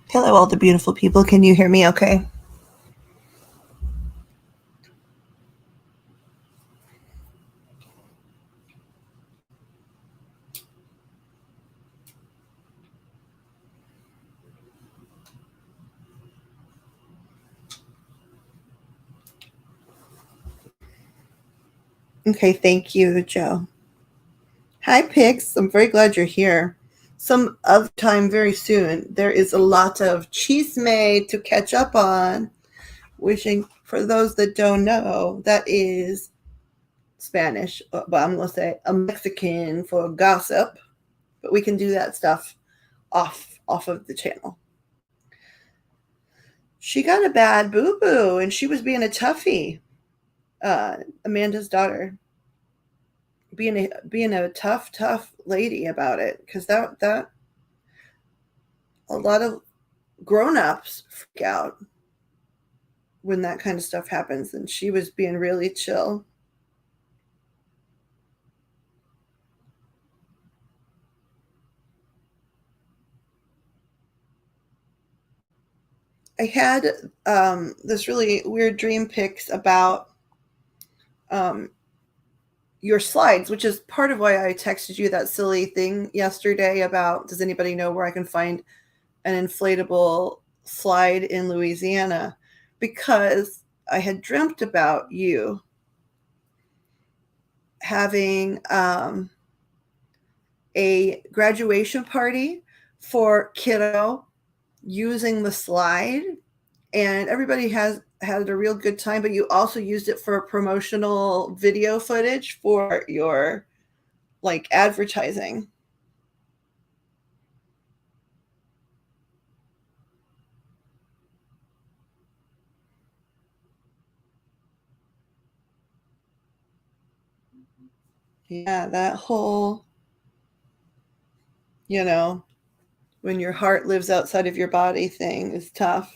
Hello, all the beautiful people. Can you hear me okay? Okay, thank you, Joe. Hi, Pix. I'm very glad you're here. Some other time very soon. There is a lot of chisme to catch up on. Wishing for those that don't know, that is Spanish, but I'm going to say a Mexican for gossip. But we can do that stuff off of the channel. She got a bad boo boo, and she was being a toughie. Amanda's daughter, being a tough lady about it, because that a lot of grown-ups freak out when that kind of stuff happens, and she was being really chill. I had this really weird dream pics about um, your slides, which is part of why I texted you that silly thing yesterday about, does anybody know where I can find an inflatable slide in Louisiana? Because I had dreamt about you having a graduation party for kiddo using the slide, and everybody has had a real good time, but you also used it for promotional video footage for your like advertising. Yeah, that whole, you know, when your heart lives outside of your body thing is tough.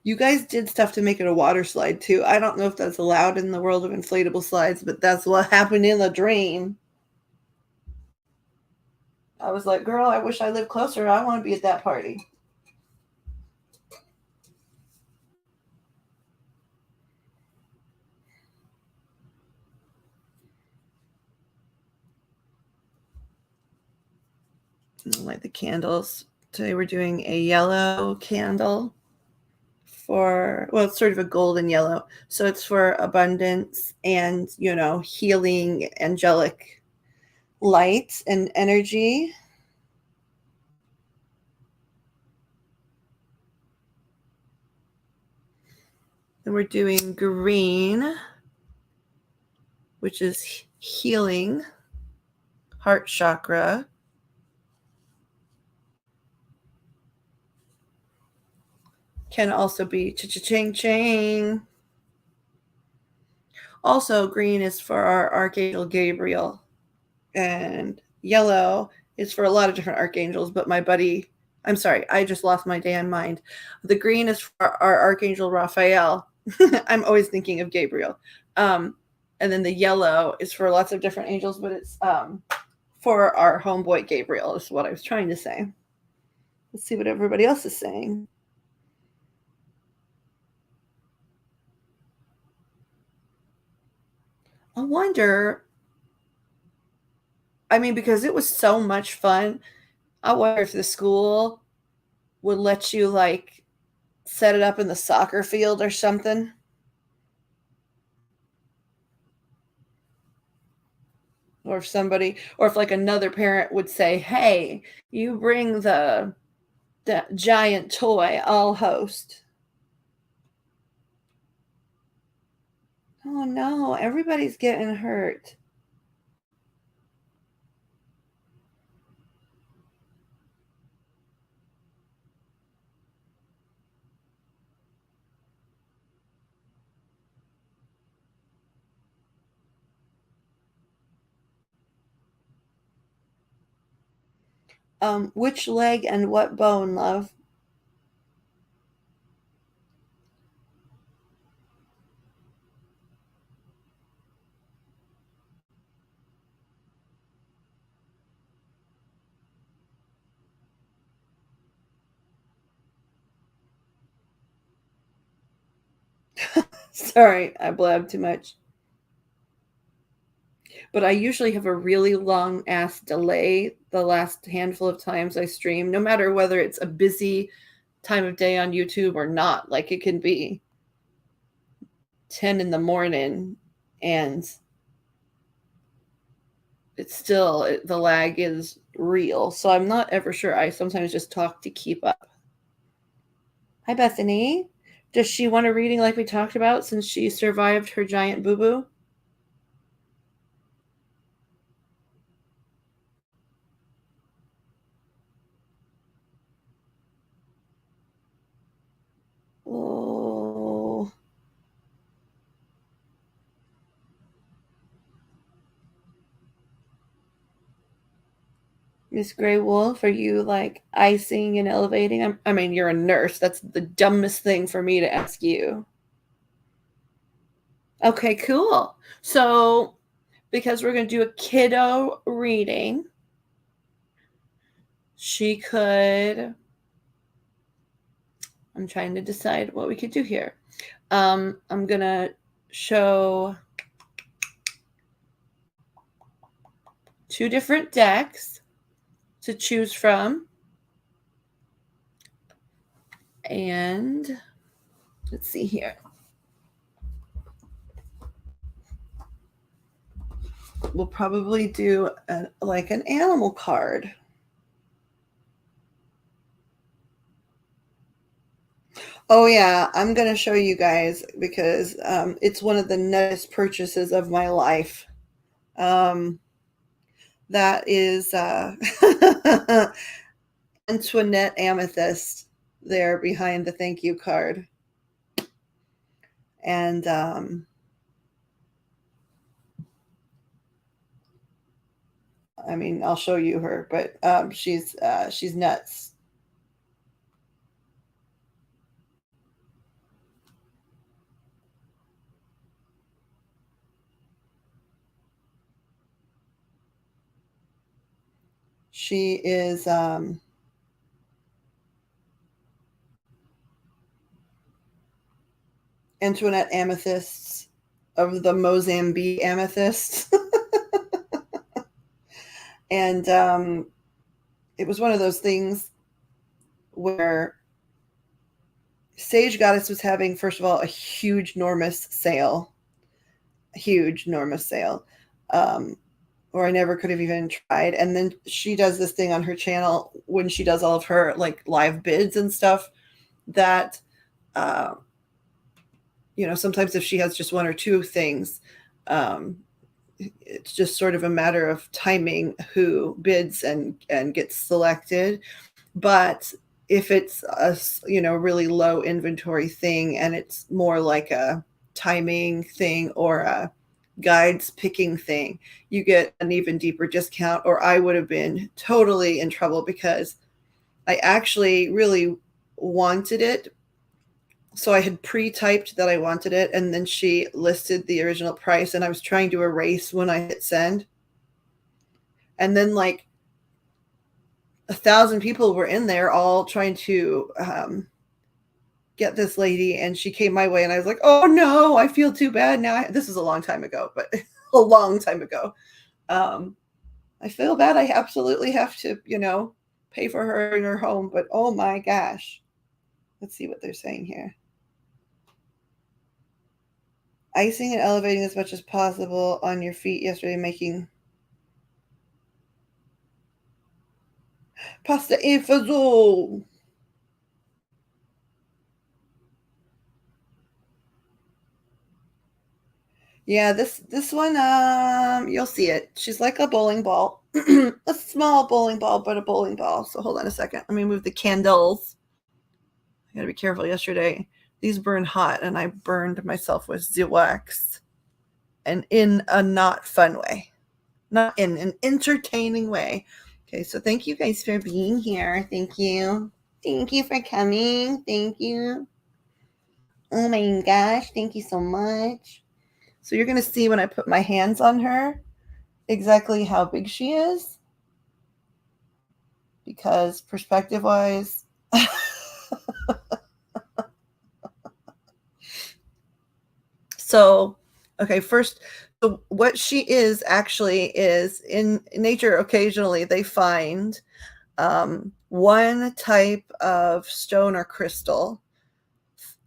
You guys did stuff to make it a water slide too. I don't know if that's allowed in the world of inflatable slides, but that's what happened in the dream. I was like, girl, I wish I lived closer. I want to be at that party. Light the candles. Today we're doing a yellow candle for, well, it's sort of a golden yellow. So it's for abundance and, healing, angelic light and energy. Then we're doing green, which is healing, heart chakra. Can also be cha-cha-ching-ching. Also, green is for our Archangel Gabriel, and yellow is for a lot of different archangels, but my buddy, I'm sorry, I just lost my damn mind. The green is for our Archangel Raphael. I'm always thinking of Gabriel. And then the yellow is for lots of different angels, but it's for our homeboy Gabriel, is what I was trying to say. Let's see what everybody else is saying. I wonder, I mean, because it was so much fun, I wonder if the school would let you like set it up in the soccer field or something. Or if somebody, or if like another parent would say, hey, you bring the giant toy, I'll host. Oh no, everybody's getting hurt. Which leg and what bone, love? Sorry, I blabbed too much. But I usually have a really long ass delay the last handful of times I stream, no matter whether it's a busy time of day on YouTube or not. Like it can be 10 in the morning and it's still, the lag is real. So I'm not ever sure. I sometimes just talk to keep up. Hi, Bethany. Does she want a reading like we talked about since she survived her giant boo-boo? Oh. Miss Gray Wolf, are you like icing and elevating? I mean, you're a nurse. That's the dumbest thing for me to ask you. Okay, cool. So, because we're going to do a kiddo reading, she could. I'm trying to decide what we could do here. I'm going to show 2 different decks to choose from. And let's see here. We'll probably do like an animal card. Oh yeah, I'm gonna show you guys because it's one of the nettest purchases of my life. That is Antoinette Amethyst there behind the thank you card, and I mean I'll show you her, but she's nuts. She is Antoinette Amethysts of the Mozambique amethyst. And it was one of those things where Sage Goddess was having, first of all, a huge, enormous sale. Or I never could have even tried. And then she does this thing on her channel when she does all of her like live bids and stuff that, sometimes if she has just 1 or 2 things, it's just sort of a matter of timing who bids and gets selected. But if it's a really low inventory thing and it's more like a timing thing or a guides picking thing, you get an even deeper discount. Or I would have been totally in trouble because I actually really wanted it. So I had pre-typed that I wanted it, and then she listed the original price, and I was trying to erase when I hit send. And then like 1,000 people were in there all trying to get this lady, and she came my way, and I was like, oh no, I feel too bad now. This is a long time ago, but a long time ago. I feel bad. I absolutely have to, pay for her in her home, but oh my gosh. Let's see what they're saying here. Icing and elevating as much as possible on your feet yesterday, making pasta e fazool. Yeah, this one, you'll see it. She's like a bowling ball, a small bowling ball, but a bowling ball. So hold on a second. Let me move the candles. I gotta be careful. Yesterday, these burn hot, and I burned myself with the wax, and in a not fun way, not in an entertaining way. Okay, so thank you guys for being here. Thank you. Thank you for coming. Thank you. Oh my gosh, thank you so much. So you're going to see when I put my hands on her exactly how big she is. Because perspective-wise, So, okay, first, so what she is actually is in nature, occasionally they find one type of stone or crystal,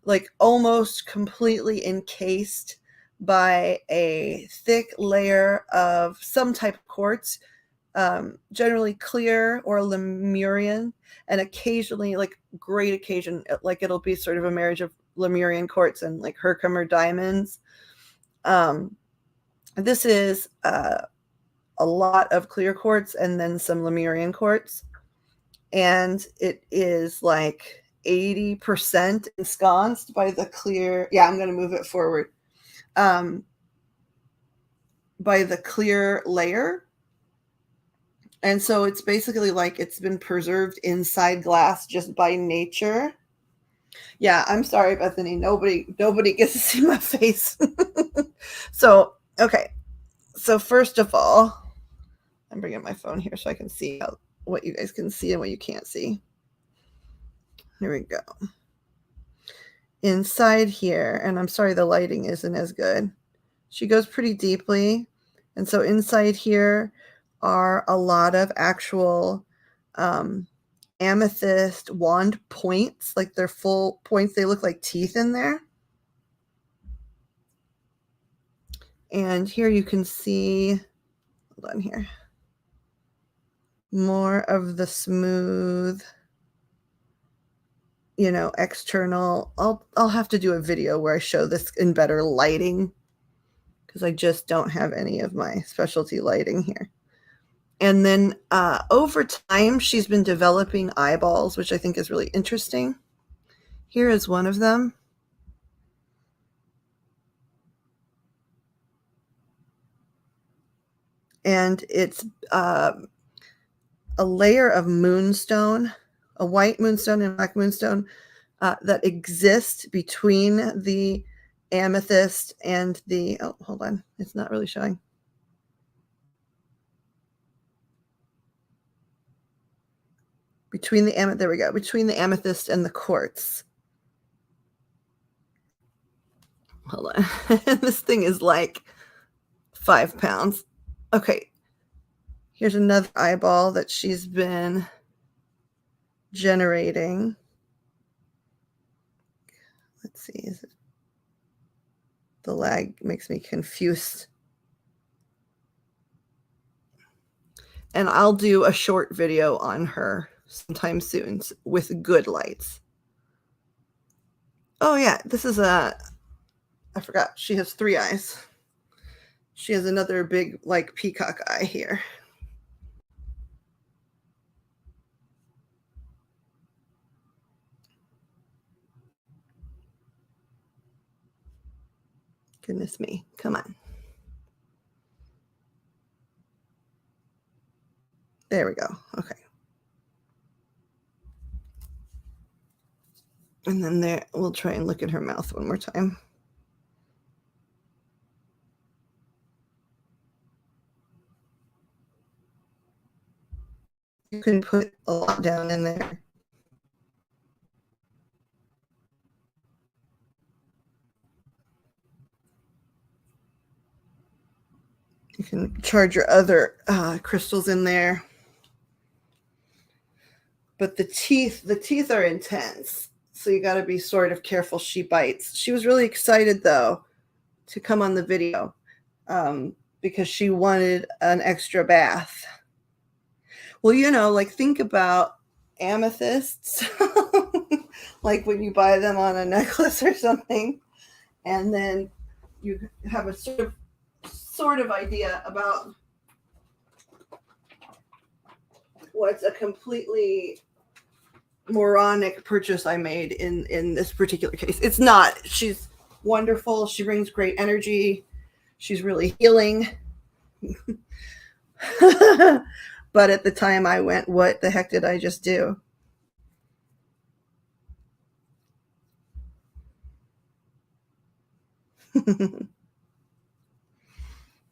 like almost completely encased by a thick layer of some type of quartz, generally clear or Lemurian, and occasionally, like great occasion, like it'll be sort of a marriage of Lemurian quartz and like Herkimer diamonds. This is a lot of clear quartz and then some Lemurian quartz, and it is like 80% ensconced by the clear. Yeah, I'm going to move it forward. By the clear layer. And so it's basically like it's been preserved inside glass just by nature. Yeah, I'm sorry, Bethany. Nobody gets to see my face. So, okay. So first of all, I'm bringing my phone here so I can see what you guys can see and what you can't see. Here we go. Inside here, and I'm sorry the lighting isn't as good. She goes pretty deeply. And so inside here are a lot of actual amethyst wand points, like they're full points. They look like teeth in there. And here you can see, hold on here, more of the smooth, external. I'll have to do a video where I show this in better lighting because I just don't have any of my specialty lighting here. And then over time, she's been developing eyeballs, which I think is really interesting. Here is one of them. And it's a layer of moonstone, a white moonstone and black moonstone that exists between the amethyst and the, oh, hold on, it's not really showing. Between the there we go, between the amethyst and the quartz. Hold on, this thing is like 5 pounds. Okay, here's another eyeball that she's been generating. Let's see, is it? The lag makes me confused. And I'll do a short video on her sometime soon with good lights. Oh yeah, this is I forgot, she has 3 eyes. She has another big like peacock eye here. Goodness me, come on. There we go, okay. And then there, we'll try and look at her mouth one more time. You can put a lot down in there. You can charge your other crystals in there. But the teeth are intense. So you got to be sort of careful she bites. She was really excited, though, to come on the video because she wanted an extra bath. Well, like think about amethysts, like when you buy them on a necklace or something, and then you have a sort of idea about what's a completely moronic purchase I made in this particular case. It's not. She's wonderful. She brings great energy. She's really healing. But at the time I went, what the heck did I just do?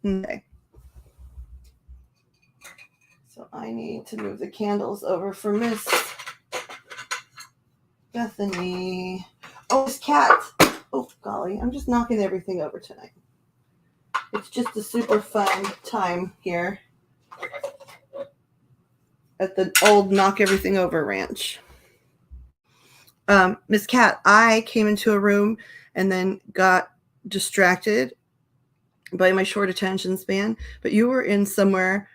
Okay. So I need to move the candles over for Miss Bethany. Oh, this cat. Oh, golly, I'm just knocking everything over tonight. It's just a super fun time here at the old Knock Everything Over Ranch. Miss Cat, I came into a room and then got distracted by my short attention span, but you were in somewhere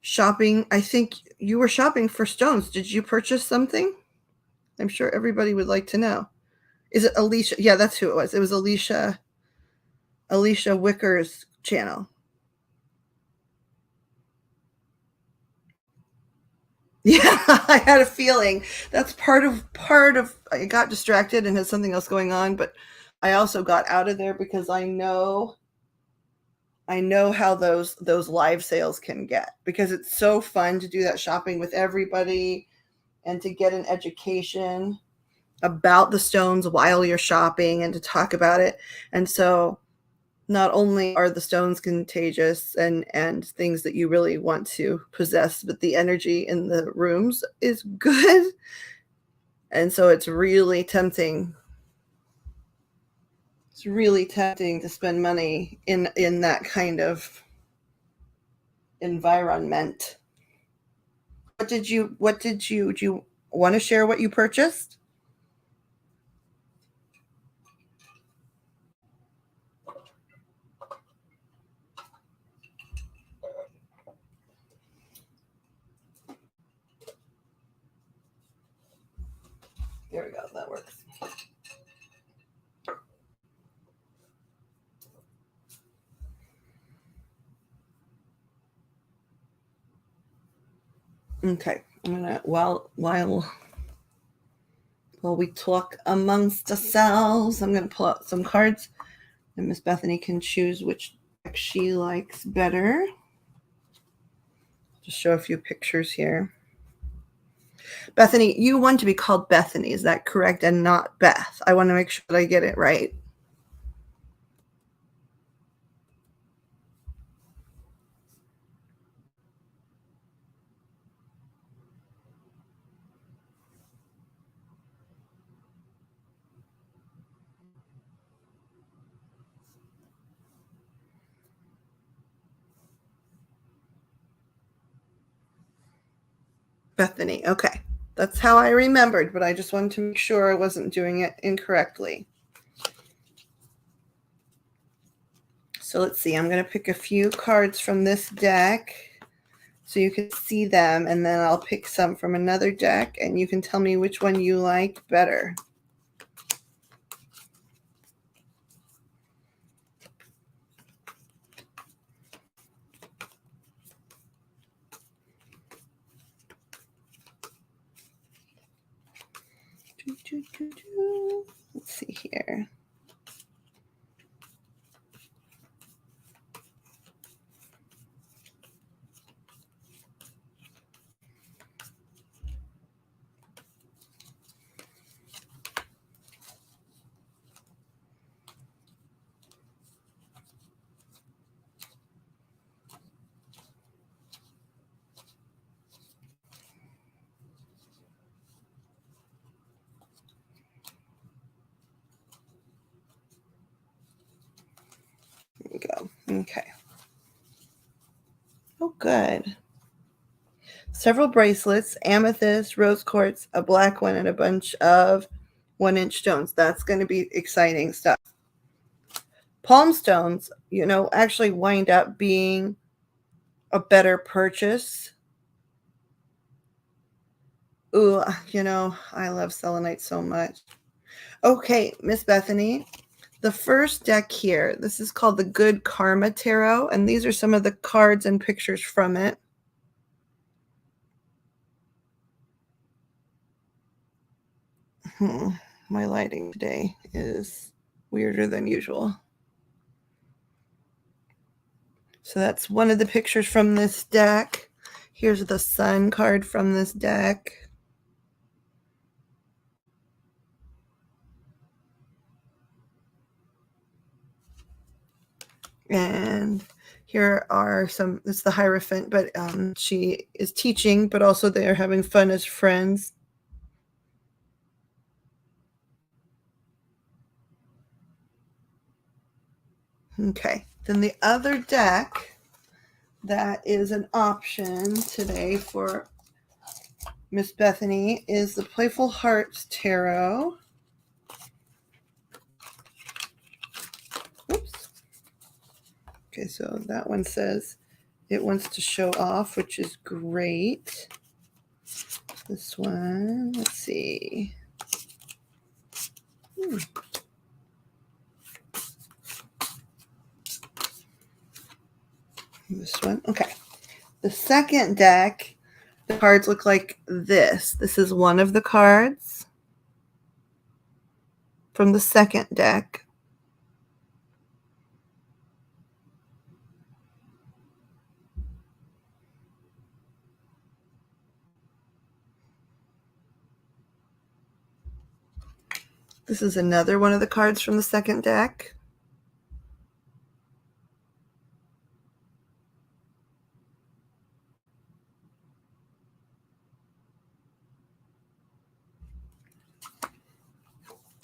shopping. I think you were shopping for stones. Did you purchase something? I'm sure everybody would like to know. Is it Alicia? Yeah, that's who it was. It was Alicia Wicker's channel. Yeah, I had a feeling. That's part of I got distracted and had something else going on, but I also got out of there because I know how those live sales can get, because it's so fun to do that shopping with everybody and to get an education about the stones while you're shopping and to talk about it. And so not only are the stones contagious and things that you really want to possess, but the energy in the rooms is good. And so it's really tempting. It's really tempting to spend money in that kind of environment. Do you want to share what you purchased? There we go. That works. Okay. I'm gonna while we talk amongst ourselves, I'm gonna pull out some cards, and Miss Bethany can choose which deck she likes better. Just show a few pictures here. Bethany, you want to be called Bethany, is that correct? And not Beth. I want to make sure that I get it right. Bethany. Okay. That's how I remembered, but I just wanted to make sure I wasn't doing it incorrectly. So let's see. I'm going to pick a few cards from this deck so you can see them, and then I'll pick some from another deck, and you can tell me which one you like better. Let's see here. There we go. Okay. Oh, good. Several bracelets, amethyst, rose quartz, a black one, and a bunch of 1-inch stones. That's going to be exciting stuff. Palm stones, actually wind up being a better purchase. Ooh, I love selenite so much. Okay, Miss Bethany, the first deck here, this is called the Good Karma Tarot, and these are some of the cards and pictures from it. My lighting today is weirder than usual. So that's one of the pictures from this deck. Here's the Sun card from this deck. And here are some, it's the Hierophant, but she is teaching, but also they are having fun as friends. Okay, then the other deck that is an option today for Miss Bethany is the Playful Hearts Tarot. Oops. Okay, so that one says it wants to show off, which is great. This one, let's see. This one, okay. The second deck, the cards look like this. This is one of the cards from the second deck. This is another one of the cards from the second deck.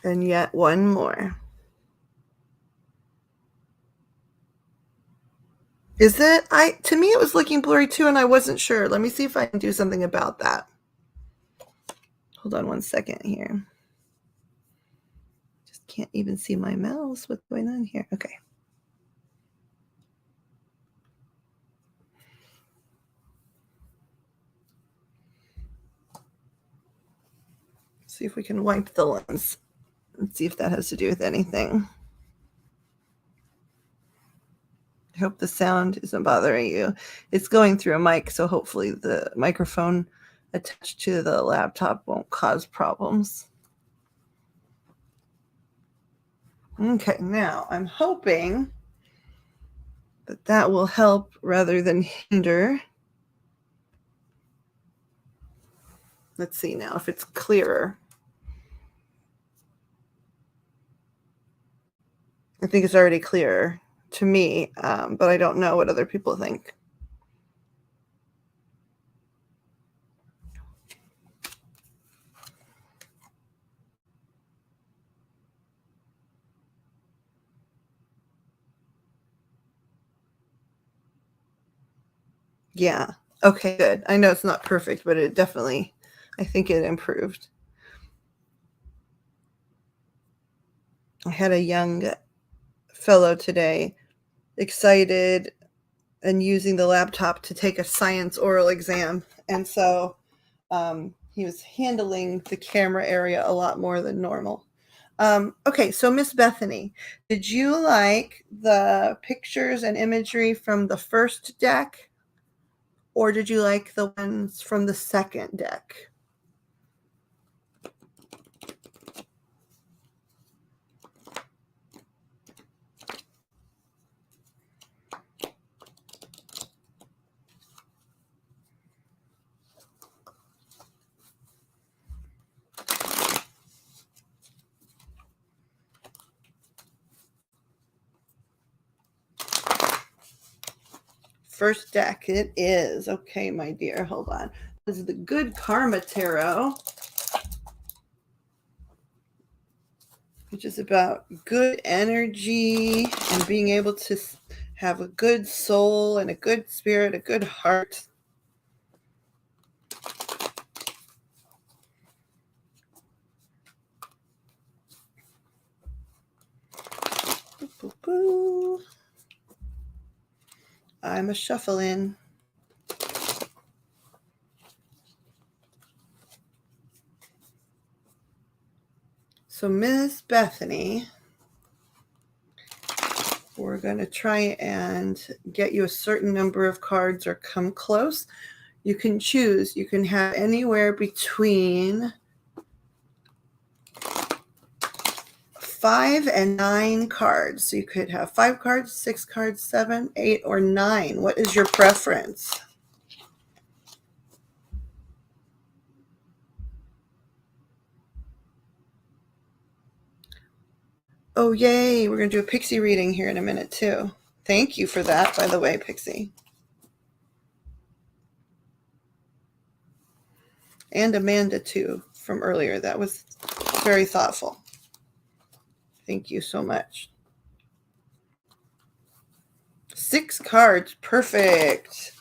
And yet one more. Is it? To me it was looking blurry too, and I wasn't sure. Let me see if I can do something about that. Hold on one second here. Just can't even see my mouse. What's going on here? Okay. See if we can wipe the lens and see if that has to do with anything. I hope the sound isn't bothering you. It's going through a mic, so hopefully the microphone attached to the laptop won't cause problems. Okay, now I'm hoping that that will help rather than hinder. Let's see now if it's clearer. I think it's already clearer to me, but I don't know what other people think. Yeah. Okay, good. I know it's not perfect, but it definitely, I think it improved. I had a young fellow today excited and using the laptop to take a science oral exam. And so he was handling the camera area a lot more than normal. Okay, so Miss Bethany, did you like the pictures and imagery from the first deck? Or did you like the ones from the second deck? First deck, it is. Okay, my dear, hold on. This is the Good Karma Tarot, which is about good energy and being able to have a good soul and a good spirit, a good heart. Boo, boo, boo. I'm a shuffling. So Miss Bethany, we're going to try and get you a certain number of cards or come close. You can choose. You can have anywhere between 5 and 9 cards. So you could have 5 cards, 6 cards, 7, 8, or 9. What is your preference? Oh, yay. We're going to do a Pixie reading here in a minute, too. Thank you for that, by the way, Pixie. And Amanda, too, from earlier. That was very thoughtful. Thank you so much. 6 cards. Perfect.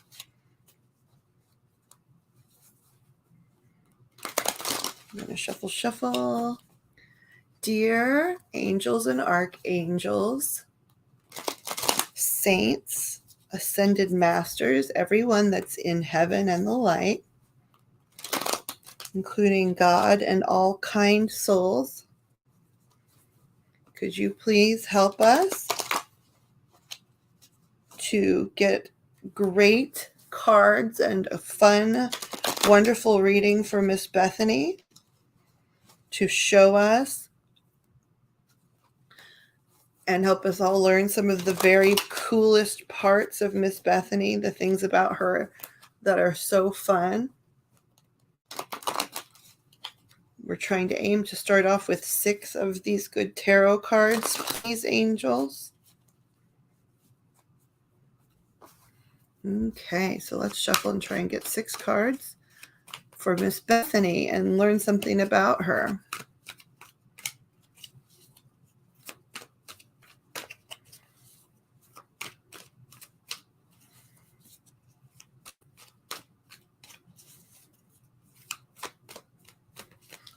I'm going to shuffle. Dear angels and archangels, saints, ascended masters, everyone that's in heaven and the light, including God and all kind souls, could you please help us to get great cards and a fun, wonderful reading for Miss Bethany to show us and help us all learn some of the very coolest parts of Miss Bethany, the things about her that are so fun. We're trying to aim to start off with 6 of these good tarot cards, please, angels. Okay, so let's shuffle and try and get 6 cards for Miss Bethany and learn something about her.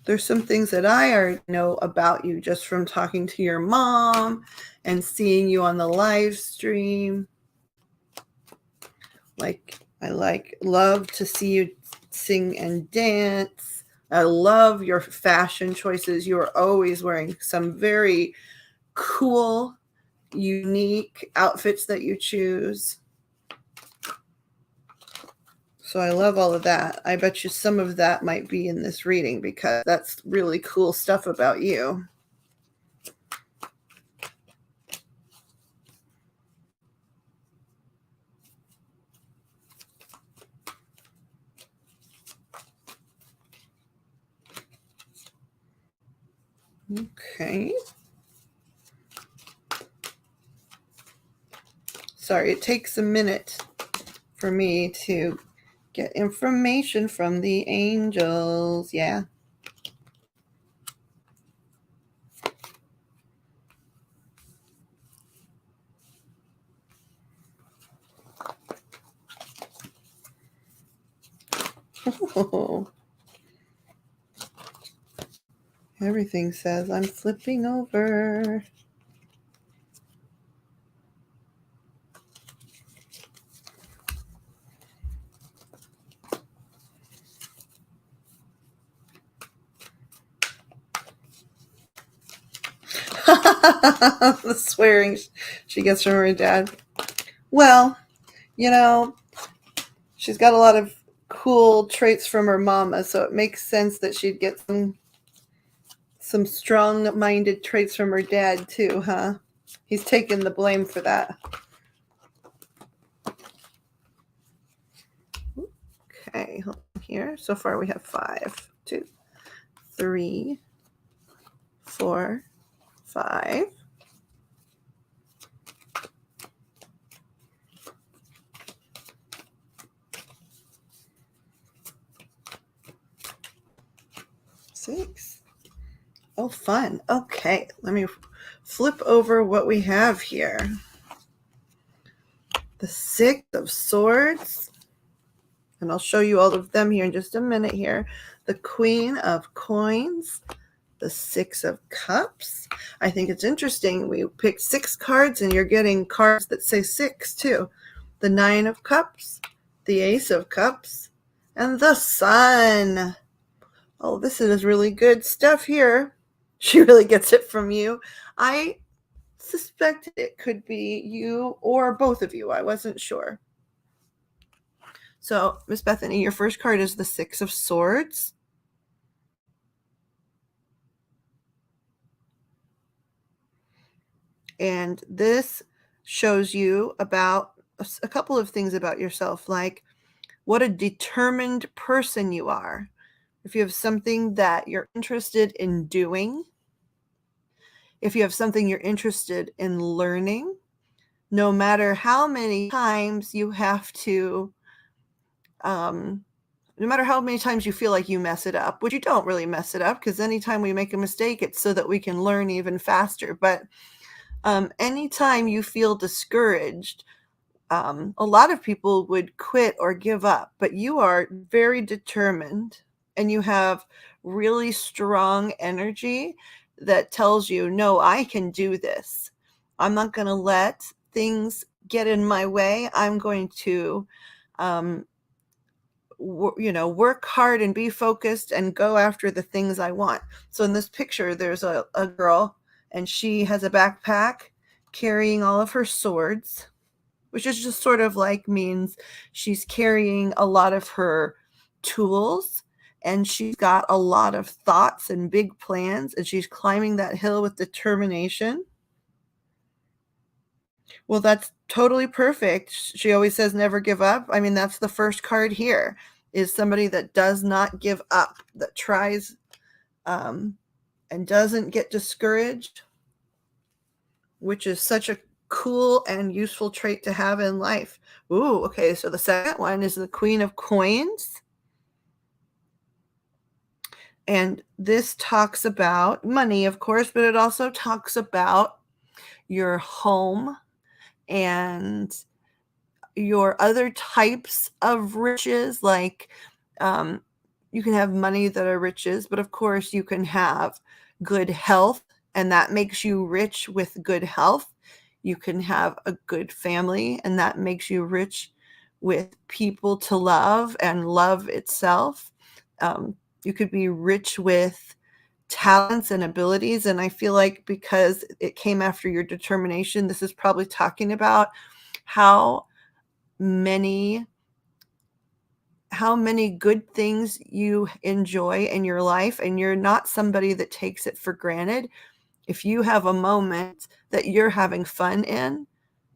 There's some things that I already know about you just from talking to your mom and seeing you on the live stream. Like, I love to see you sing and dance. I love your fashion choices. You are always wearing some very cool, unique outfits that you choose. So I love all of that. I bet you some of that might be in this reading because that's really cool stuff about you. Okay. Sorry, it takes a minute for me to get information from the angels. Yeah. Oh. Everything says I'm flipping over. The swearing she gets from her dad. Well, you know, she's got a lot of cool traits from her mama, so it makes sense that she'd get some strong-minded traits from her dad too, huh? He's taking the blame for that. Okay, hold on here. So far we have 5, 2, 3, 4, 5. Six. Oh, fun. Okay, let me flip over what we have here. The 6 of Swords. And I'll show you all of them here in just a minute here. The Queen of Coins. The 6 of Cups. I think it's interesting. We picked 6 cards and you're getting cards that say 6 too. The 9 of Cups. The Ace of Cups. And the Sun. Oh, this is really good stuff here. She really gets it from you. I suspect it could be you or both of you. I wasn't sure. So, Miss Bethany, your first card is the 6 of Swords. And this shows you about a couple of things about yourself, like what a determined person you are. If you have something that you're interested in doing, if you have something you're interested in learning, no matter how many times you have to, no matter how many times you feel like you mess it up, which you don't really mess it up, because anytime we make a mistake, it's so that we can learn even faster. But anytime you feel discouraged, a lot of people would quit or give up, but you are very determined and you have really strong energy that tells you, no, I can do this. I'm not going to let things get in my way. I'm going to, um, work hard and be focused and go after the things I want. So in this picture, there's a girl and she has a backpack carrying all of her swords, which is just sort of like means she's carrying a lot of her tools and she's got a lot of thoughts and big plans and she's climbing that hill with determination. Well, that's totally perfect. She always says never give up. I mean, that's the first card here is somebody that does not give up, that tries and doesn't get discouraged, which is such a cool and useful trait to have in life. Ooh, okay, so the second one is the Queen of Coins. And this talks about money, of course, but it also talks about your home and your other types of riches. Like you can have money that are riches, but of course you can have good health, and that makes you rich with good health. You can have a good family, and that makes you rich with people to love and love itself. You could be rich with talents and abilities. And I feel like because it came after your determination, this is probably talking about how many good things you enjoy in your life, and you're not somebody that takes it for granted. If you have a moment that you're having fun in,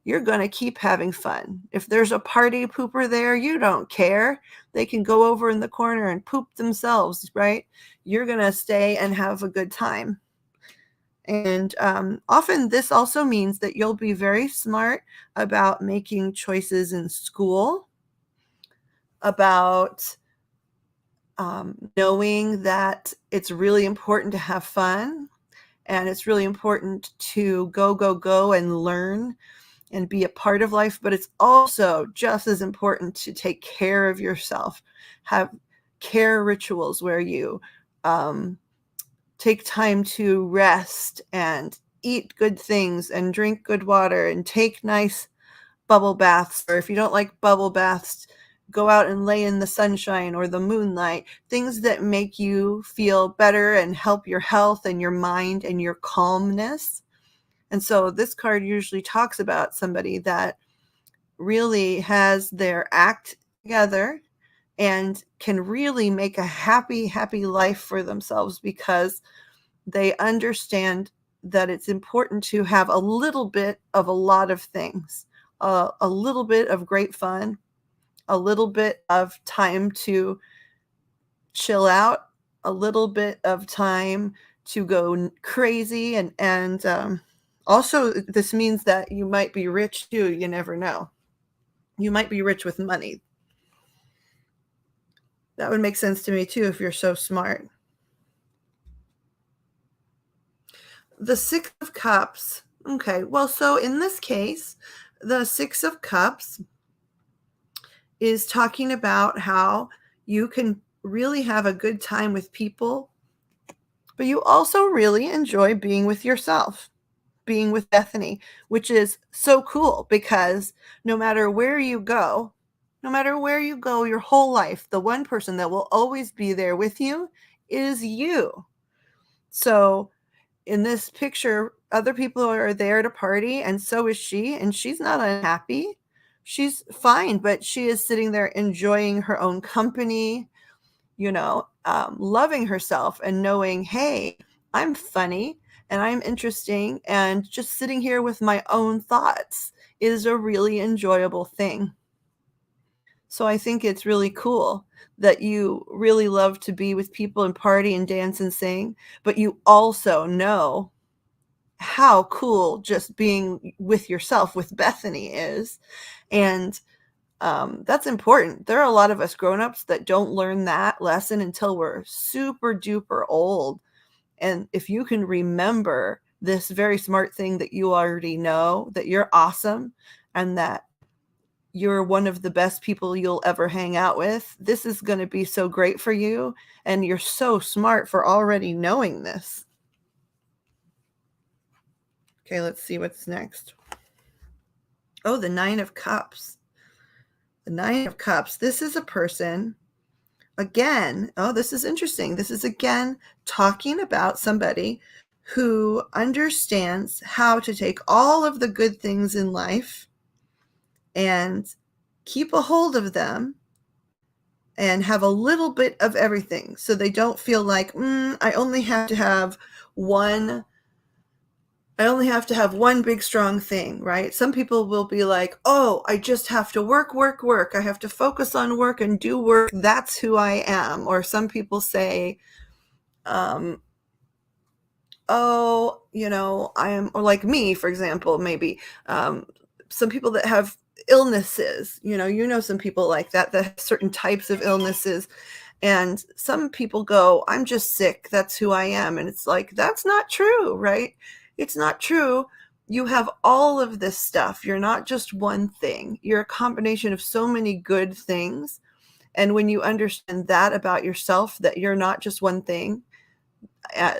you're going to keep having fun. If there's a party pooper there, you don't care. They can go over in the corner and poop themselves, right? You're going to stay and have a good time. And often this also means that you'll be very smart about making choices in school, about knowing that it's really important to have fun, and it's really important to go and learn and be a part of life, but it's also just as important to take care of yourself, have care rituals where you take time to rest and eat good things and drink good water and take nice bubble baths. Or if you don't like bubble baths, go out and lay in the sunshine or the moonlight, things that make you feel better and help your health and your mind and your calmness. And so this card usually talks about somebody that really has their act together and can really make a happy life for themselves because they understand that it's important to have a little bit of a lot of things, a little bit of great fun, a little bit of time to chill out, a little bit of time to go crazy, and also this means that you might be rich too. You never know. You might be rich with money. That would make sense to me too if you're so smart. The Six of Cups. Okay, well, so in this case, the Six of Cups is talking about how you can really have a good time with people, but you also really enjoy being with yourself, being with Bethany, which is so cool because no matter where you go, your whole life, the one person that will always be there with you is you. So in this picture, other people are there to party, and so is she, and she's not unhappy. She's fine, but she is sitting there enjoying her own company, loving herself and knowing, hey, I'm funny and I'm interesting, and just sitting here with my own thoughts is a really enjoyable thing. So I think it's really cool that you really love to be with people and party and dance and sing, but you also know how cool just being with yourself with Bethany is. And that's important. There are a lot of us grown-ups that don't learn that lesson until we're super duper old. And if you can remember this very smart thing that you already know, that you're awesome and that you're one of the best people you'll ever hang out with. This is going to be so great for you. And you're so smart for already knowing this. Okay, let's see what's next. Oh, the Nine of Cups. The Nine of Cups. This is a person, again, oh, this is interesting. This is, again, talking about somebody who understands how to take all of the good things in life and keep a hold of them and have a little bit of everything, so they don't feel like, I only have to have one big strong thing, right? Some people will be like, oh, I just have to work. I have to focus on work and do work. That's who I am. Or some people say, oh, I am, or like me, for example, maybe some people that have illnesses, some people like that have certain types of illnesses. And some people go, I'm just sick. That's who I am. And it's like, that's not true, right? It's not true. You have all of this stuff. You're not just one thing. You're a combination of so many good things. And when you understand that about yourself, that you're not just one thing,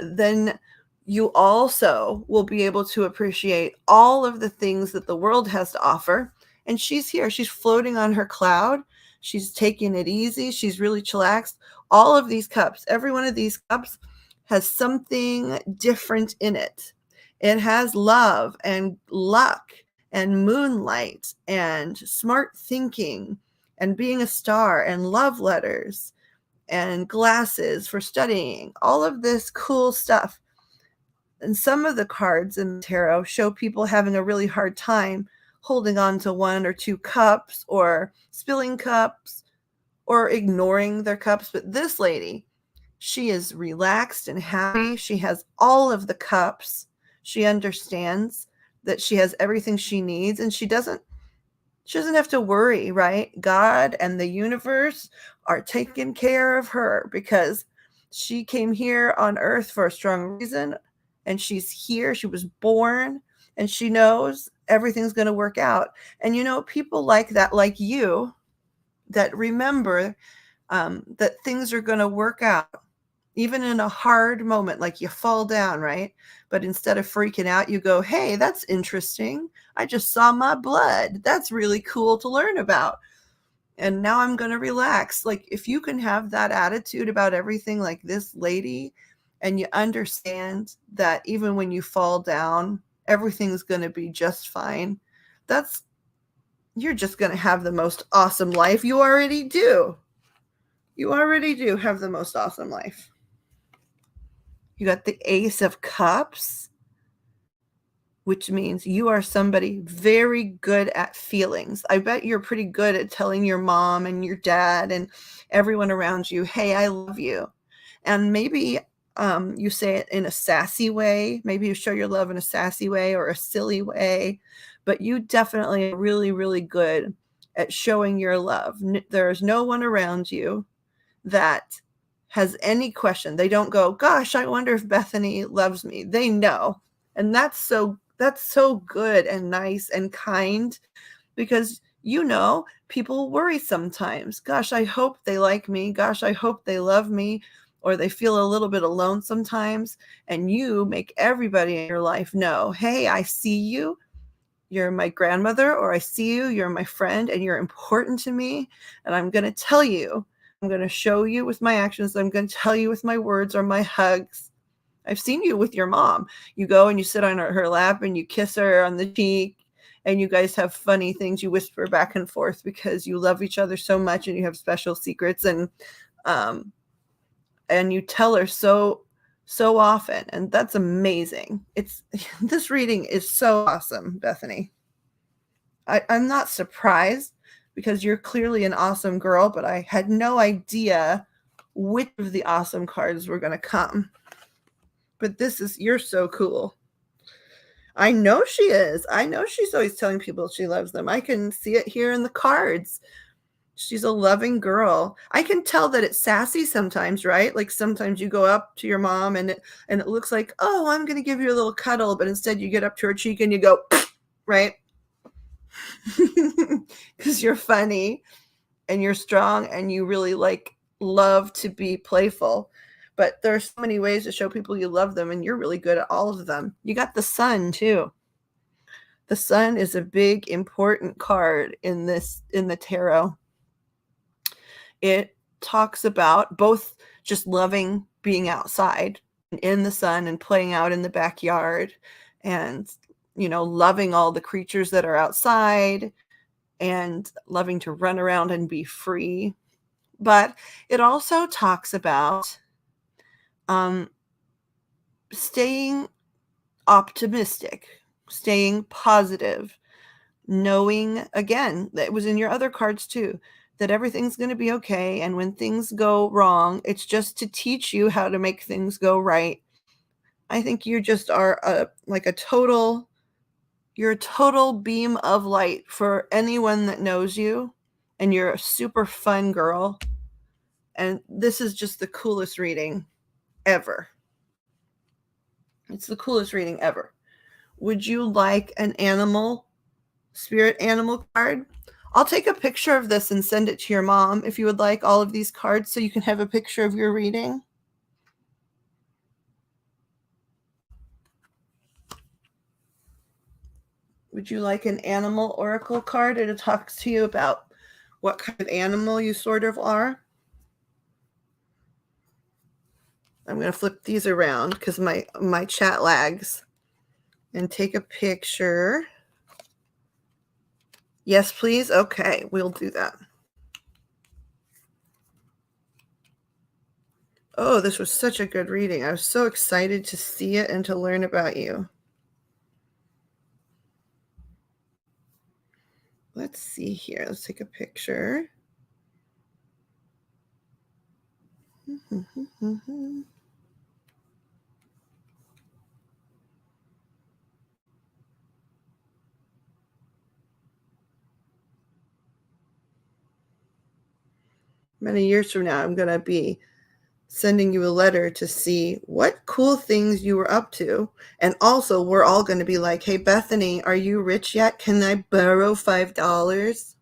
then you also will be able to appreciate all of the things that the world has to offer. And she's here. She's floating on her cloud. She's taking it easy. She's really chillaxed. All of these cups, every one of these cups has something different in it. It has love and luck and moonlight and smart thinking and being a star and love letters and glasses for studying, all of this cool stuff. And some of the cards in the tarot show people having a really hard time holding on to one or two cups or spilling cups or ignoring their cups. But this lady, she is relaxed and happy. She has all of the cups. She understands that she has everything she needs, and she doesn't have to worry, right? God and the universe are taking care of her because she came here on earth for a strong reason, and she's here. She was born, and she knows everything's going to work out. And people like that, like you, that remember that things are going to work out, even in a hard moment, like you fall down, right? But instead of freaking out, you go, hey, that's interesting. I just saw my blood. That's really cool to learn about. And now I'm going to relax. Like, if you can have that attitude about everything like this lady, and you understand that even when you fall down, everything's going to be just fine, you're just going to have the most awesome life. You already do. You already do have the most awesome life. You got the Ace of Cups, which means you are somebody very good at feelings. I bet you're pretty good at telling your mom and your dad and everyone around you, hey, I love you. And maybe you say it in a sassy way. Maybe you show your love in a sassy way or a silly way. But you definitely are really, really good at showing your love. There's no one around you that has any question. They don't go, gosh, I wonder if Bethany loves me. They know. And that's so good and nice and kind, because people worry sometimes. Gosh, I hope they like me. Gosh, I hope they love me. Or they feel a little bit alone sometimes. And you make everybody in your life know, hey, I see you. You're my grandmother, or I see you. You're my friend, and you're important to me. And I'm going to tell you. I'm going to show you with my actions. I'm going to tell you with my words or my hugs. I've seen you with your mom. You go and you sit on her lap and you kiss her on the cheek, and you guys have funny things you whisper back and forth because you love each other so much and you have special secrets, and you tell her so often, and that's amazing. This reading is so awesome, Bethany. I'm not surprised, because you're clearly an awesome girl, but I had no idea which of the awesome cards were going to come. But you're so cool. I know she is. I know she's always telling people she loves them. I can see it here in the cards. She's a loving girl. I can tell that it's sassy sometimes, right? Like sometimes you go up to your mom and it looks like, oh, I'm going to give you a little cuddle, but instead you get up to her cheek and you go, right? because you're funny and you're strong and you really love to be playful. But there's so many ways to show people you love them, and you're really good at all of them. You got the sun too. The sun is a big important card in the tarot. It talks about both just loving being outside in the sun and playing out in the backyard, and loving all the creatures that are outside and loving to run around and be free. But it also talks about staying optimistic, staying positive, knowing, again, that it was in your other cards too, that everything's going to be okay. And when things go wrong, it's just to teach you how to make things go right. I think you just are you're a total beam of light for anyone that knows you. And you're a super fun girl. And this is just the coolest reading ever. It's the coolest reading ever. Would you like an spirit animal card? I'll take a picture of this and send it to your mom if you would like all of these cards so you can have a picture of your reading. Would you like an animal oracle card? It talks to you about what kind of animal you sort of are. I'm going to flip these around because my chat lags. And take a picture. Yes, please. Okay, we'll do that. Oh, this was such a good reading. I was so excited to see it and to learn about you. Let's see here. Let's take a picture. Many years from now, I'm going to be sending you a letter to see what cool things you were up to. And also, we're all going to be like, hey, Bethany, are you rich yet? Can I borrow $5?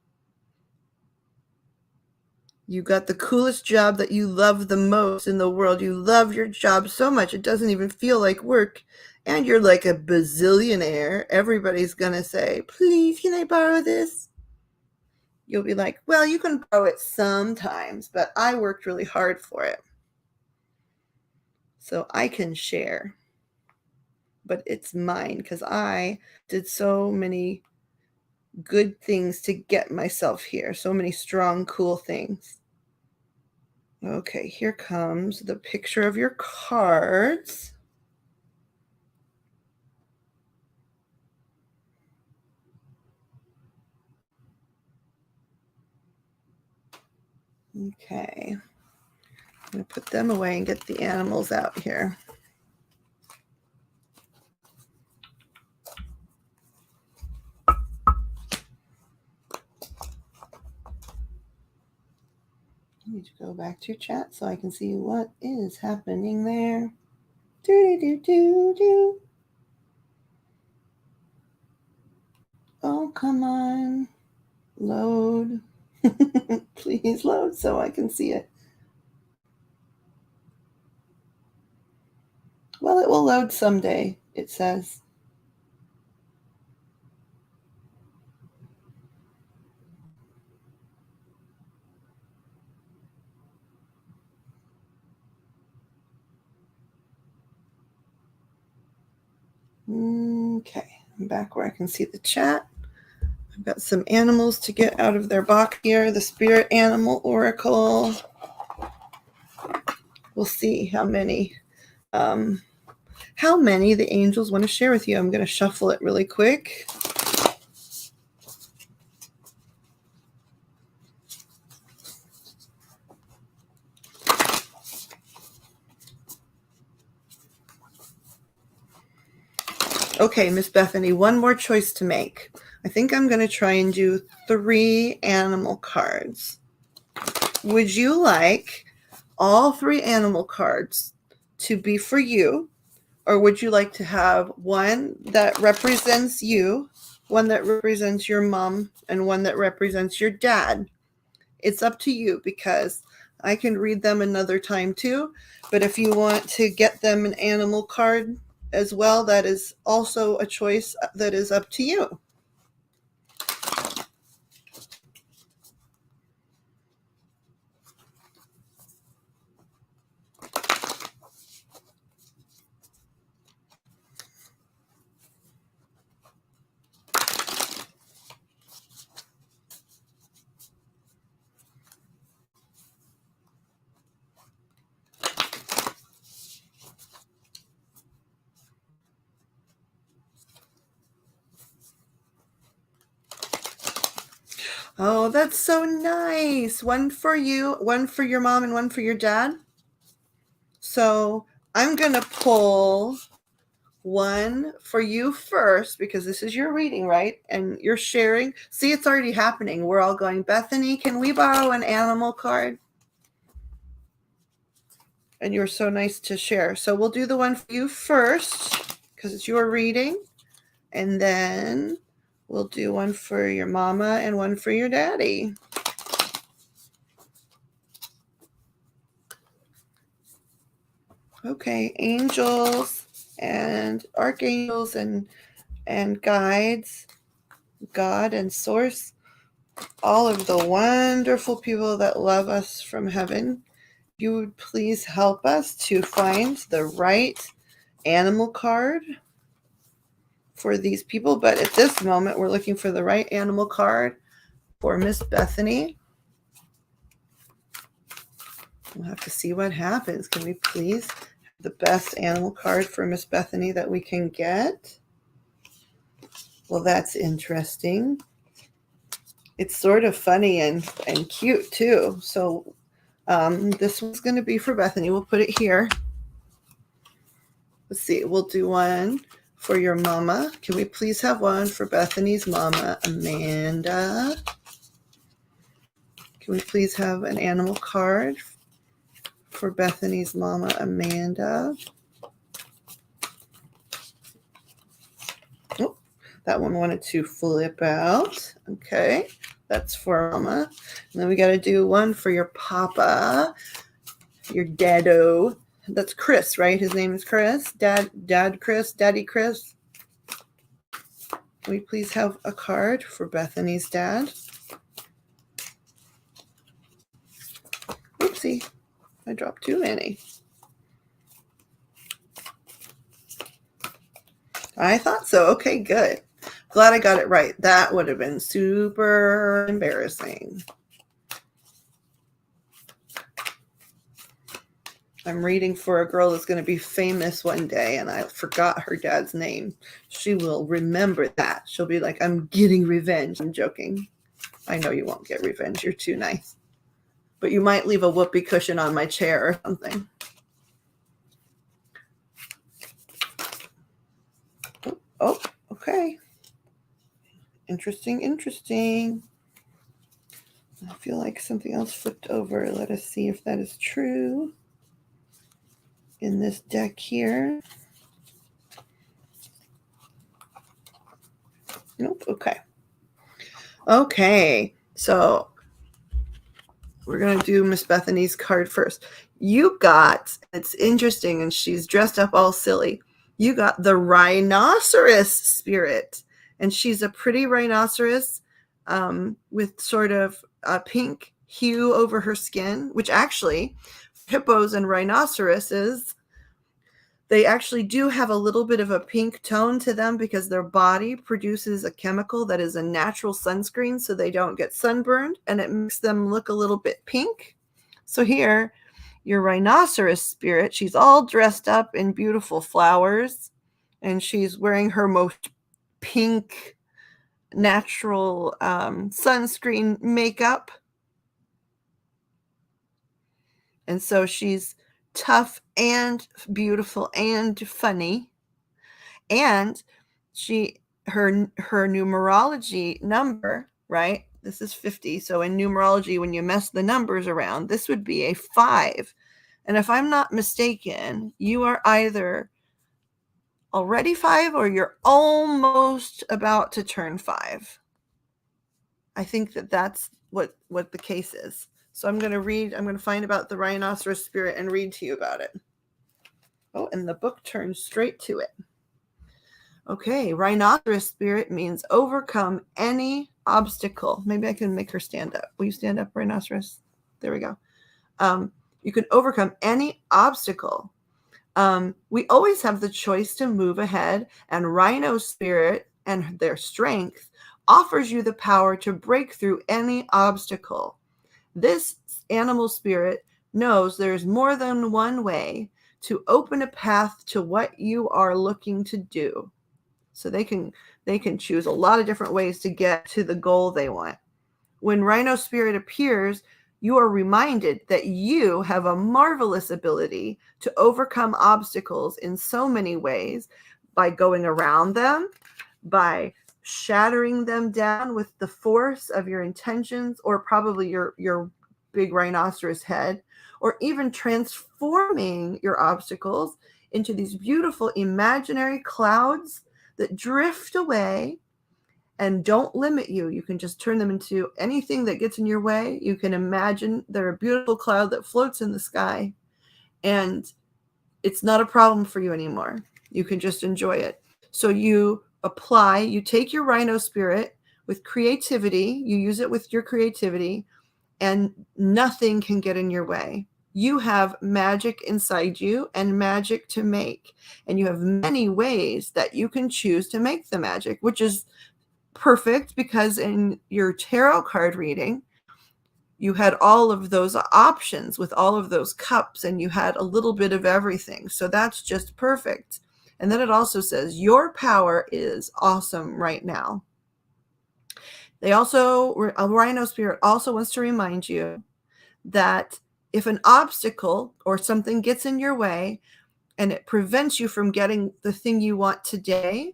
You got the coolest job that you love the most in the world. You love your job so much, it doesn't even feel like work. And you're like a bazillionaire. Everybody's going to say, please, can I borrow this? You'll be like, well, you can borrow it sometimes, but I worked really hard for it. So I can share. But it's mine because I did so many good things to get myself here. So many strong, cool things. Okay, here comes the picture of your cards. Okay. I'm going to put them away and get the animals out here. I need to go back to chat so I can see what is happening there. Do. Oh, come on. Load. Please load so I can see it. Well, it will load someday, it says. Okay, I'm back where I can see the chat. I've got some animals to get out of their box here. The Spirit Animal Oracle. We'll see how many the angels want to share with you. I'm going to shuffle it really quick. Okay, Miss Bethany, one more choice to make. I think I'm going to try and do 3 animal cards. Would you like all 3 animal cards to be for you, or would you like to have one that represents you one that represents your mom, and one that represents your dad. It's up to you, because I can read them another time too. But if you want to get them an animal card as well, that is also a choice that is up to you. Oh, that's so nice. One for you, one for your mom, and one for your dad. So I'm going to pull one for you first, because this is your reading, right? And you're sharing. See, it's already happening. We're all going, Bethany, can we borrow an animal card? And you're so nice to share. So we'll do the one for you first, because it's your reading. And then we'll do one for your mama and one for your daddy. Okay, angels and archangels and guides, God and source, all of the wonderful people that love us from heaven, you would please help us to find the right animal card for these people. But at this moment, we're looking for the right animal card for Miss Bethany. We'll have to see what happens. Can we please have the best animal card for Miss Bethany that we can get? Well, that's interesting. It's sort of funny and cute too. So this one's going to be for Bethany. We'll put it here. Let's see. We'll do one for your mama. Can we please have one for Bethany's mama, Amanda? Can we please have an animal card for Bethany's mama, Amanda? Oh, that one wanted to flip out. Okay, that's for mama. And then we got to do one for your papa, your daddo. That's Chris, right? His name is Chris. Dad Chris, Daddy Chris. Can we please have a card for Bethany's dad? Oopsie, I dropped too many. I thought so. Okay, good. Glad I got it right. That would have been super embarrassing. I'm reading for a girl that's going to be famous one day, and I forgot her dad's name. She will remember that. She'll be like, I'm getting revenge. I'm joking. I know you won't get revenge. You're too nice. But you might leave a whoopee cushion on my chair or something. Oh, okay. Interesting. I feel like something else flipped over. Let us see if that is true. In this deck here. Nope. Okay. So we're going to do Miss Bethany's card first. You got, it's interesting, and she's dressed up all silly. You got the rhinoceros spirit, and she's a pretty rhinoceros with sort of a pink hue over her skin, which actually hippos and rhinoceroses, they actually do have a little bit of a pink tone to them because their body produces a chemical that is a natural sunscreen so they don't get sunburned, and it makes them look a little bit pink. So here, your rhinoceros spirit, she's all dressed up in beautiful flowers, and she's wearing her most pink natural sunscreen makeup. And so she's tough and beautiful and funny. And her numerology number, right? This is 50. So in numerology, when you mess the numbers around, this would be a 5. And if I'm not mistaken, you are either already 5 or you're almost about to turn 5. I think that that's what the case is. So I'm going to find about the rhinoceros spirit and read to you about it. Oh, and the book turns straight to it. Okay, rhinoceros spirit means overcome any obstacle. Maybe I can make her stand up. Will you stand up, rhinoceros? There we go. You can overcome any obstacle. We always have the choice to move ahead, and rhino spirit and their strength offers you the power to break through any obstacle. This animal spirit knows there's more than one way to open a path to what you are looking to do. So they can choose a lot of different ways to get to the goal they want. When rhino spirit appears, you are reminded that you have a marvelous ability to overcome obstacles in so many ways, by going around them, by shattering them down with the force of your intentions, or probably your big rhinoceros head, or even transforming your obstacles into these beautiful imaginary clouds that drift away and don't limit you. You can just turn them into anything that gets in your way. You can imagine they're a beautiful cloud that floats in the sky, and it's not a problem for you anymore. You can just enjoy it. So you take your rhino spirit with creativity, you use it with your creativity, and nothing can get in your way. You have magic inside you and magic to make, and you have many ways that you can choose to make the magic, which is perfect because in your tarot card reading, you had all of those options with all of those cups, and you had a little bit of everything. So that's just perfect. And then it also says your power is awesome right now. A rhino spirit also wants to remind you that if an obstacle or something gets in your way and it prevents you from getting the thing you want today,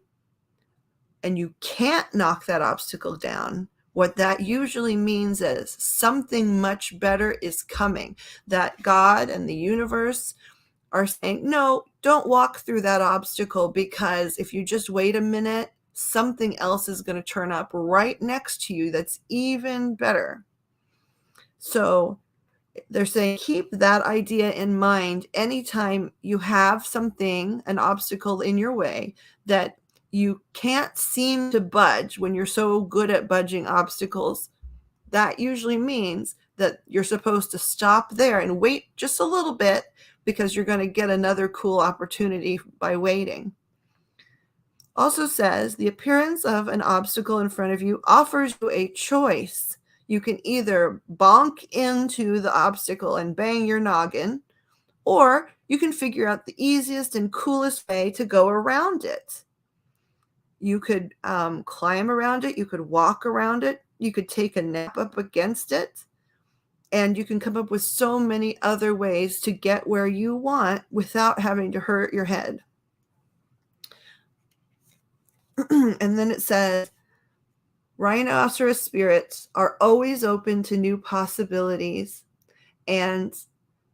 and you can't knock that obstacle down, what that usually means is something much better is coming, that God and the universe are saying, no, don't walk through that obstacle, because if you just wait a minute, something else is going to turn up right next to you that's even better. So they're saying keep that idea in mind anytime you have something, an obstacle in your way that you can't seem to budge. When you're so good at budging obstacles, that usually means that you're supposed to stop there and wait just a little bit, because you're going to get another cool opportunity by waiting. Also says the appearance of an obstacle in front of you offers you a choice. You can either bonk into the obstacle and bang your noggin, or you can figure out the easiest and coolest way to go around it. You could climb around it. You could walk around it. You could take a nap up against it. And you can come up with so many other ways to get where you want without having to hurt your head. And then it says, rhinoceros spirits are always open to new possibilities, and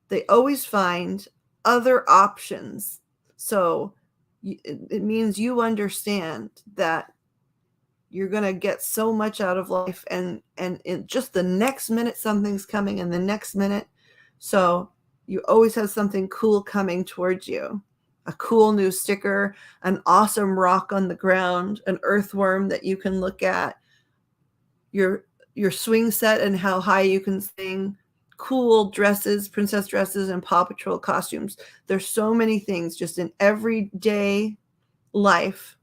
they always find other options. So it means you understand that you're going to get so much out of life, and in just the next minute something's coming, and the next minute. So you always have something cool coming towards you. A cool new sticker, an awesome rock on the ground, an earthworm that you can look at, your swing set and how high you can swing, cool dresses, princess dresses, and Paw Patrol costumes. There's so many things just in everyday life.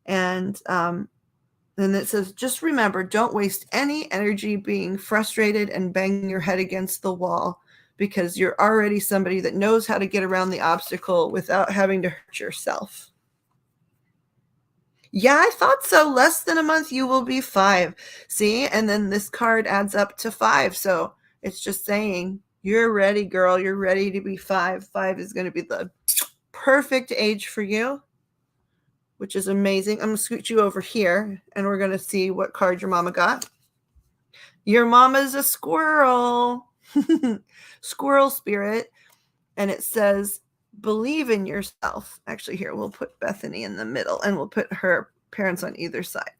And then it says, just remember, don't waste any energy being frustrated and banging your head against the wall, because you're already somebody that knows how to get around the obstacle without having to hurt yourself. Yeah, I thought so. Less than a month, you will be 5. See? And then this card adds up to 5. So it's just saying, you're ready, girl. You're ready to be 5. 5 is going to be the perfect age for you, which is amazing. I'm going to scoot you over here, and we're going to see what card your mama got. Your mama's a squirrel. Squirrel spirit. And it says, believe in yourself. Actually, here, we'll put Bethany in the middle and we'll put her parents on either side.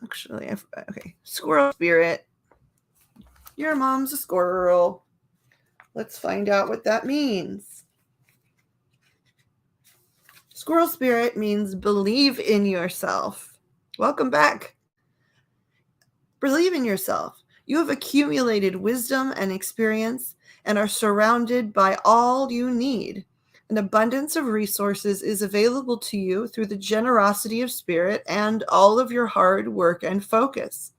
Actually, okay. Squirrel spirit. Your mom's a squirrel. Let's find out what that means. Squirrel spirit means believe in yourself. Welcome back. Believe in yourself. You have accumulated wisdom and experience and are surrounded by all you need. An abundance of resources is available to you through the generosity of spirit and all of your hard work and focus.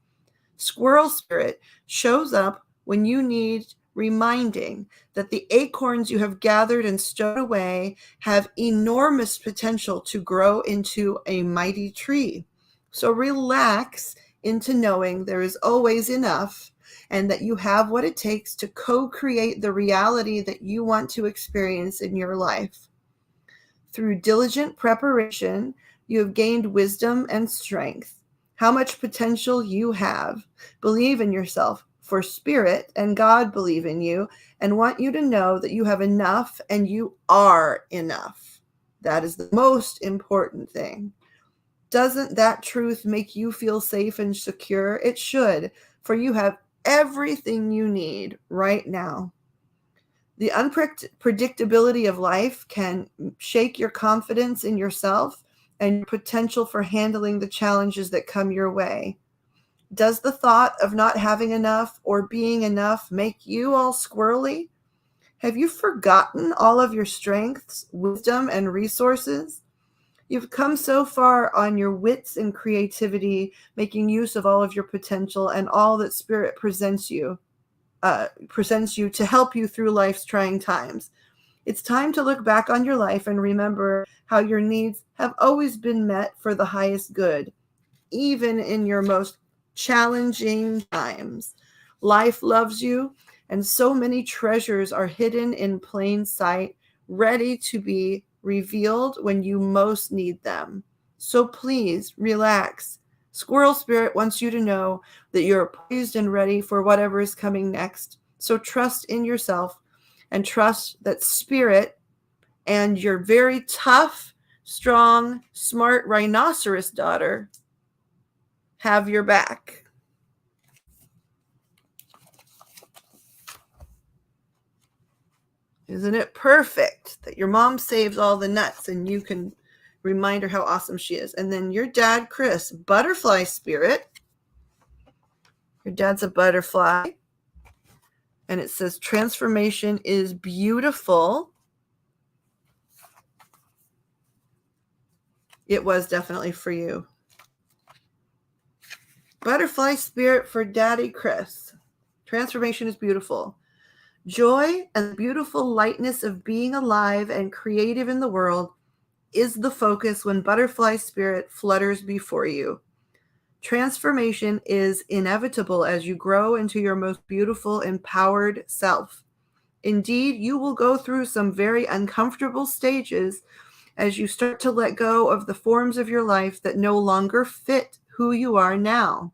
Squirrel spirit shows up when you need reminding that the acorns you have gathered and stowed away have enormous potential to grow into a mighty tree. So relax into knowing there is always enough and that you have what it takes to co-create the reality that you want to experience in your life. Through diligent preparation, you have gained wisdom and strength. How much potential you have. Believe in yourself, for Spirit and God believe in you and want you to know that you have enough and you are enough. That is the most important thing. Doesn't that truth make you feel safe and secure? It should, for you have everything you need right now. The unpredictability of life can shake your confidence in yourself and your potential for handling the challenges that come your way. Does the thought of not having enough or being enough make you all squirrely? Have you forgotten all of your strengths, wisdom, and resources? You've come so far on your wits and creativity, making use of all of your potential and all that Spirit presents you to help you through life's trying times. It's time to look back on your life and remember how your needs have always been met for the highest good, even in your most challenging times. Life loves you, and so many treasures are hidden in plain sight, ready to be revealed when you most need them. So please relax. Squirrel Spirit wants you to know that you're poised and ready for whatever is coming next. So trust in yourself and trust that Spirit and your very tough, strong, smart rhinoceros daughter have your back. Isn't it perfect that your mom saves all the nuts and you can remind her how awesome she is? And then your dad, Chris, butterfly spirit. Your dad's a butterfly. And it says transformation is beautiful. It was definitely for you. Butterfly spirit for Daddy Chris. Transformation is beautiful. Joy and the beautiful lightness of being alive and creative in the world is the focus when butterfly spirit flutters before you. Transformation is inevitable as you grow into your most beautiful, empowered self. Indeed, you will go through some very uncomfortable stages as you start to let go of the forms of your life that no longer fit who you are now.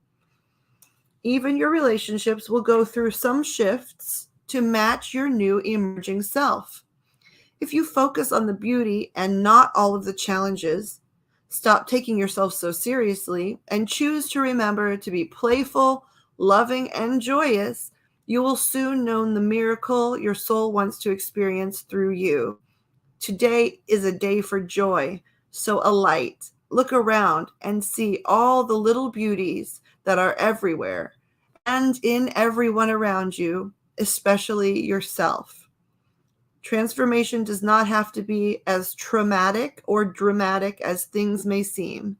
Even your relationships will go through some shifts to match your new emerging self. If you focus on the beauty and not all of the challenges, stop taking yourself so seriously, and choose to remember to be playful, loving, and joyous, you will soon know the miracle your soul wants to experience through you. Today is a day for joy, so alight. Look around and see all the little beauties that are everywhere and in everyone around you, especially yourself. Transformation does not have to be as traumatic or dramatic as things may seem.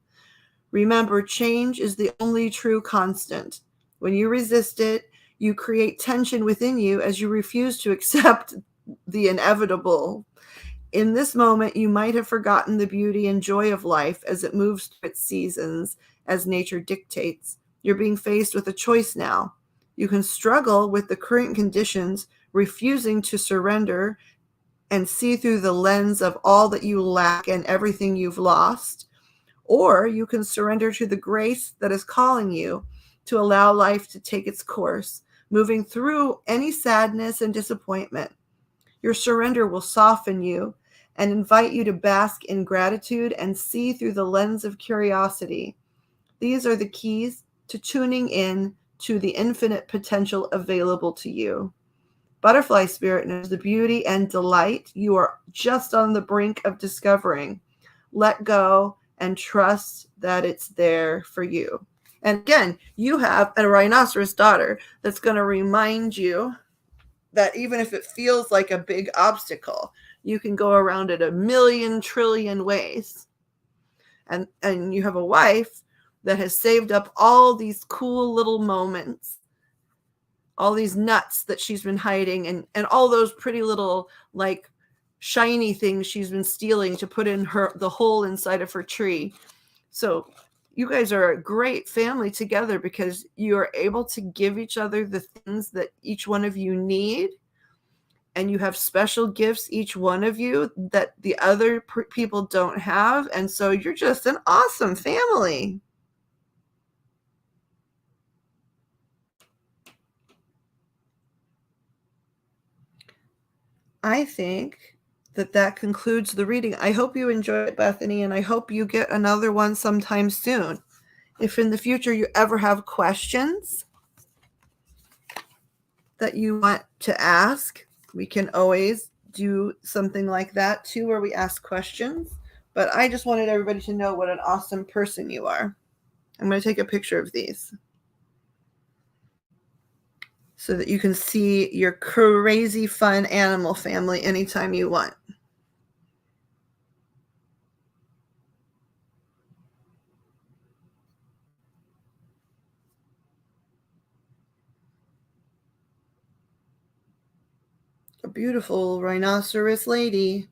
Remember, change is the only true constant. When you resist it, you create tension within you as you refuse to accept the inevitable. In this moment, you might have forgotten the beauty and joy of life as it moves through its seasons, as nature dictates. You're being faced with a choice now. You can struggle with the current conditions, refusing to surrender and see through the lens of all that you lack and everything you've lost. Or you can surrender to the grace that is calling you to allow life to take its course, moving through any sadness and disappointment. Your surrender will soften you and invite you to bask in gratitude and see through the lens of curiosity. These are the keys to tuning in to the infinite potential available to you. Butterfly spirit knows the beauty and delight you are just on the brink of discovering. Let go and trust that it's there for you. And again, you have a rhinoceros daughter that's going to remind you that even if it feels like a big obstacle, you can go around it a million trillion ways. And you have a wife that has saved up all these cool little moments, all these nuts that she's been hiding, and all those pretty little like shiny things she's been stealing to put in the hole inside of her tree. So you guys are a great family together because you are able to give each other the things that each one of you need. And you have special gifts, each one of you, that the other people don't have. And so you're just an awesome family. I think that concludes the reading. I hope you enjoyed it, Bethany, and I hope you get another one sometime soon. If in the future you ever have questions that you want to ask, we can always do something like that too, where we ask questions. But I just wanted everybody to know what an awesome person you are. I'm going to take a picture of these so that you can see your crazy fun animal family anytime you want. A beautiful rhinoceros lady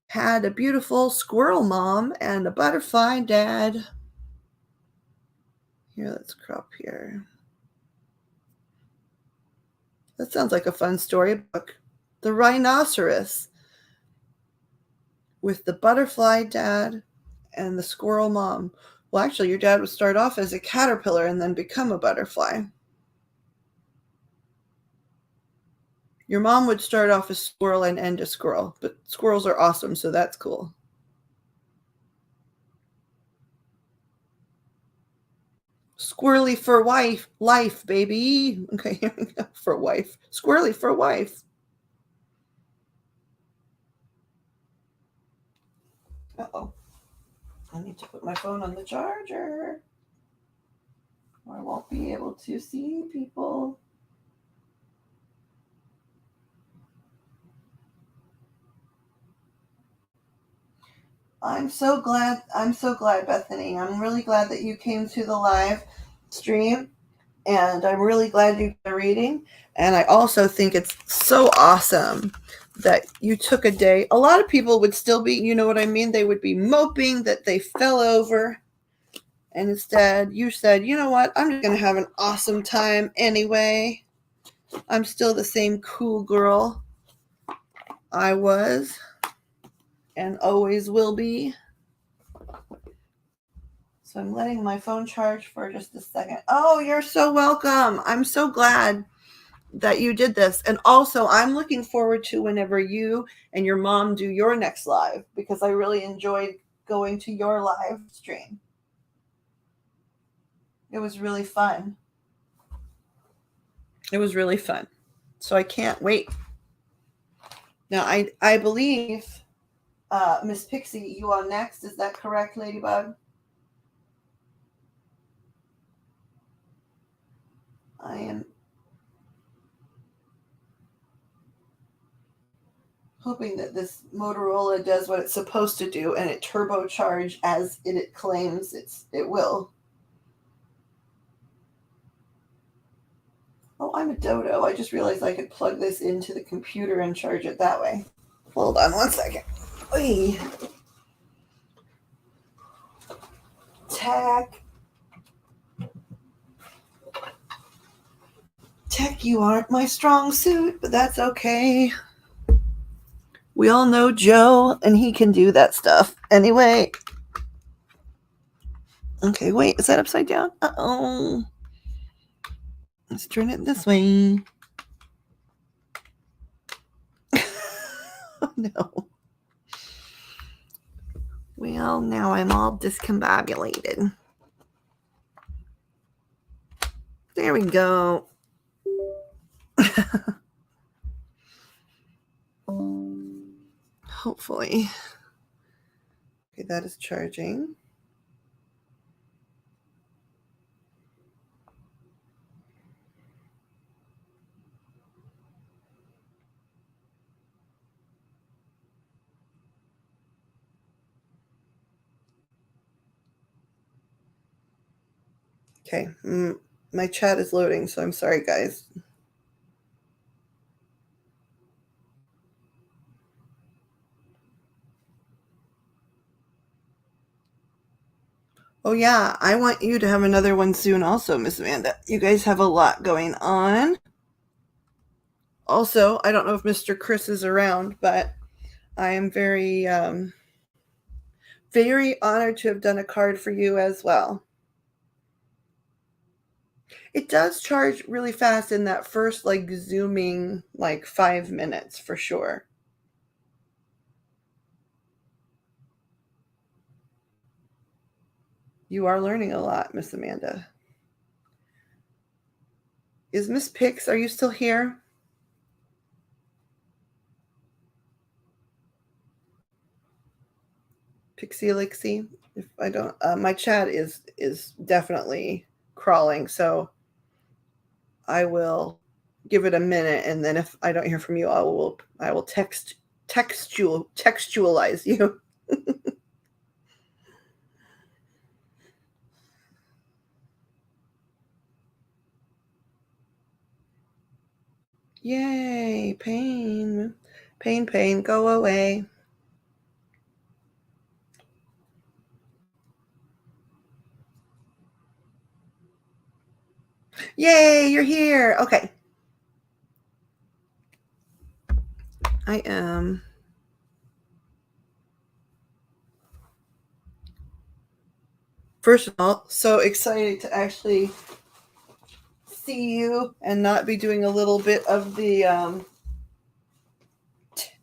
had a beautiful squirrel mom and a butterfly dad. Here, let's crop here. That sounds like a fun storybook. The rhinoceros with the butterfly dad and the squirrel mom. Well, actually, your dad would start off as a caterpillar and then become a butterfly. Your mom would start off a squirrel and end a squirrel, but squirrels are awesome, so that's cool. Squirrely for life, baby. Okay, here we go. For wife. Squirrely for wife. Uh-oh. I need to put my phone on the charger, or I won't be able to see people. I'm so glad, Bethany. I'm really glad that you came to the live stream, and I'm really glad you got a reading. And I also think it's so awesome that you took a day. A lot of people would still be, you know what I mean? They would be moping that they fell over. And instead, you said, you know what? I'm just going to have an awesome time anyway. I'm still the same cool girl I was and always will be. So I'm letting my phone charge for just a second. Oh, you're so welcome. I'm so glad that you did this. And also, I'm looking forward to whenever you and your mom do your next live, because I really enjoyed going to your live stream. It was really fun. It was really fun. So I can't wait. Now, I believe, Miss Pixie, you are next. Is that correct, Ladybug? I am hoping that this Motorola does what it's supposed to do and it turbocharge as it claims it will. Oh, I'm a dodo. I just realized I could plug this into the computer and charge it that way. Hold on one second. Oy. Tech, you aren't my strong suit, but that's okay. We all know Joe, and he can do that stuff. Anyway. Okay, wait, is that upside down? Uh-oh. Let's turn it this way. No. Well, now I'm all discombobulated. There we go. Hopefully. Okay, that is charging. Okay, my chat is loading, so I'm sorry, guys. Oh yeah, I want you to have another one soon also, Miss Amanda. You guys have a lot going on. Also, I don't know if Mr. Chris is around, but I am very, very honored to have done a card for you as well. It does charge really fast in that first, like, zooming, like, 5 minutes for sure. You are learning a lot, Miss Amanda. Is Miss Pix, are you still here? Pixie Elixir? If I don't, my chat is definitely crawling, so I will give it a minute, and then if I don't hear from you, I will textualize you. Yay, pain, pain, go away. Yay, you're here. Okay. I am first of all so excited to actually see you and not be doing a little bit of the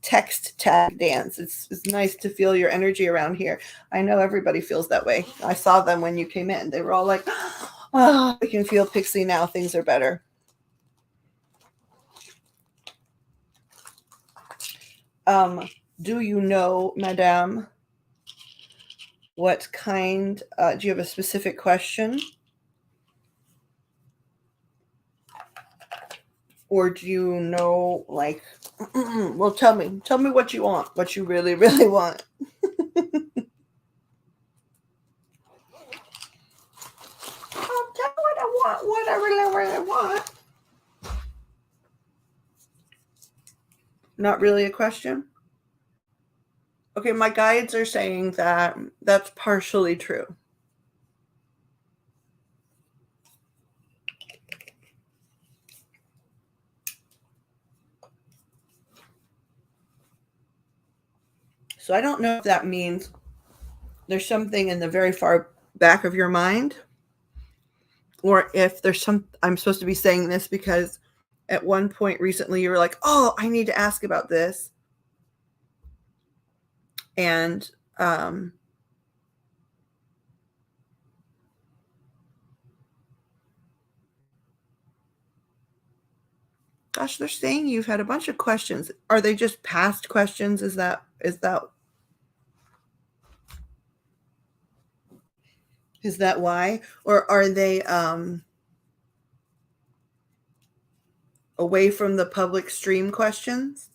text tag dance. It's nice to feel your energy around here. I know everybody feels that way. I saw them when you came in. They were all like, oh, I can feel Pixie now. Things are better. Do you know, Madame, what kind, do you have a specific question? Or do you know, like, well, tell me what you want, what you really, really want. I'll tell you what I want, what I really, really want. Not really a question? Okay, my guides are saying that that's partially true. So I don't know if that means there's something in the very far back of your mind, or if there's some, I'm supposed to be saying this because at one point recently you were like, oh, I need to ask about this. And gosh, they're saying you've had a bunch of questions. Are they just past questions? Is that why? Or are they away from the public stream questions?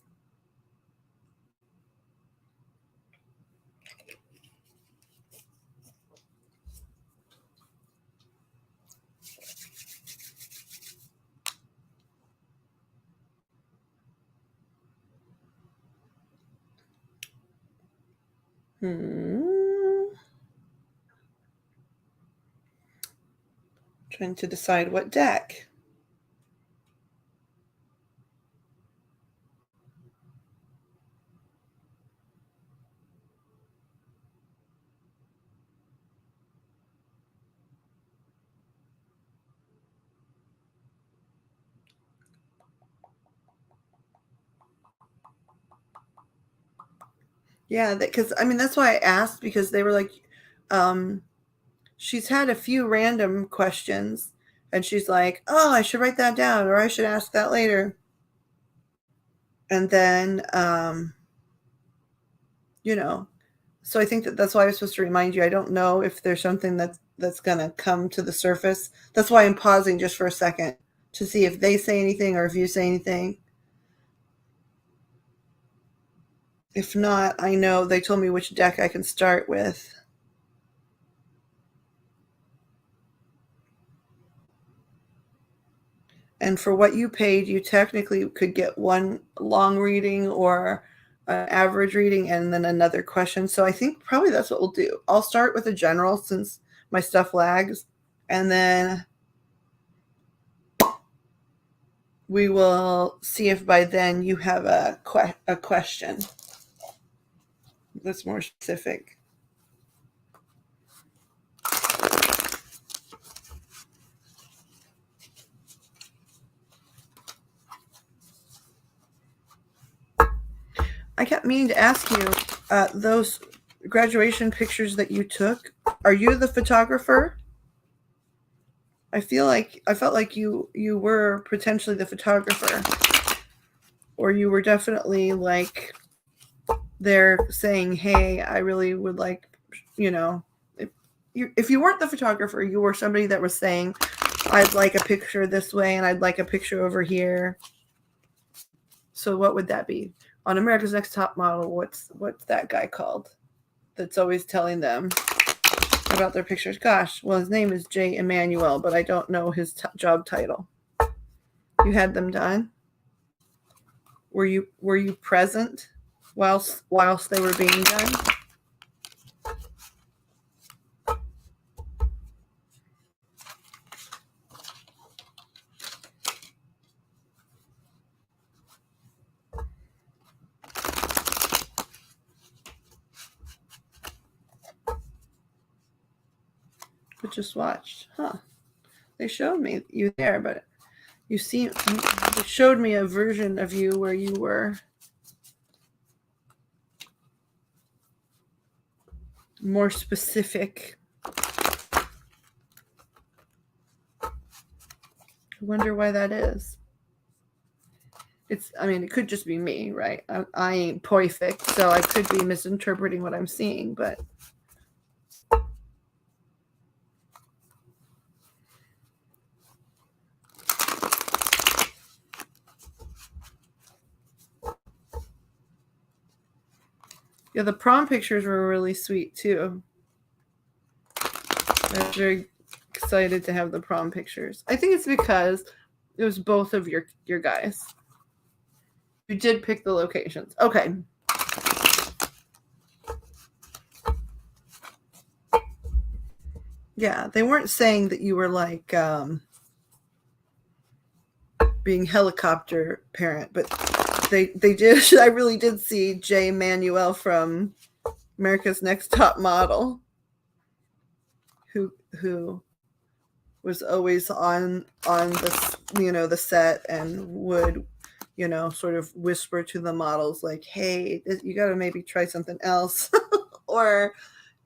Trying to decide what deck. Yeah, because I mean that's why I asked, because they were like, she's had a few random questions, and she's like, "Oh, I should write that down, or I should ask that later." And then, you know, so I think that's why I was supposed to remind you. I don't know if there's something that's gonna come to the surface. That's why I'm pausing just for a second to see if they say anything or if you say anything. If not, I know they told me which deck I can start with. And for what you paid, you technically could get one long reading or an average reading and then another question. So I think probably that's what we'll do. I'll start with a general since my stuff lags, and then we will see if by then you have a question that's more specific. I kept meaning to ask you, those graduation pictures that you took, are you the photographer? I felt like you were potentially the photographer, or you were definitely like there saying, "Hey, I really would like, you know, if you weren't the photographer, you were somebody that was saying, I'd like a picture this way and I'd like a picture over here." So what would that be? On America's Next Top Model, what's that guy called that's always telling them about their pictures? Gosh, well, his name is J. Emmanuel, but I don't know his job title. You had them done? Were you present whilst they were being done? But just watched. Huh. They showed me you there, but you see, they showed me a version of you where you were more specific. I wonder why that is. I mean, it could just be me, right? I ain't perfect, so I could be misinterpreting what I'm seeing, but yeah, the prom pictures were really sweet too. I was very excited to have the prom pictures. I think it's because it was both of your guys. You did pick the locations. Okay. Yeah, they weren't saying that you were like being helicopter parent, but they did. I really did see Jay Manuel from America's Next Top Model, who was always on the the set and would sort of whisper to the models like, "Hey, you got to maybe try something else," or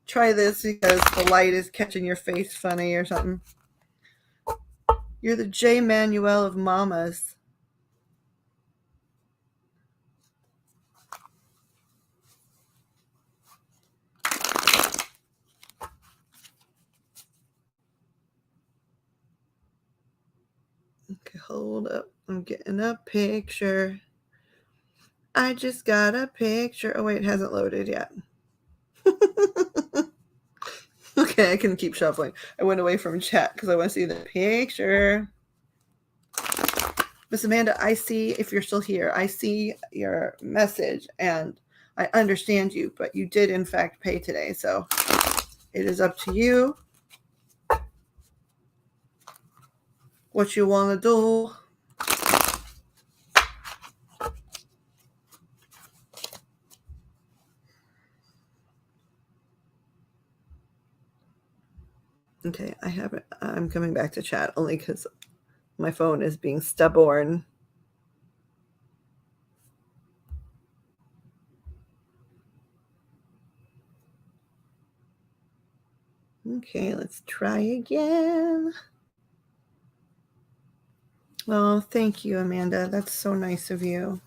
try this because the light is catching your face funny or something. You're the J. Manuel of mamas. Okay, hold up. I'm getting a picture. I just got a picture. Oh, wait, it hasn't loaded yet. Okay, I can keep shuffling. I went away from chat because I want to see the picture. Miss Amanda, I see, if you're still here, I see your message and I understand you, but you did in fact pay today. So it is up to you what you want to do. Okay, I'm coming back to chat only because my phone is being stubborn. Okay, let's try again. Oh, thank you, Amanda. That's so nice of you.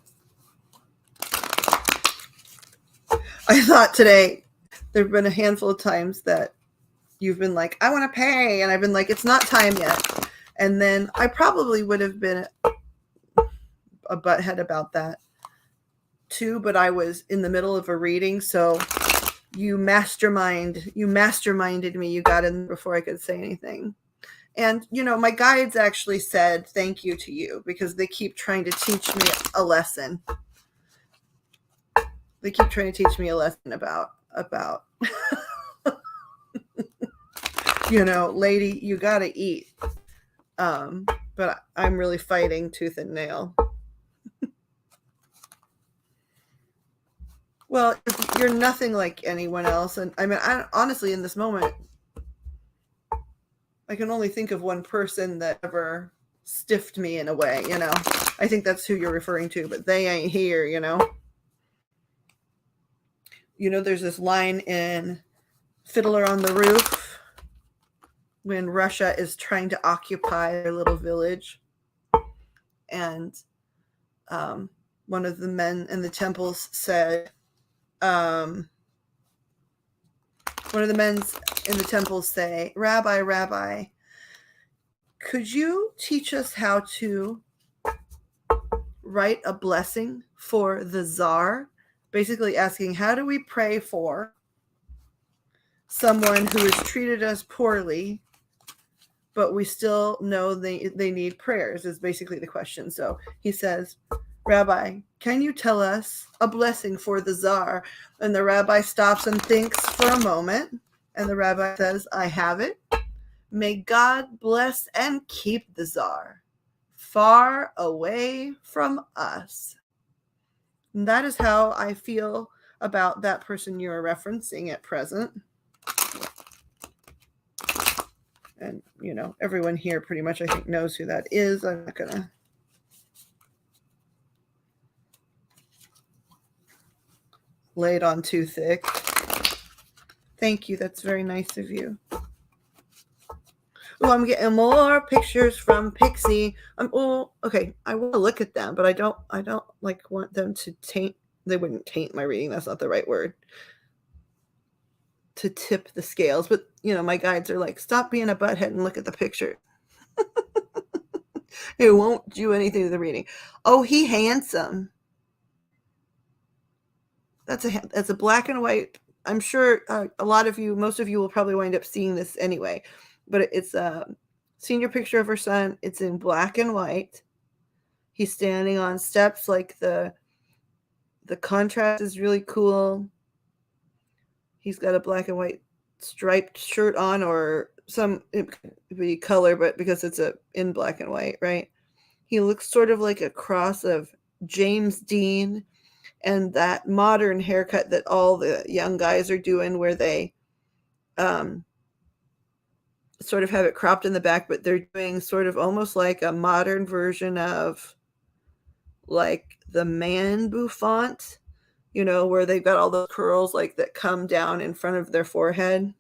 I thought today there have been a handful of times that you've been like, I want to pay. And I've been like, it's not time yet. And then I probably would have been a butthead about that too, but I was in the middle of a reading. So you masterminded me. You got in before I could say anything. And, my guides actually said thank you to you because they keep trying to teach me a lesson. They keep trying to teach me a lesson about lady, you got to eat. But I'm really fighting tooth and nail. Well, you're nothing like anyone else. And I mean, honestly, in this moment, I can only think of one person that ever stiffed me in a way, I think that's who you're referring to, but they ain't here, there's this line in Fiddler on the Roof when Russia is trying to occupy their little village. And one of the men in the temples said, one of the men in the temples say, Rabbi, could you teach us how to write a blessing for the Tsar? Basically asking, how do we pray for someone who has treated us poorly, but we still know they need prayers, is basically the question. So he says, Rabbi, can you tell us a blessing for the Tsar? And the rabbi stops and thinks for a moment. And the rabbi says, I have it. May God bless and keep the Tsar far away from us. And that is how I feel about that person you're referencing at present. And, everyone here pretty much, I think, knows who that is. I'm not going to lay it on too thick. Thank you. That's very nice of you. Oh, I'm getting more pictures from Pixie. Okay. I want to look at them, but I don't want them to taint. They wouldn't taint my reading. That's not the right word. To tip the scales. But, my guides are like, stop being a butthead and look at the picture. It won't do anything to the reading. Oh, he handsome. That's a black and white. I'm sure most of you will probably wind up seeing this anyway. But it's a senior picture of her son. It's in black and white. He's standing on steps. Like the contrast is really cool. He's got a black and white striped shirt on, or it could be color, but because it's in black and white, right? He looks sort of like a cross of James Dean and that modern haircut that all the young guys are doing, where they sort of have it cropped in the back, but they're doing sort of almost like a modern version of like the man bouffant, where they've got all those curls like that come down in front of their forehead.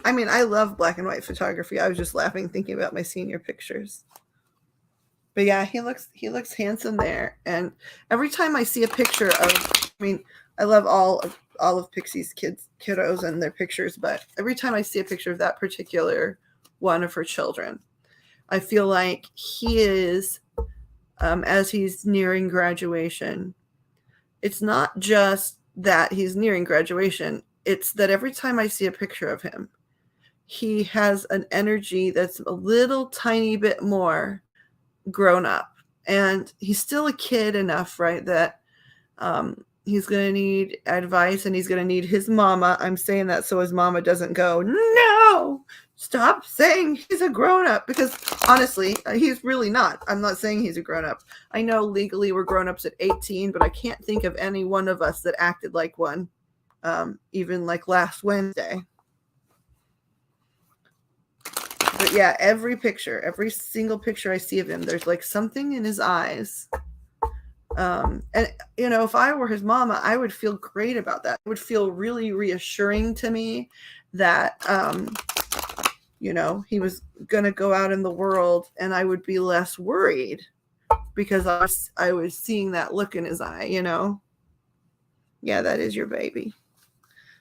I mean, I love black and white photography. I was just laughing thinking about my senior pictures. But yeah, he looks handsome there. And every time I see a picture I love all of Pixie's kiddos and their pictures, but every time I see a picture of that particular one of her children, I feel like he is, as he's nearing graduation, it's not just that he's nearing graduation, it's that every time I see a picture of him, he has an energy that's a little tiny bit more grown up. And he's still a kid enough, right, that he's going to need advice and he's going to need his mama. I'm saying that so his mama doesn't go, no, stop saying he's a grown-up, because honestly, he's really not. I'm not saying he's a grown-up. I know legally we're grown-ups at 18, but I can't think of any one of us that acted like one, even like last Wednesday. But yeah, every single picture I see of him, there's like something in his eyes. And you know, if I were his mama, I would feel great about that. It would feel really reassuring to me that you know, he was gonna go out in the world, and I would be less worried because I was seeing that look in his eye, you know. Yeah, that is your baby.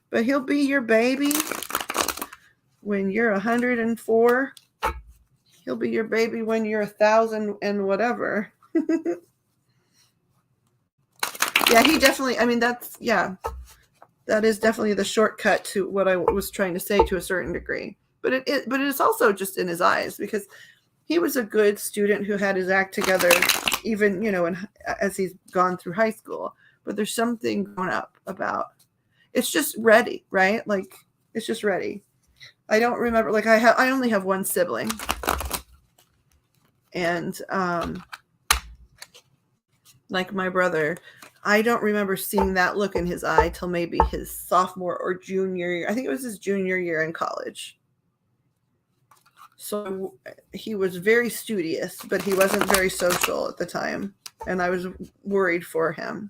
But he'll be your baby when you're 104. He'll be your baby when you're 1,000 and whatever. Yeah, he definitely, I mean, that is definitely the shortcut to what I was trying to say to a certain degree. But it is also just in his eyes, because he was a good student who had his act together, even, you know, as he's gone through high school. But there's something grown up about, it's just ready, right? Like, it's just ready. I don't remember, like, I only have one sibling. And like my brother, I don't remember seeing that look in his eye till maybe his sophomore or junior year. I think it was his junior year in college. So he was very studious, but he wasn't very social at the time. And I was worried for him.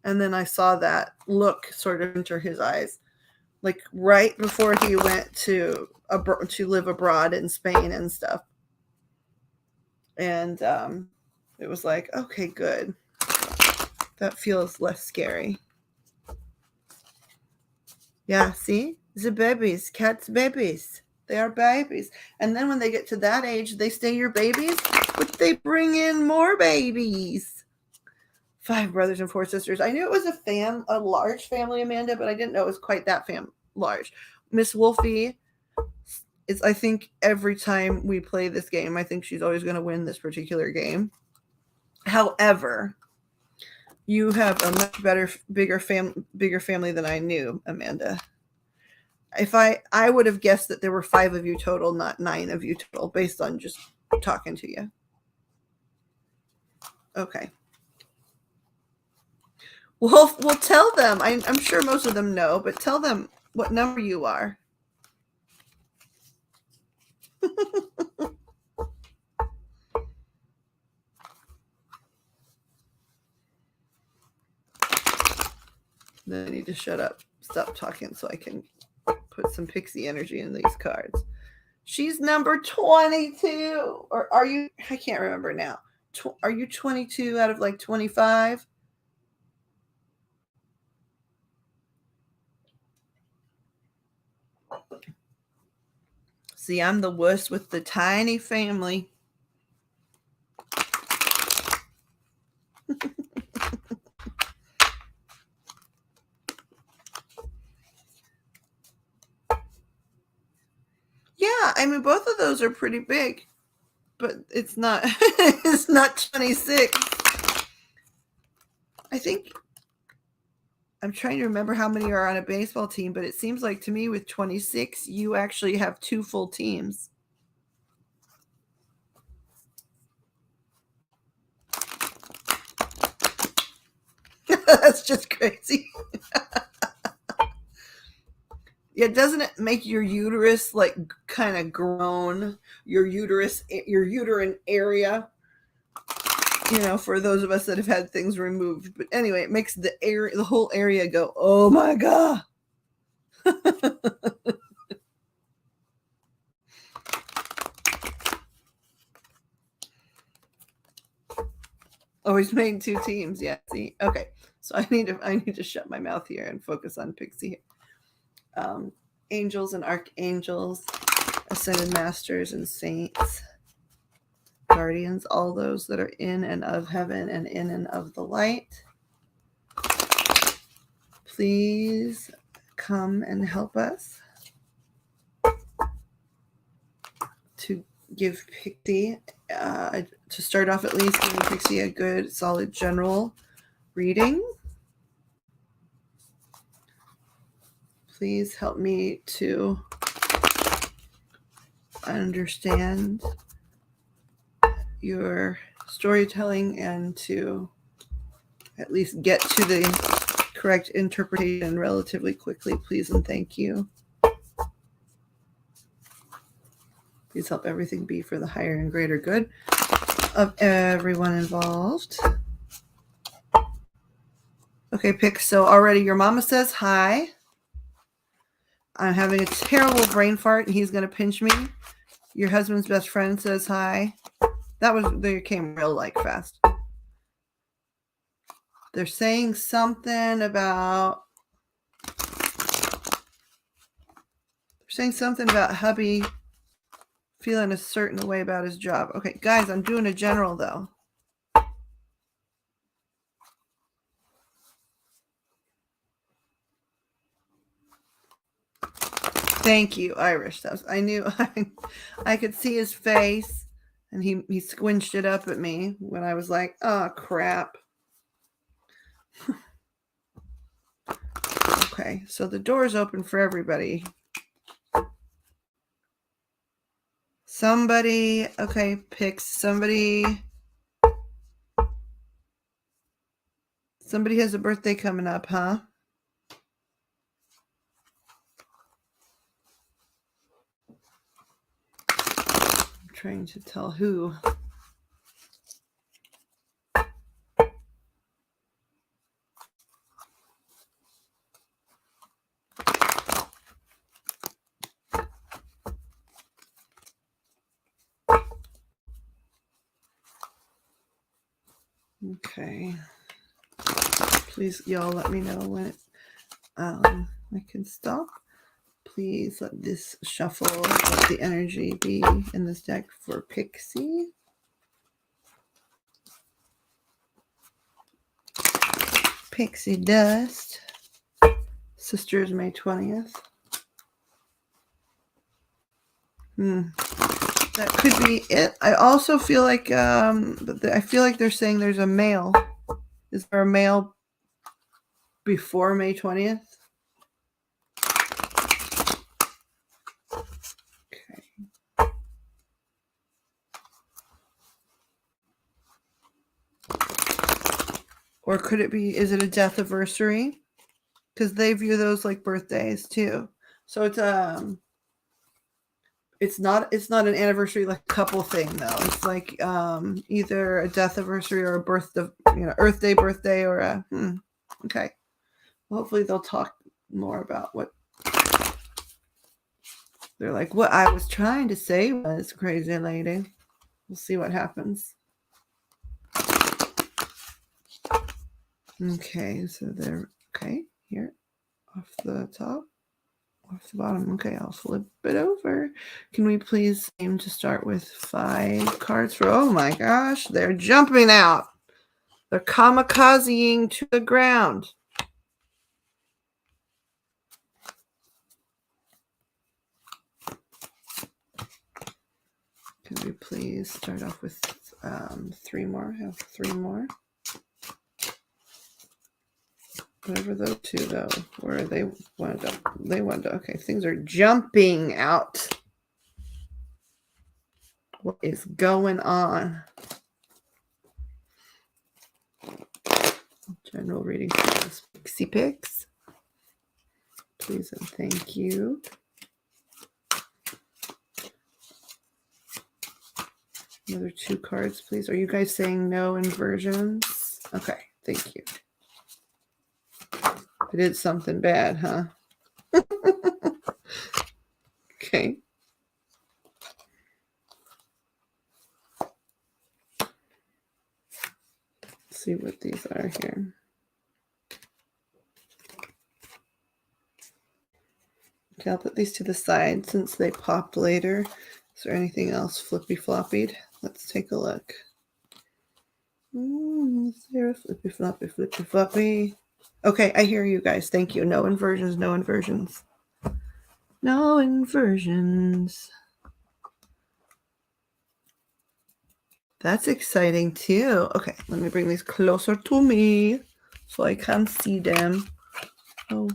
And then I saw that look sort of enter his eyes, like right before he went to live abroad in Spain and stuff. And it was like, okay, good. That feels less scary. Yeah, see? The babies, cats babies. They are babies. And then when they get to that age, they stay your babies, but they bring in more babies. 5 brothers and 4 sisters. I knew it was a large family, Amanda, but I didn't know it was quite that large. Miss Wolfie is, I think, every time we play this game, I think she's always going to win this particular game. However, you have a much bigger family than I knew, Amanda. If I would have guessed that there were 5 of you total, not 9 of you total, based on just talking to you. Okay. We'll tell them. I'm sure most of them know, but tell them what number you are. Then I need to stop talking so I can put some pixie energy in these cards. She's number 22. Or are you? I can't remember now. Are you 22 out of like 25? See, I'm the wuss with the tiny family. Yeah, I mean, both of those are pretty big, but it's not it's not 26. I think I'm trying to remember how many are on a baseball team, but it seems like to me with 26, you actually have 2 full teams. That's just crazy. Yeah, doesn't it make your uterus like kind of groan? Your uterine area, you know, for those of us that have had things removed. But anyway, it makes the whole area go, oh my God. Oh, he's made 2 teams. Yeah, see? Okay. So I need to shut my mouth here and focus on Pixie. Angels and archangels, ascended masters and saints, guardians, all those that are in and of heaven and in and of the light. Please come and help us to give Pixie, to start off at least, giving Pixie a good, solid general reading. Please help me to understand your storytelling and to at least get to the correct interpretation relatively quickly, please and thank you. Please help everything be for the higher and greater good of everyone involved. Okay, Pick. So already your mama says hi. I'm having a terrible brain fart and he's going to pinch me. Your husband's best friend says hi. They came real fast. They're saying something about hubby feeling a certain way about his job. Okay, guys, I'm doing a general though. Thank you, Irish. I knew I could see his face, and he squinched it up at me when I was like, "Oh crap." Okay, so the door's open for everybody. Somebody, okay, picks somebody. Somebody has a birthday coming up, huh? I'm trying to tell who. Okay. Please, y'all, let me know when I can stop. Please let this shuffle, let the energy be in this deck for Pixie. Pixie Dust. Sisters, May 20th. That could be it. I also feel like they're saying there's a male. Is there a male before May 20th? Okay. Or could it be, is it a death anniversary? Because they view those like birthdays too. So it's not an anniversary like couple thing though. It's like either a death anniversary or a Earth Day birthday or a okay. Well, hopefully they'll talk more about what they're like. What I was trying to say was, crazy lady. We'll see what happens. Okay, so they're okay here off the top. Off the bottom. Okay, I'll flip it over. Can we please aim to start with 5 cards for, oh my gosh, they're jumping out. They're kamikazing to the ground. Can we please start off with 3 more? I have 3 more. Whatever those 2 though, where they wanted to, okay, things are jumping out. What is going on? General reading for Pixie Picks. Please and thank you. Another 2 cards, please. Are you guys saying no inversions? Okay, thank you. I did something bad, huh? Okay. Let's see what these are here. Okay, I'll put these to the side since they pop later. Is there anything else flippy-floppied? Let's take a look. Is there a flippy-floppy? Okay, I hear you guys. Thank you. No inversions, no inversions. No inversions. That's exciting too. Okay, let me bring these closer to me so I can see them. Oh,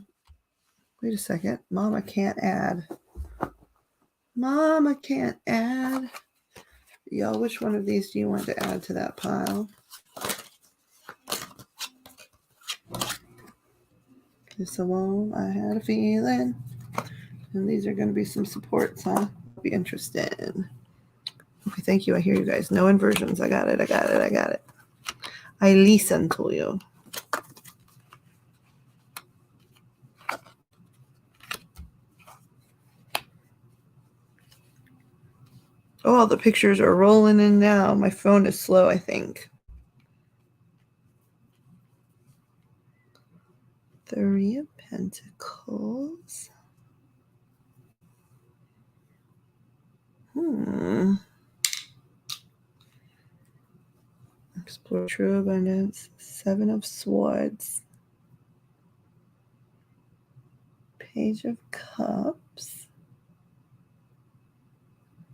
wait a second. Mama can't add. Mama can't add. Y'all, which one of these do you want to add to that pile? This one, I had a feeling. And these are going to be some supports, huh? be interested. Okay, thank you. I hear you guys. No inversions. I got it. I listen to you. Oh, the pictures are rolling in now. My phone is slow, I think. 3 of Pentacles. Explore true abundance. 7 of Swords. Page of Cups.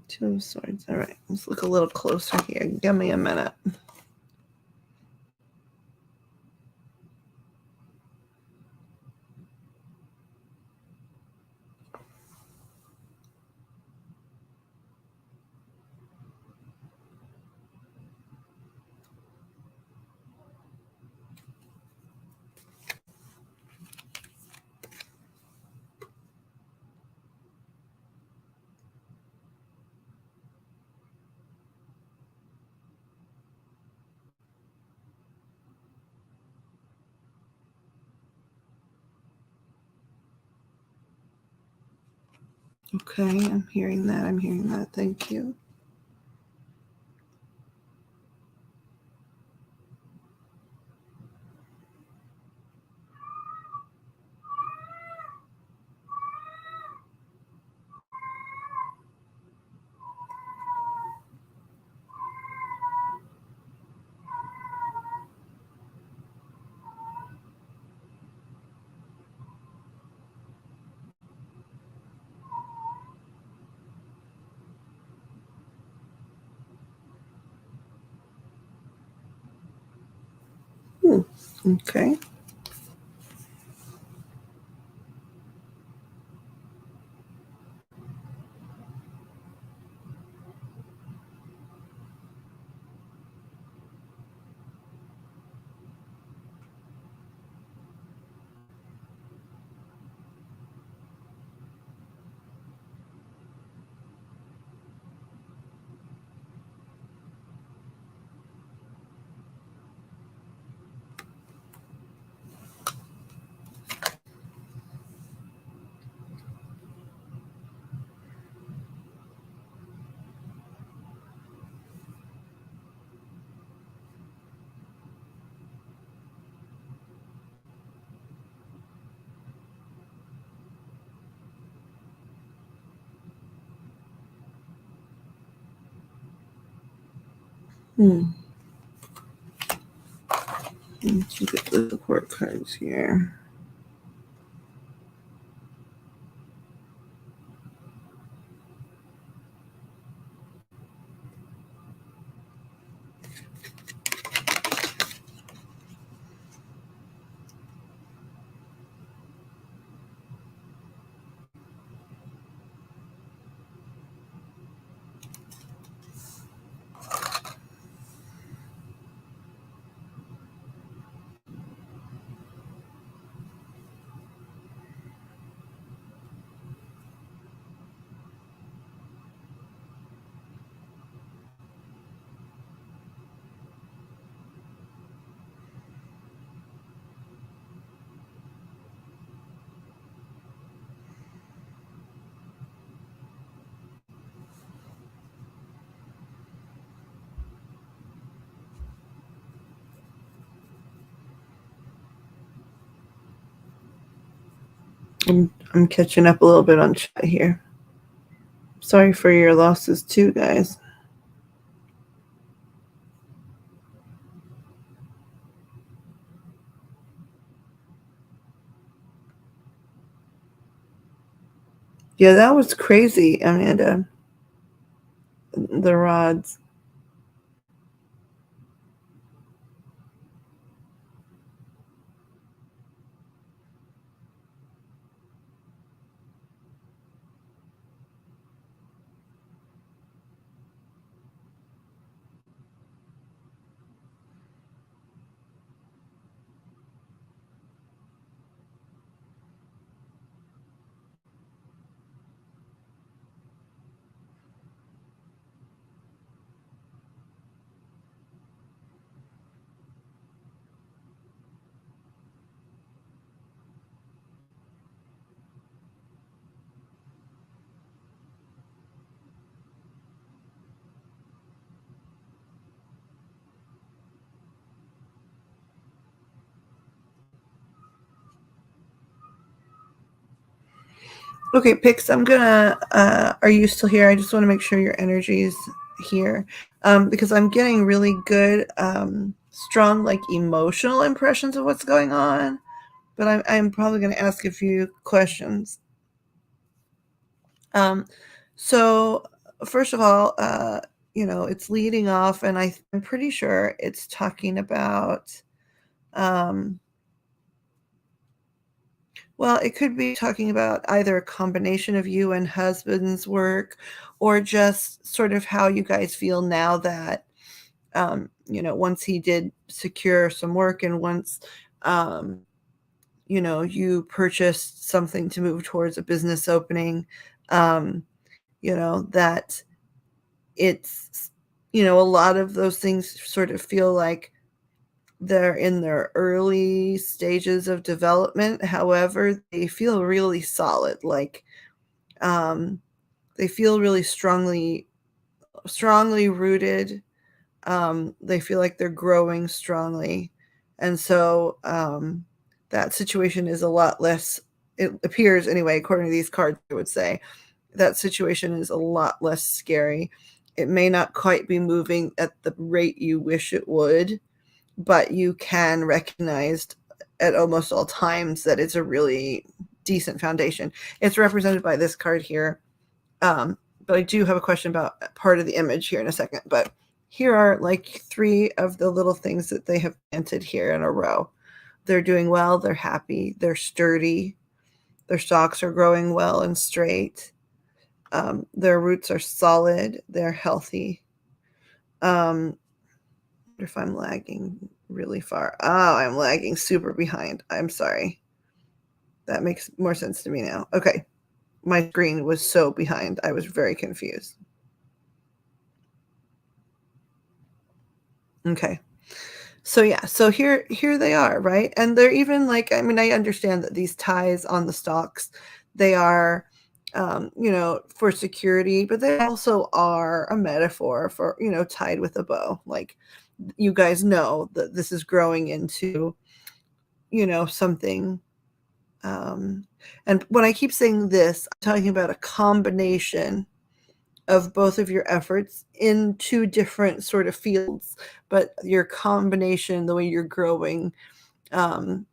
2 of Swords. All right, let's look a little closer here. Give me a minute. Okay, I'm hearing that. Thank you. Okay. Let's look at the court cards here. I'm catching up a little bit on chat here. Sorry for your losses too, guys. Yeah, that was crazy, Amanda. The rods. Okay, Pix, I'm gonna, are you still here? I just want to make sure your energy's here, because I'm getting really good, strong, like emotional impressions of what's going on, but I'm probably going to ask a few questions. So first of all, it's leading off, and I'm pretty sure it's talking about, um, well, it could be talking about either a combination of you and husband's work, or just sort of how you guys feel now that, once he did secure some work, and once, um, you purchased something to move towards a business opening, um, that it's, a lot of those things sort of feel like they're in their early stages of development. However, they feel really solid. Like, they feel really strongly rooted. They feel like they're growing strongly. And so, that situation is a lot less, it appears anyway, according to these cards, I would say, that situation is a lot less scary. It may not quite be moving at the rate you wish it would, but you can recognize at almost all times that it's a really decent foundation. It's represented by this card here. But I do have a question about part of the image here in a second. But here are like 3 of the little things that they have planted here in a row. They're doing well, they're happy, they're sturdy, their stalks are growing well and straight. Their roots are solid, they're healthy. If I'm lagging really far. Oh, I'm lagging super behind. I'm sorry. That makes more sense to me now. Okay. My screen was so behind. I was very confused. Okay. So yeah, so here they are, right? And they're even like, I mean, I understand that these ties on the stalks, they are, for security, but they also are a metaphor for, tied with a bow. Like, you guys know that this is growing into, something. And when I keep saying this, I'm talking about a combination of both of your efforts in 2 different sort of fields, but your combination, the way you're growing,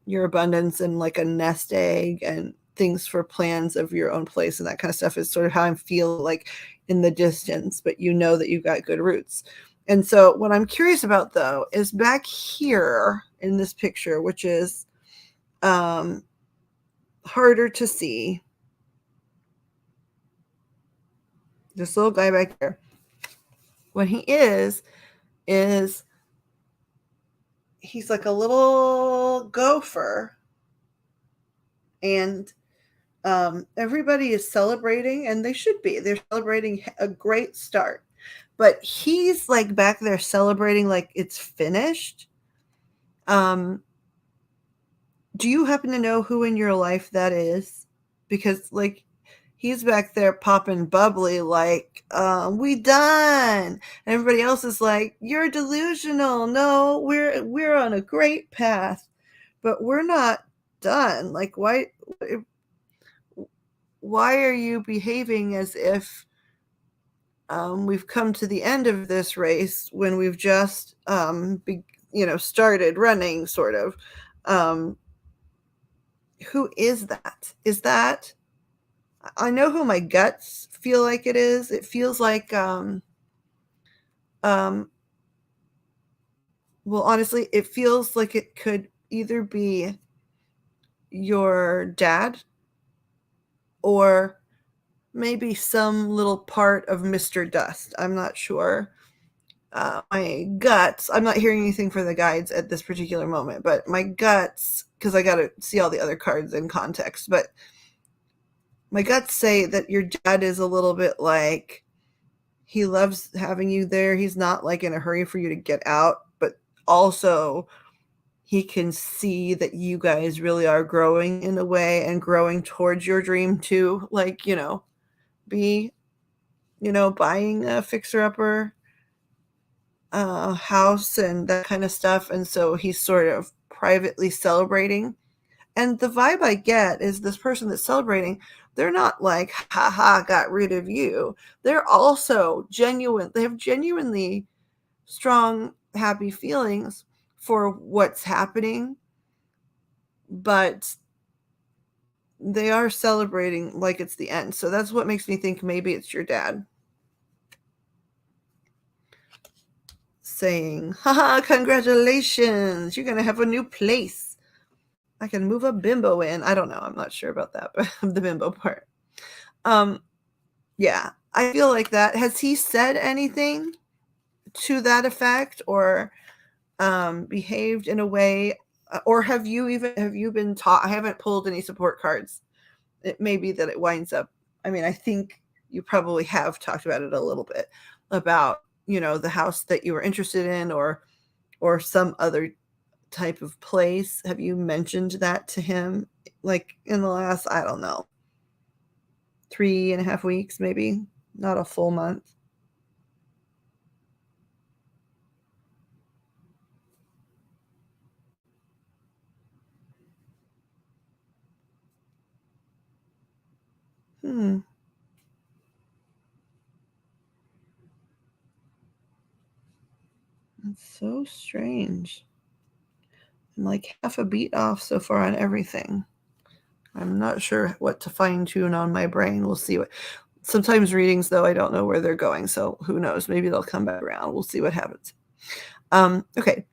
your abundance, and like a nest egg and things for plans of your own place and that kind of stuff, is sort of how I'm feeling like in the distance, but you know that you've got good roots. And so what I'm curious about, though, is back here in this picture, which is, harder to see. This little guy back here. What he is he's like a little gopher, and everybody is celebrating, and they should be. They're celebrating a great start, but he's like back there celebrating like it's finished. Do you happen to know who in your life that is? Because like, he's back there popping bubbly like, we done. And everybody else is like, you're delusional. No, we're on a great path, but we're not done. Like, why are you behaving as if, we've come to the end of this race when we've just, started running, sort of? Who is that? Is that, I know who my guts feel like it is. It feels like, um, well, honestly, it feels like it could either be your dad, or maybe some little part of Mr. Dust. I'm not sure. My guts, I'm not hearing anything for the guides at this particular moment, but my guts, because I got to see all the other cards in context, but my guts say that your dad is a little bit like, he loves having you there. He's not like in a hurry for you to get out, but also he can see that you guys really are growing in a way, and growing towards your dream too. Like, be, buying a fixer upper house and that kind of stuff. And so he's sort of privately celebrating. And the vibe I get is this person that's celebrating, they're not like, haha, got rid of you. They're also genuine. They have genuinely strong, happy feelings for what's happening, but they are celebrating like it's the end. So that's what makes me think maybe it's your dad saying, haha, congratulations, you're going to have a new place. I can move a bimbo in. I don't know. I'm not sure about that, but the bimbo part. Yeah, I feel like that. Has he said anything to that effect or behaved in a way, or have you been taught? I haven't pulled any support cards. It may be that it winds up. I mean, I think you probably have talked about it a little bit about, the house that you were interested in or some other type of place. Have you mentioned that to him like in the last, I don't know, 3.5 weeks, maybe not a full month? That's so strange. I'm like half a beat off so far on everything. I'm not sure what to fine tune on my brain. We'll see what. Sometimes readings, though, I don't know where they're going, so who knows? Maybe they'll come back around. We'll see what happens. Okay.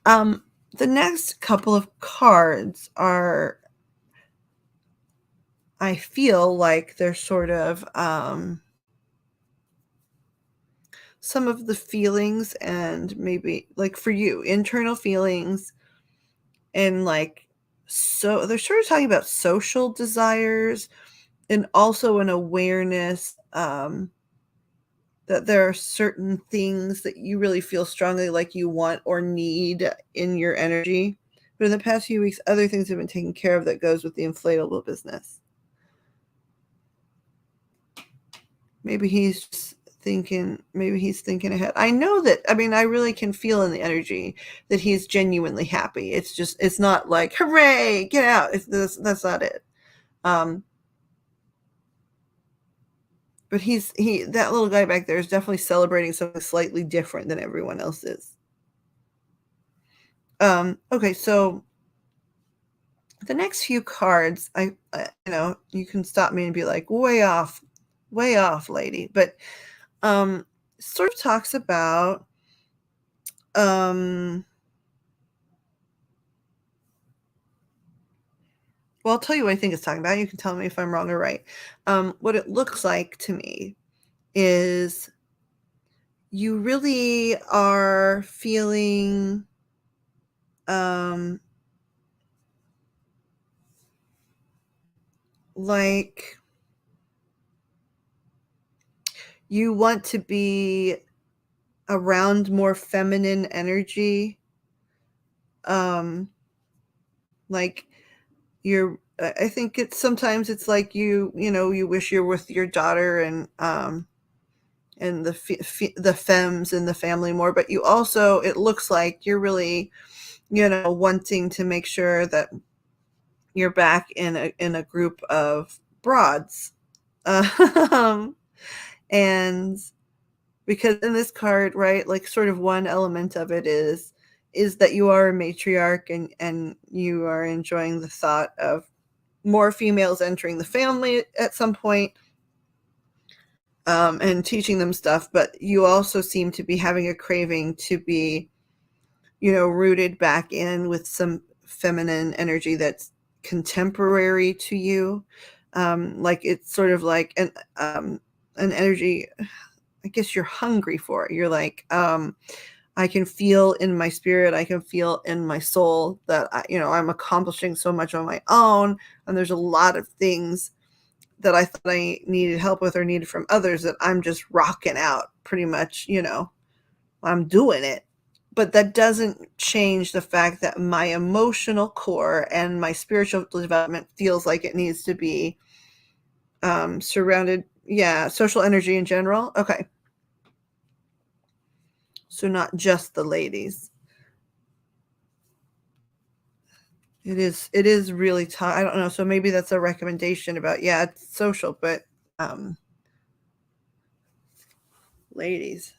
The next couple of cards are, I feel like they're sort of some of the feelings and maybe like for you, internal feelings and like, so they're sort of talking about social desires and also an awareness that there are certain things that you really feel strongly like you want or need in your energy. But in the past few weeks, other things have been taken care of that goes with the inflatable business. Maybe he's thinking ahead. I know that, I mean, I really can feel in the energy that he's genuinely happy. It's not like, hooray, get out. That's not it. But that little guy back there is definitely celebrating something slightly different than everyone else is. Okay, so the next few cards, you can stop me and be like, way off, lady. But sort of talks about well, I'll tell you what I think it's talking about. You can tell me if I'm wrong or right. What it looks like to me is you really are feeling like you want to be around more feminine energy. Like I think sometimes it's like you wish you're with your daughter and the femmes in the family more, but you also, it looks like you're really, wanting to make sure that you're back in a group of broads. And because in this card, right, like sort of one element of it is that you are a matriarch and you are enjoying the thought of more females entering the family at some point, and teaching them stuff, but you also seem to be having a craving to be, rooted back in with some feminine energy that's contemporary to you. Like it's sort of like an energy, I guess you're hungry for it. You're like, I can feel in my spirit, I can feel in my soul that I'm accomplishing so much on my own, and there's a lot of things that I thought I needed help with or needed from others that I'm just rocking out pretty much, I'm doing it. But that doesn't change the fact that my emotional core and my spiritual development feels like it needs to be surrounded. Yeah, social energy in general. Okay. So not just the ladies. It is really tough. I don't know. So maybe that's a recommendation about, yeah, it's social, but the ladies,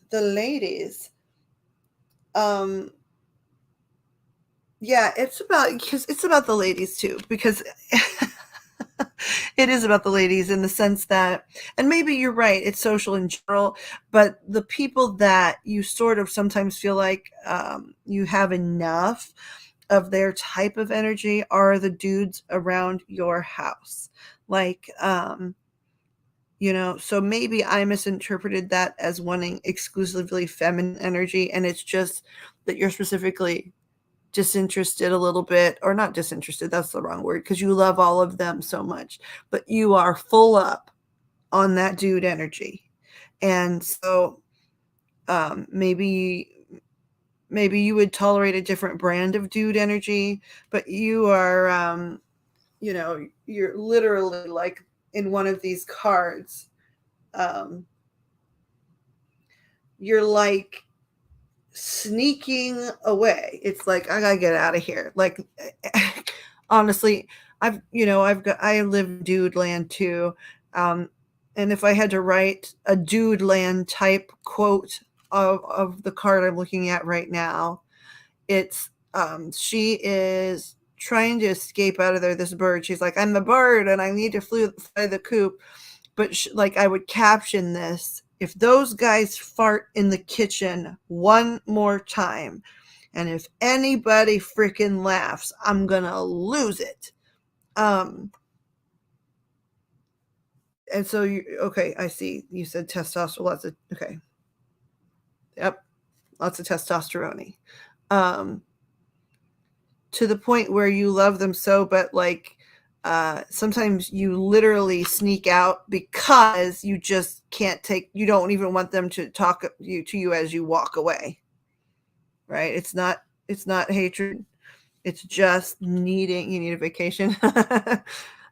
um, yeah, it's about the ladies too, because it is about the ladies in the sense that, and maybe you're right, it's social in general, but the people that you sort of sometimes feel like you have enough of their type of energy are the dudes around your house. Like, so maybe I misinterpreted that as wanting exclusively feminine energy, and it's just that you're specifically disinterested a little bit, or not disinterested, that's the wrong word, because you love all of them so much, but you are full up on that dude energy. And so maybe you would tolerate a different brand of dude energy, but you are you're literally like in one of these cards, you're like sneaking away. It's like, I gotta get out of here. Like, honestly, I live dude land too. And if I had to write a dude land type quote of the card I'm looking at right now, it's she is trying to escape out of there. This bird, she's like, I'm the bird and I need to fly the coop. But like, I would caption this: if those guys fart in the kitchen one more time, and if anybody freaking laughs, I'm gonna lose it. And so okay, I see. You said testosterone. Okay. Yep. Lots of testosterone. To the point where you love them so, but like, sometimes you literally sneak out because you just you don't even want them to talk to you as you walk away. Right? It's not hatred. It's just you need a vacation.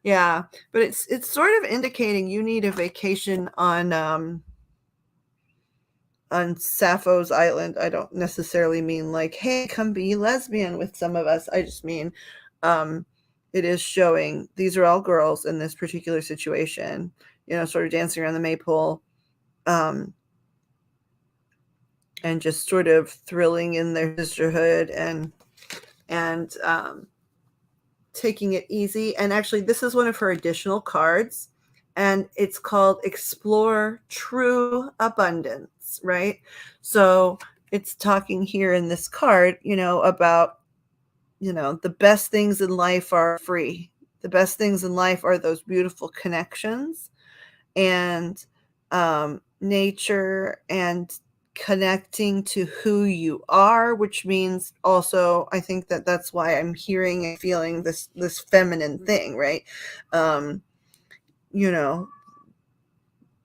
Yeah. But it's sort of indicating you need a vacation on Sappho's Island. I don't necessarily mean like, hey, come be lesbian with some of us. I just mean, it is showing these are all girls in this particular situation, sort of dancing around the maypole, and just sort of thrilling in their sisterhood and taking it easy. And actually, this is one of her additional cards, and it's called Explore True Abundance, right? So it's talking here in this card, about, the best things in life are free. The best things in life are those beautiful connections and nature and connecting to who you are, which means also, I think that's why I'm hearing and feeling this feminine thing, right? You know,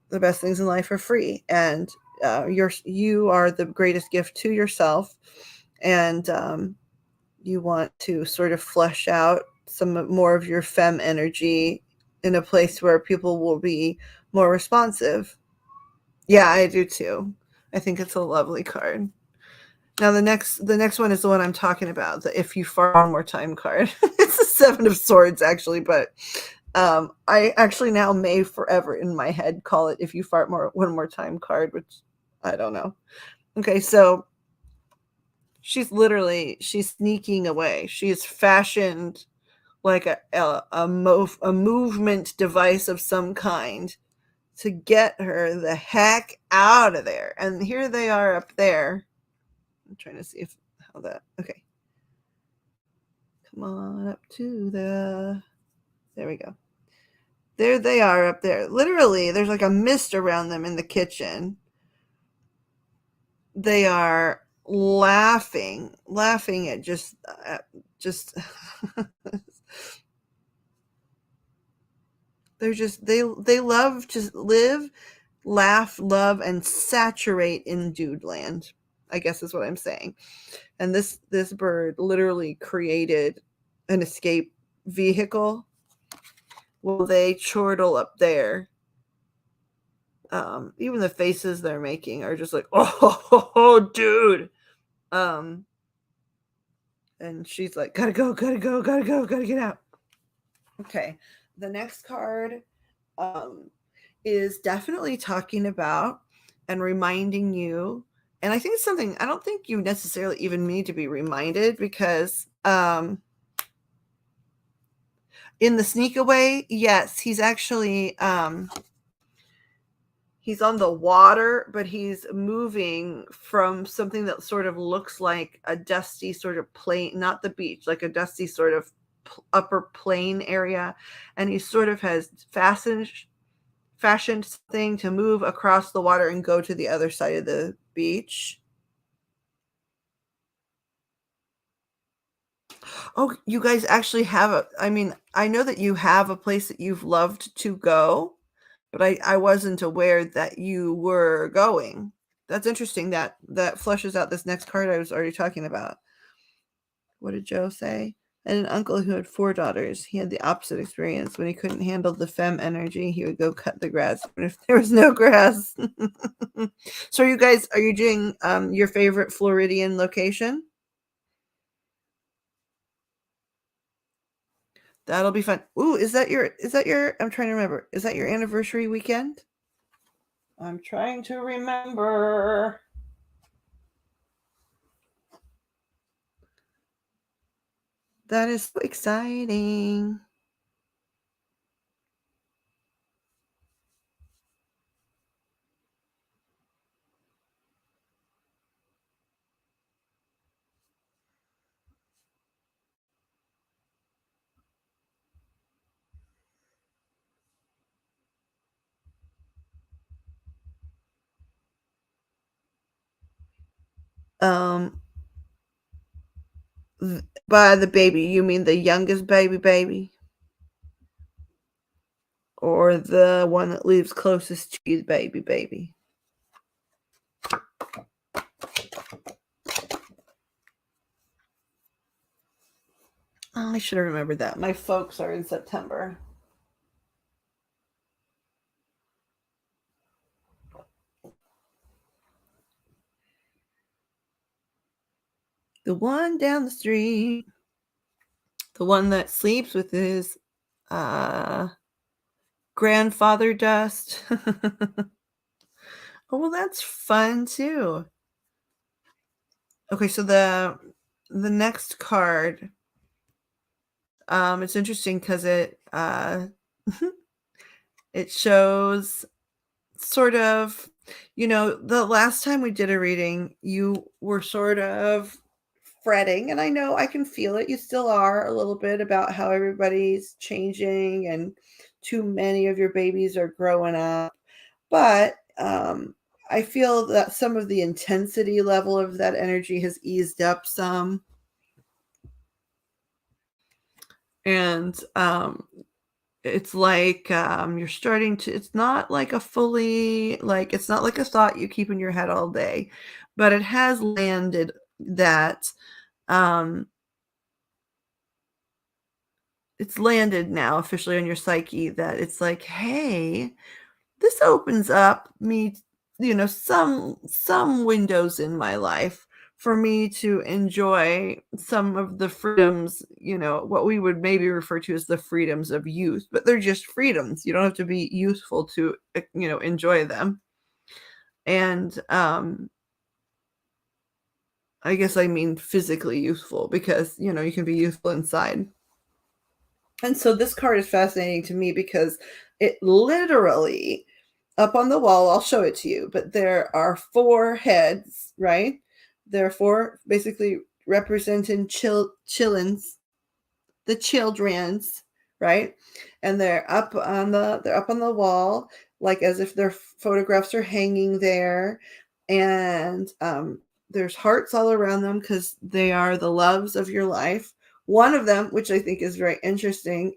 the best things in life are free, and you are the greatest gift to yourself, and you want to sort of flesh out some more of your femme energy in a place where people will be more responsive. Yeah, I do too. I think it's a lovely card. Now the next one is the one I'm talking about, the if you fart one more time card. It's the Seven of Swords actually, but I actually now may forever in my head call it if you fart one more time card, which I don't know. Okay, so she's sneaking away. She is fashioned like a movement device of some kind to get her the heck out of there. And here they are up there. I'm trying to see how that, okay. Come on up to there we go. There they are up there. Literally, there's like a mist around them in the kitchen. They are laughing at just they love to live, laugh, love, and saturate in dude land, I guess is what I'm saying. And this bird literally created an escape vehicle. Well, they chortle up there. Even the faces they're making are just like, oh, dude. And she's like, gotta go, gotta go, gotta go, gotta get out. Okay. The next card is definitely talking about and reminding you. And I think it's something I don't think you necessarily even need to be reminded, because in the sneak away, yes, he's actually he's on the water, but he's moving from something that sort of looks like a dusty sort of plain, not the beach, like a dusty sort of upper plain area. And he sort of has fashioned something to move across the water and go to the other side of the beach. Oh, you guys actually have I know that you have a place that you've loved to go, but I wasn't aware that you were going. That's interesting. That flushes out this next card I was already talking about. What did Joe say? And an uncle who had 4 daughters. He had the opposite experience. When he couldn't handle the femme energy, he would go cut the grass. But if there was no grass. So are you doing your favorite Floridian location? That'll be fun. Ooh, is that your I'm trying to remember. Is that your anniversary weekend? I'm trying to remember. That is so exciting. Um, by the baby, you mean the youngest baby? Or the one that lives closest to you, baby? Oh, I should have remembered that. My folks are in September. The one down the street. The one that sleeps with his grandfather dust. Oh, well, that's fun too. Okay, so the next card, it's interesting because it it shows sort of, the last time we did a reading, you were sort of fretting, and I know I can feel it. You still are a little bit, about how everybody's changing and too many of your babies are growing up. But I feel that some of the intensity level of that energy has eased up some. And it's like you're starting to, it's not like a fully, like, it's not like a thought you keep in your head all day, but it has landed that um, it's landed now officially on your psyche, that it's like, hey, this opens up me, some windows in my life for me to enjoy some of the freedoms, what we would maybe refer to as the freedoms of youth, but they're just freedoms. You don't have to be youthful to, enjoy them. And I guess I mean physically youthful, because, you can be youthful inside. And so this card is fascinating to me because it literally, up on the wall, I'll show it to you, but there are 4 heads, right? There are 4 basically representing chillins, the children's, right? And they're up on the wall, like as if their photographs are hanging there. And there's hearts all around them because they are the loves of your life. One of them, which I think is very interesting,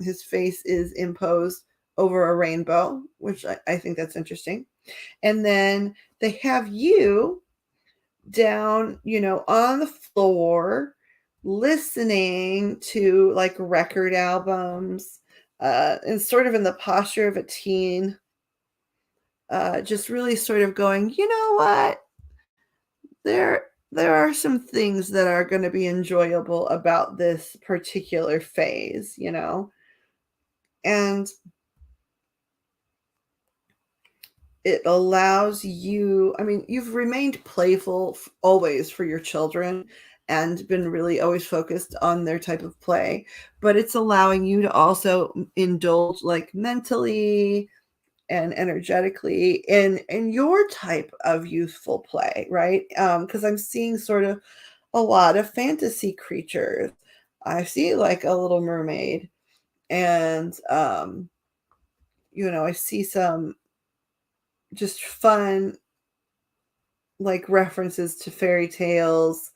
his face is imposed over a rainbow, which I think that's interesting. And then they have you down, on the floor, listening to like record albums, and sort of in the posture of a teen, just really sort of going, you know what? there are some things that are going to be enjoyable about this particular phase, you know, and it allows you, I mean, you've remained playful always for your children and been really always focused on their type of play, but it's allowing you to also indulge like mentally and energetically in your type of youthful play, right? Because I'm seeing sort of a lot of fantasy creatures. I see like a little mermaid, and you know, I see some just fun like references to fairy tales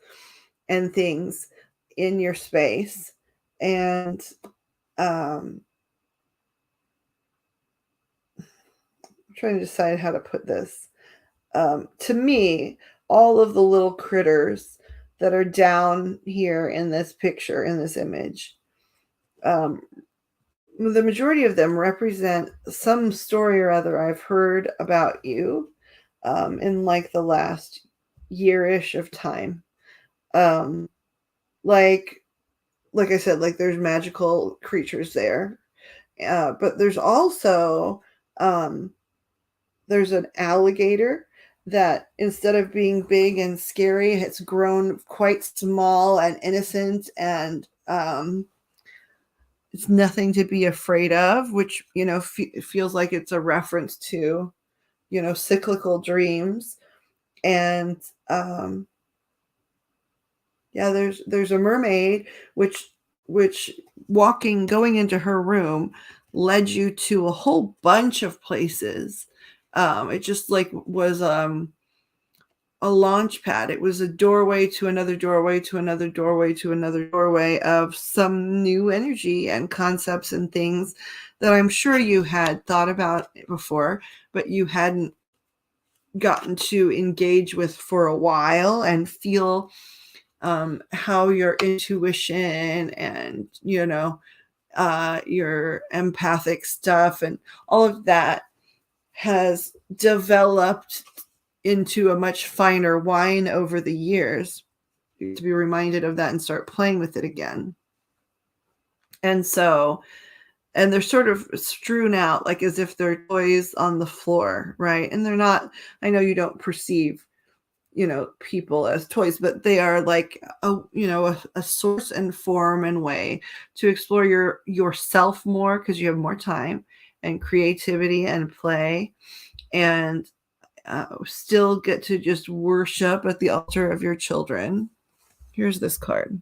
and things in your space. And I'm trying to decide how to put this. To me, all of the little critters that are down here in this picture, in this image, um, the majority of them represent some story or other I've heard about you in like the last year-ish of time. Um, like like I said, like there's magical creatures there, but there's also there's an alligator that instead of being big and scary, it's grown quite small and innocent, and it's nothing to be afraid of, which, you know, feels like it's a reference to, you know, cyclical dreams. And yeah, there's a mermaid, which going into her room led you to a whole bunch of places. It just like was a launch pad. It was a doorway to another doorway to another doorway to another doorway of some new energy and concepts and things that I'm sure you had thought about before, but you hadn't gotten to engage with for a while and feel how your intuition and, you know, your empathic stuff and all of that has developed into a much finer wine over the years. To be reminded of that and start playing with it again. And so, and they're sort of strewn out like as if they're toys on the floor, right? And they're not, I know you don't perceive, you know, people as toys, but they are like a, you know, a source and form and way to explore yourself more, because you have more time and creativity and play, and still get to just worship at the altar of your children. Here's this card.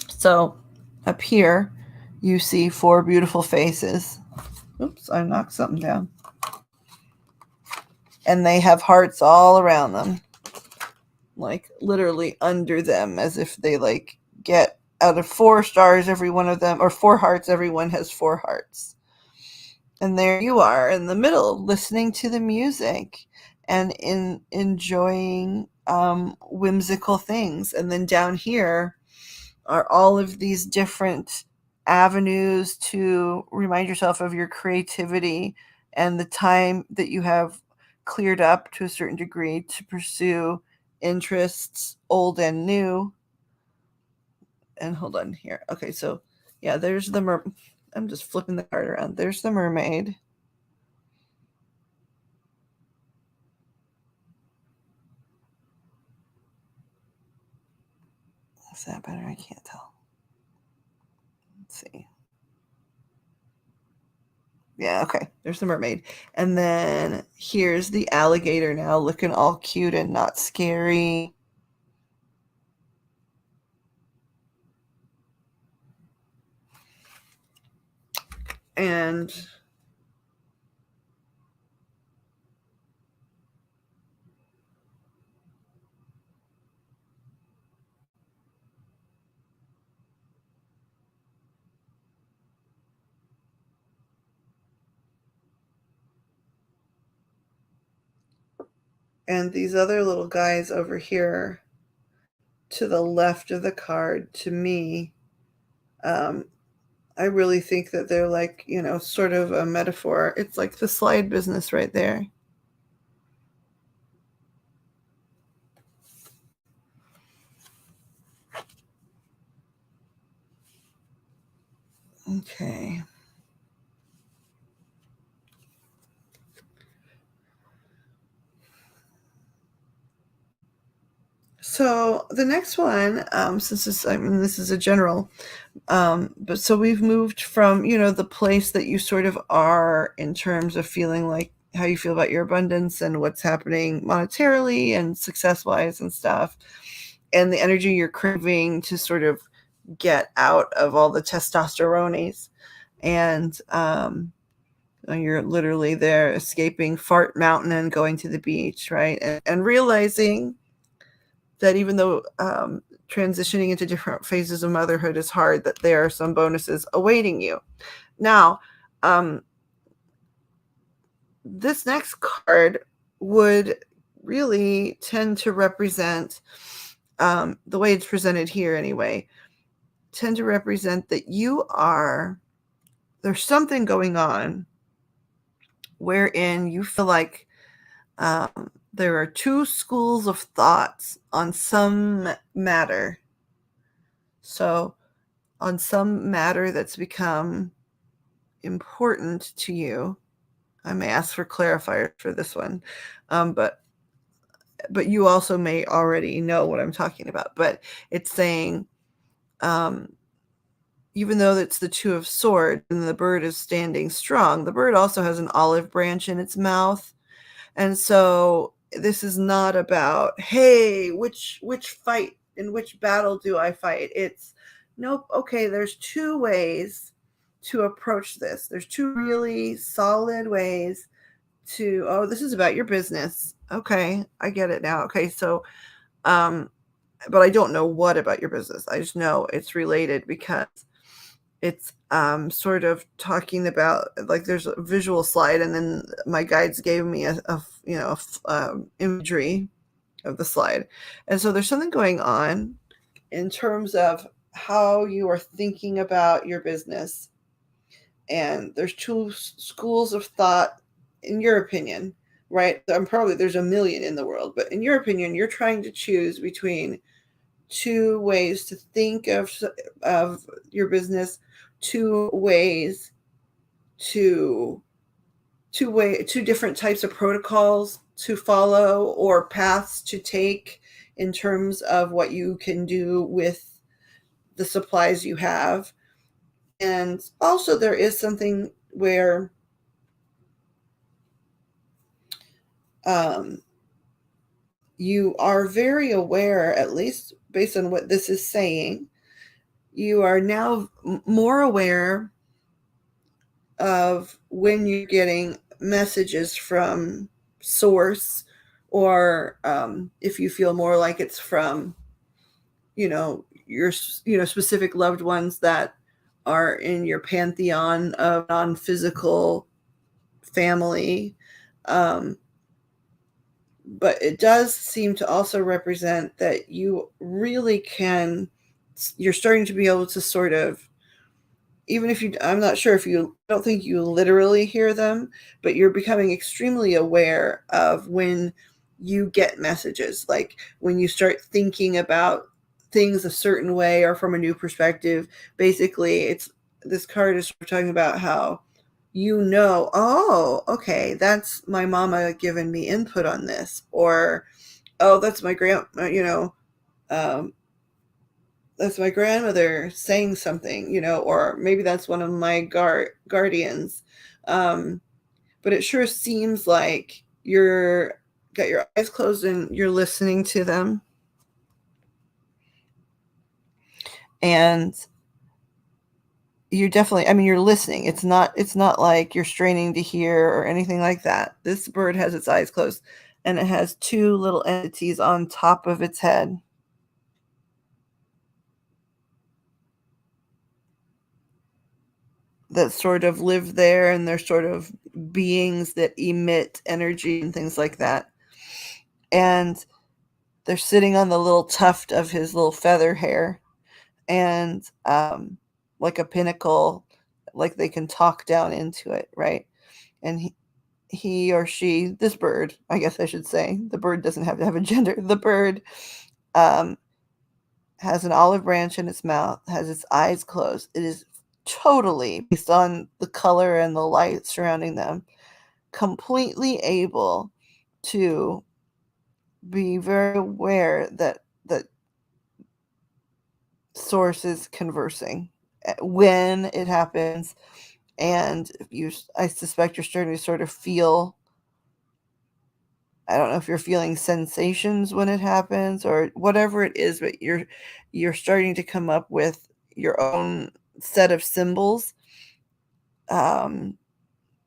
So up here, you see 4 beautiful faces. Oops, I knocked something down. And they have hearts all around them, like literally under them, as if they like get out of 4 stars, every one of them, or 4 hearts, everyone has 4 hearts. And there you are in the middle, listening to the music and enjoying whimsical things. And then down here are all of these different avenues to remind yourself of your creativity and the time that you have cleared up to a certain degree to pursue interests, old and new. And hold on here. Okay, so yeah, there's the I'm just flipping the card around. There's the mermaid. Is that better? I can't tell. Let's see. Yeah, okay. There's the mermaid. And then here's the alligator now, looking all cute and not scary. And these other little guys over here to the left of the card, to me, I really think that they're like, sort of a metaphor. It's like the slide business right there. Okay. So the next one, since this is a general, but so we've moved from, the place that you sort of are in terms of feeling like how you feel about your abundance and what's happening monetarily and success wise and stuff, and the energy you're craving to sort of get out of all the testosterones. And you're literally there escaping Fart Mountain and going to the beach, right? And realizing that even though transitioning into different phases of motherhood is hard, that there are some bonuses awaiting you. Now, this next card would really tend to represent, the way it's presented here anyway, tend to represent that there's something going on wherein you feel like there are two schools of thoughts on some matter. So, on some matter that's become important to you, I may ask for clarifiers for this one, but you also may already know what I'm talking about. But it's saying, even though it's the Two of Swords and the bird is standing strong, the bird also has an olive branch in its mouth. And so this is not about, hey, which fight, in which battle do I fight? It's, nope, okay, there's two ways to approach this. There's two really solid ways to, this is about your business. Okay, I get it now. Okay, so, but I don't know what about your business. I just know it's related because it's sort of talking about, like, there's a visual slide, and then my guides gave me a imagery of the slide. And so there's something going on in terms of how you are thinking about your business. And there's two schools of thought, in your opinion, right? There's a million in the world, but in your opinion, you're trying to choose between two ways to think of your business, two different types of protocols to follow or paths to take in terms of what you can do with the supplies you have. And also there is something where you are very aware, at least based on what this is saying, you are now more aware of when you're getting messages from source, or if you feel more like it's from, your specific loved ones that are in your pantheon of non-physical family. But it does seem to also represent that you're starting to be able to sort of, even if I'm not sure if you don't think you literally hear them, but you're becoming extremely aware of when you get messages, like when you start thinking about things a certain way or from a new perspective. Basically, this card is talking about how, oh, okay, that's my mama giving me input on this, or, oh, that's my that's my grandmother saying something, or maybe that's one of my guardians. But it sure seems like you're got your eyes closed and you're listening to them. And you definitely, you're listening. It's not like you're straining to hear or anything like that. This bird has its eyes closed, and it has two little entities on top of its head. That sort of live there, and they're sort of beings that emit energy and things like that. And they're sitting on the little tuft of his little feather hair, and like a pinnacle, like they can talk down into it, right? And he or she, this bird, I guess I should say, the bird doesn't have to have a gender. The bird um, has an olive branch in its mouth, has its eyes closed. It is totally based on the color and the light surrounding them, completely able to be very aware that source is conversing when it happens. And I suspect you're starting to sort of feel, I don't know if you're feeling sensations when it happens or whatever it is, but you're starting to come up with your own set of symbols um,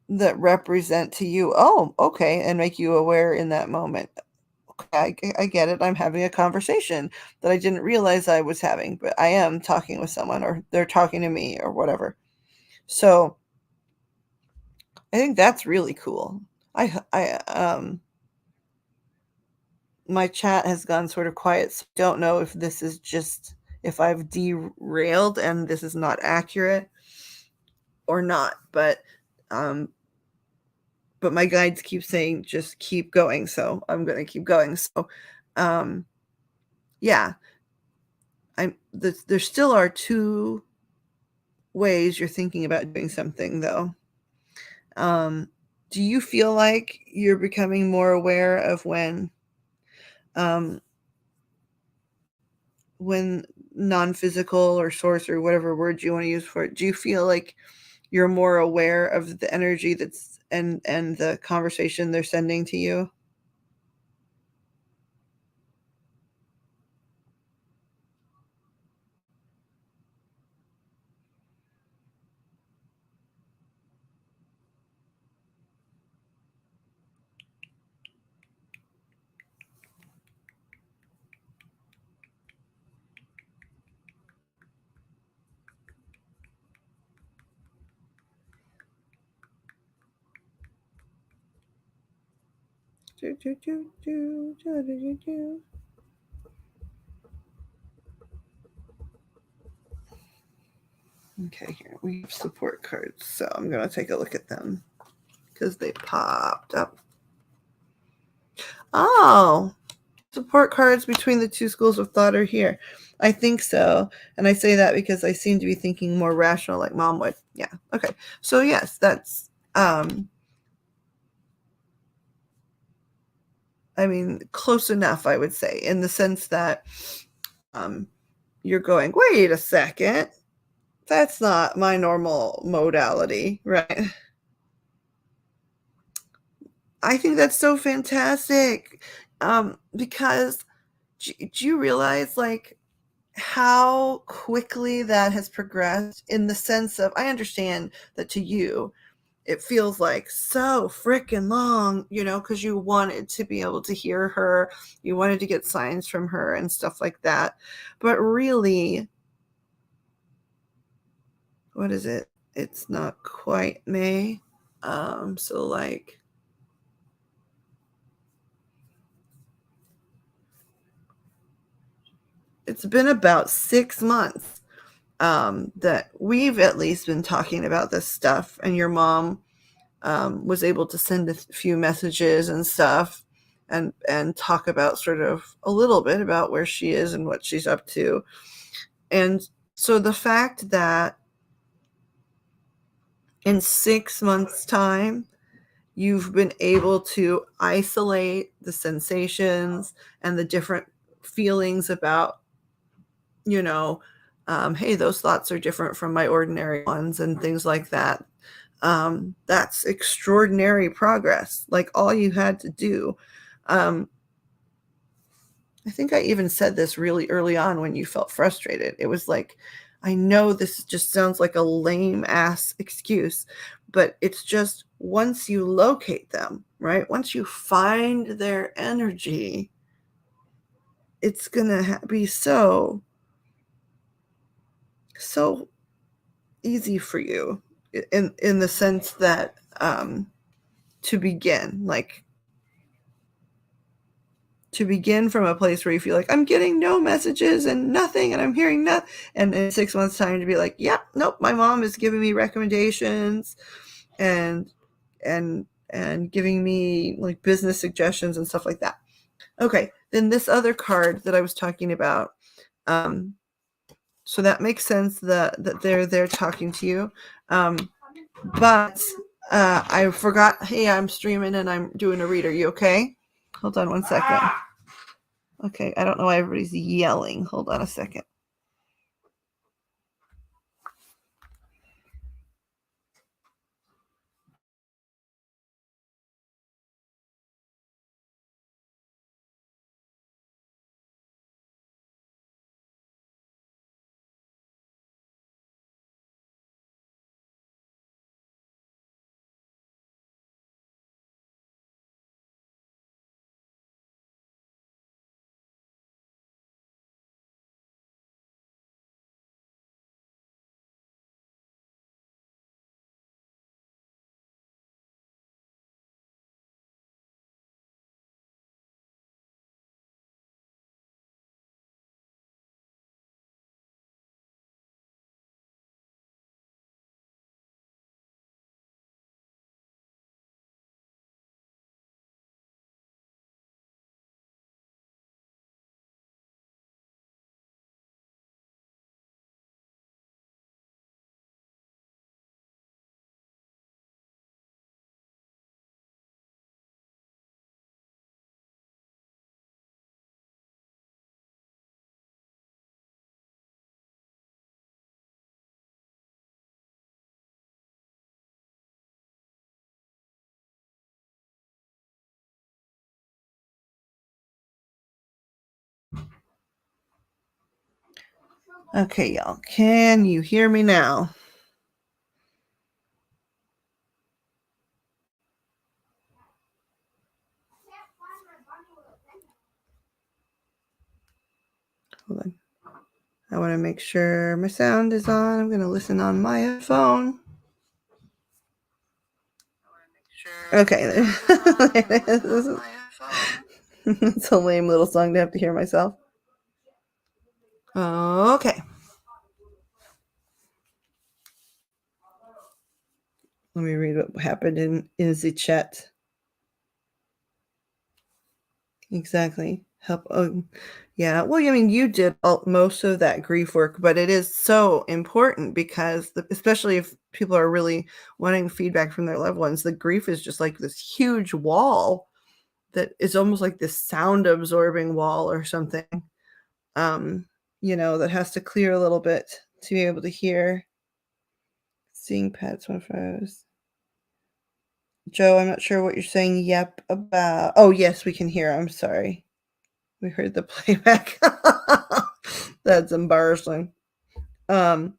that represent to you, oh, okay, and make you aware in that moment. Okay, I get it. I'm having a conversation that I didn't realize I was having, but I am talking with someone, or they're talking to me, or whatever. So I think that's really cool. My chat has gone sort of quiet, so I don't know if this is just, if I've derailed and this is not accurate or not, um but my guides keep saying just keep going, so I'm going to keep going. So um yeah, there still are two ways you're thinking about doing something, though. Um, do you feel like you're becoming more aware of um, when non-physical or source or whatever word you want to use for it? Do you feel like you're more aware of the energy that's and the conversation they're sending to you? Do, do, do, do, do, do, do. Okay, here we have support cards, so I'm going to take a look at them because they popped up. Oh, support cards between the two schools of thought are here. I think so. And I say that because I seem to be thinking more rational like mom would. Yeah. Okay. So yes, that's I mean, close enough, I would say, in the sense that you're going, wait a second, that's not my normal modality, right? I think that's so fantastic. Because do you realize like how quickly that has progressed, in the sense of, I understand that to you it feels like so freaking long, because you wanted to be able to hear her, you wanted to get signs from her and stuff like that. But really, what is it? It's not quite May. So like, it's been about 6 months that we've at least been talking about this stuff, and your mom was able to send a few messages and stuff, and talk about sort of a little bit about where she is and what she's up to. And so the fact that in 6 months' time, you've been able to isolate the sensations and the different feelings about, hey, those thoughts are different from my ordinary ones and things like that. That's extraordinary progress. Like, all you had to do. Um, I think I even said this really early on when you felt frustrated. It was like, I know this just sounds like a lame ass excuse, but it's just, once you locate them, right? Once you find their energy, it's going to be so easy for you, in the sense that to begin, like, to begin from a place where you feel like I'm getting no messages and nothing and I'm hearing nothing, and in 6 months time to be like, yep, nope, my mom is giving me recommendations and giving me like business suggestions and stuff like that. Okay, then this other card that I was talking about, so that makes sense that they're talking to you, but I forgot. Hey, I'm streaming and I'm doing a read. Are you okay? Hold on one second. Okay, I don't know why everybody's yelling. Hold on a second. Okay, y'all. Can you hear me now? Hold on. I want to make sure my sound is on. I'm going to listen on my phone. Okay. It's a lame little song to have to hear myself. Okay. Let me read what happened in the chat. Exactly. Help. Oh, yeah. Well, I mean, you did most of that grief work, but it is so important because, especially if people are really wanting feedback from their loved ones, the grief is just like this huge wall that is almost like this sound absorbing wall or something, that has to clear a little bit to be able to hear. Seeing pets when photos. Joe, I'm not sure what you're saying yep about. Oh, yes, we can hear. I'm sorry. We heard the playback. That's embarrassing. Yeah,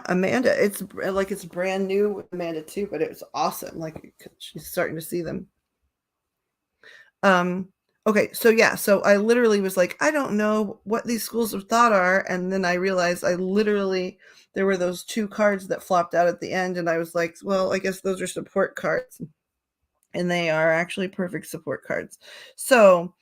Amanda, it's brand new with Amanda too, but it was awesome. Like she's starting to see them. Okay, so I literally was like, I don't know what these schools of thought are, and then I realized there were those 2 cards that flopped out at the end, and I was like, well, I guess those are support cards, and they are actually perfect support cards. So,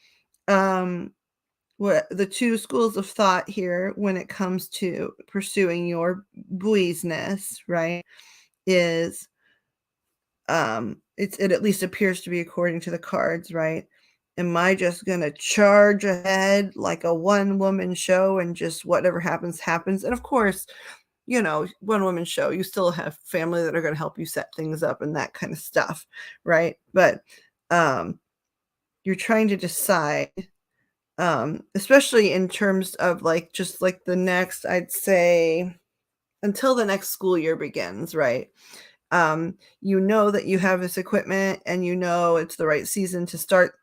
what the 2 schools of thought here when it comes to pursuing your business, right, is it at least appears to be according to the cards, right? Am I just gonna charge ahead like a one-woman show and just whatever happens, happens? And of course, one-woman show, you still have family that are gonna help you set things up and that kind of stuff, right? But you're trying to decide, especially in terms of like just like the next, I'd say until the next school year begins, right? That you have this equipment and it's the right season to start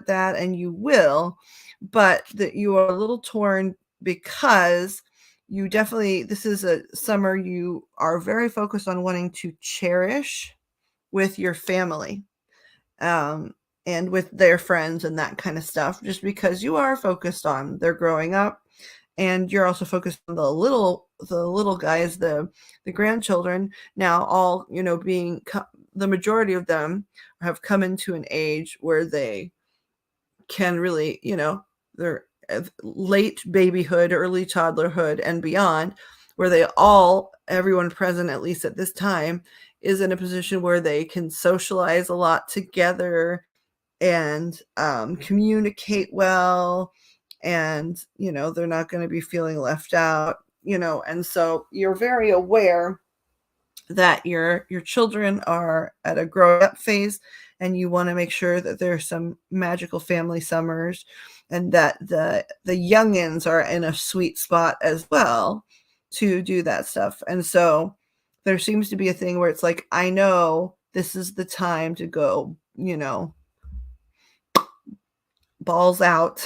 that, and you will, but that you are a little torn because you definitely, this is a summer you are very focused on wanting to cherish with your family, and with their friends and that kind of stuff, just because you are focused on their growing up, and you're also focused on the little guys, the grandchildren now all being the majority of them have come into an age where they can really, they're late babyhood, early toddlerhood, and beyond, where everyone present, at least at this time, is in a position where they can socialize a lot together and communicate well, and they're not going to be feeling left out, and so you're very aware that your children are at a grow up phase, and you want to make sure that there's some magical family summers, and that the youngins are in a sweet spot as well to do that stuff. And so there seems to be a thing where it's like, I know this is the time to go, balls out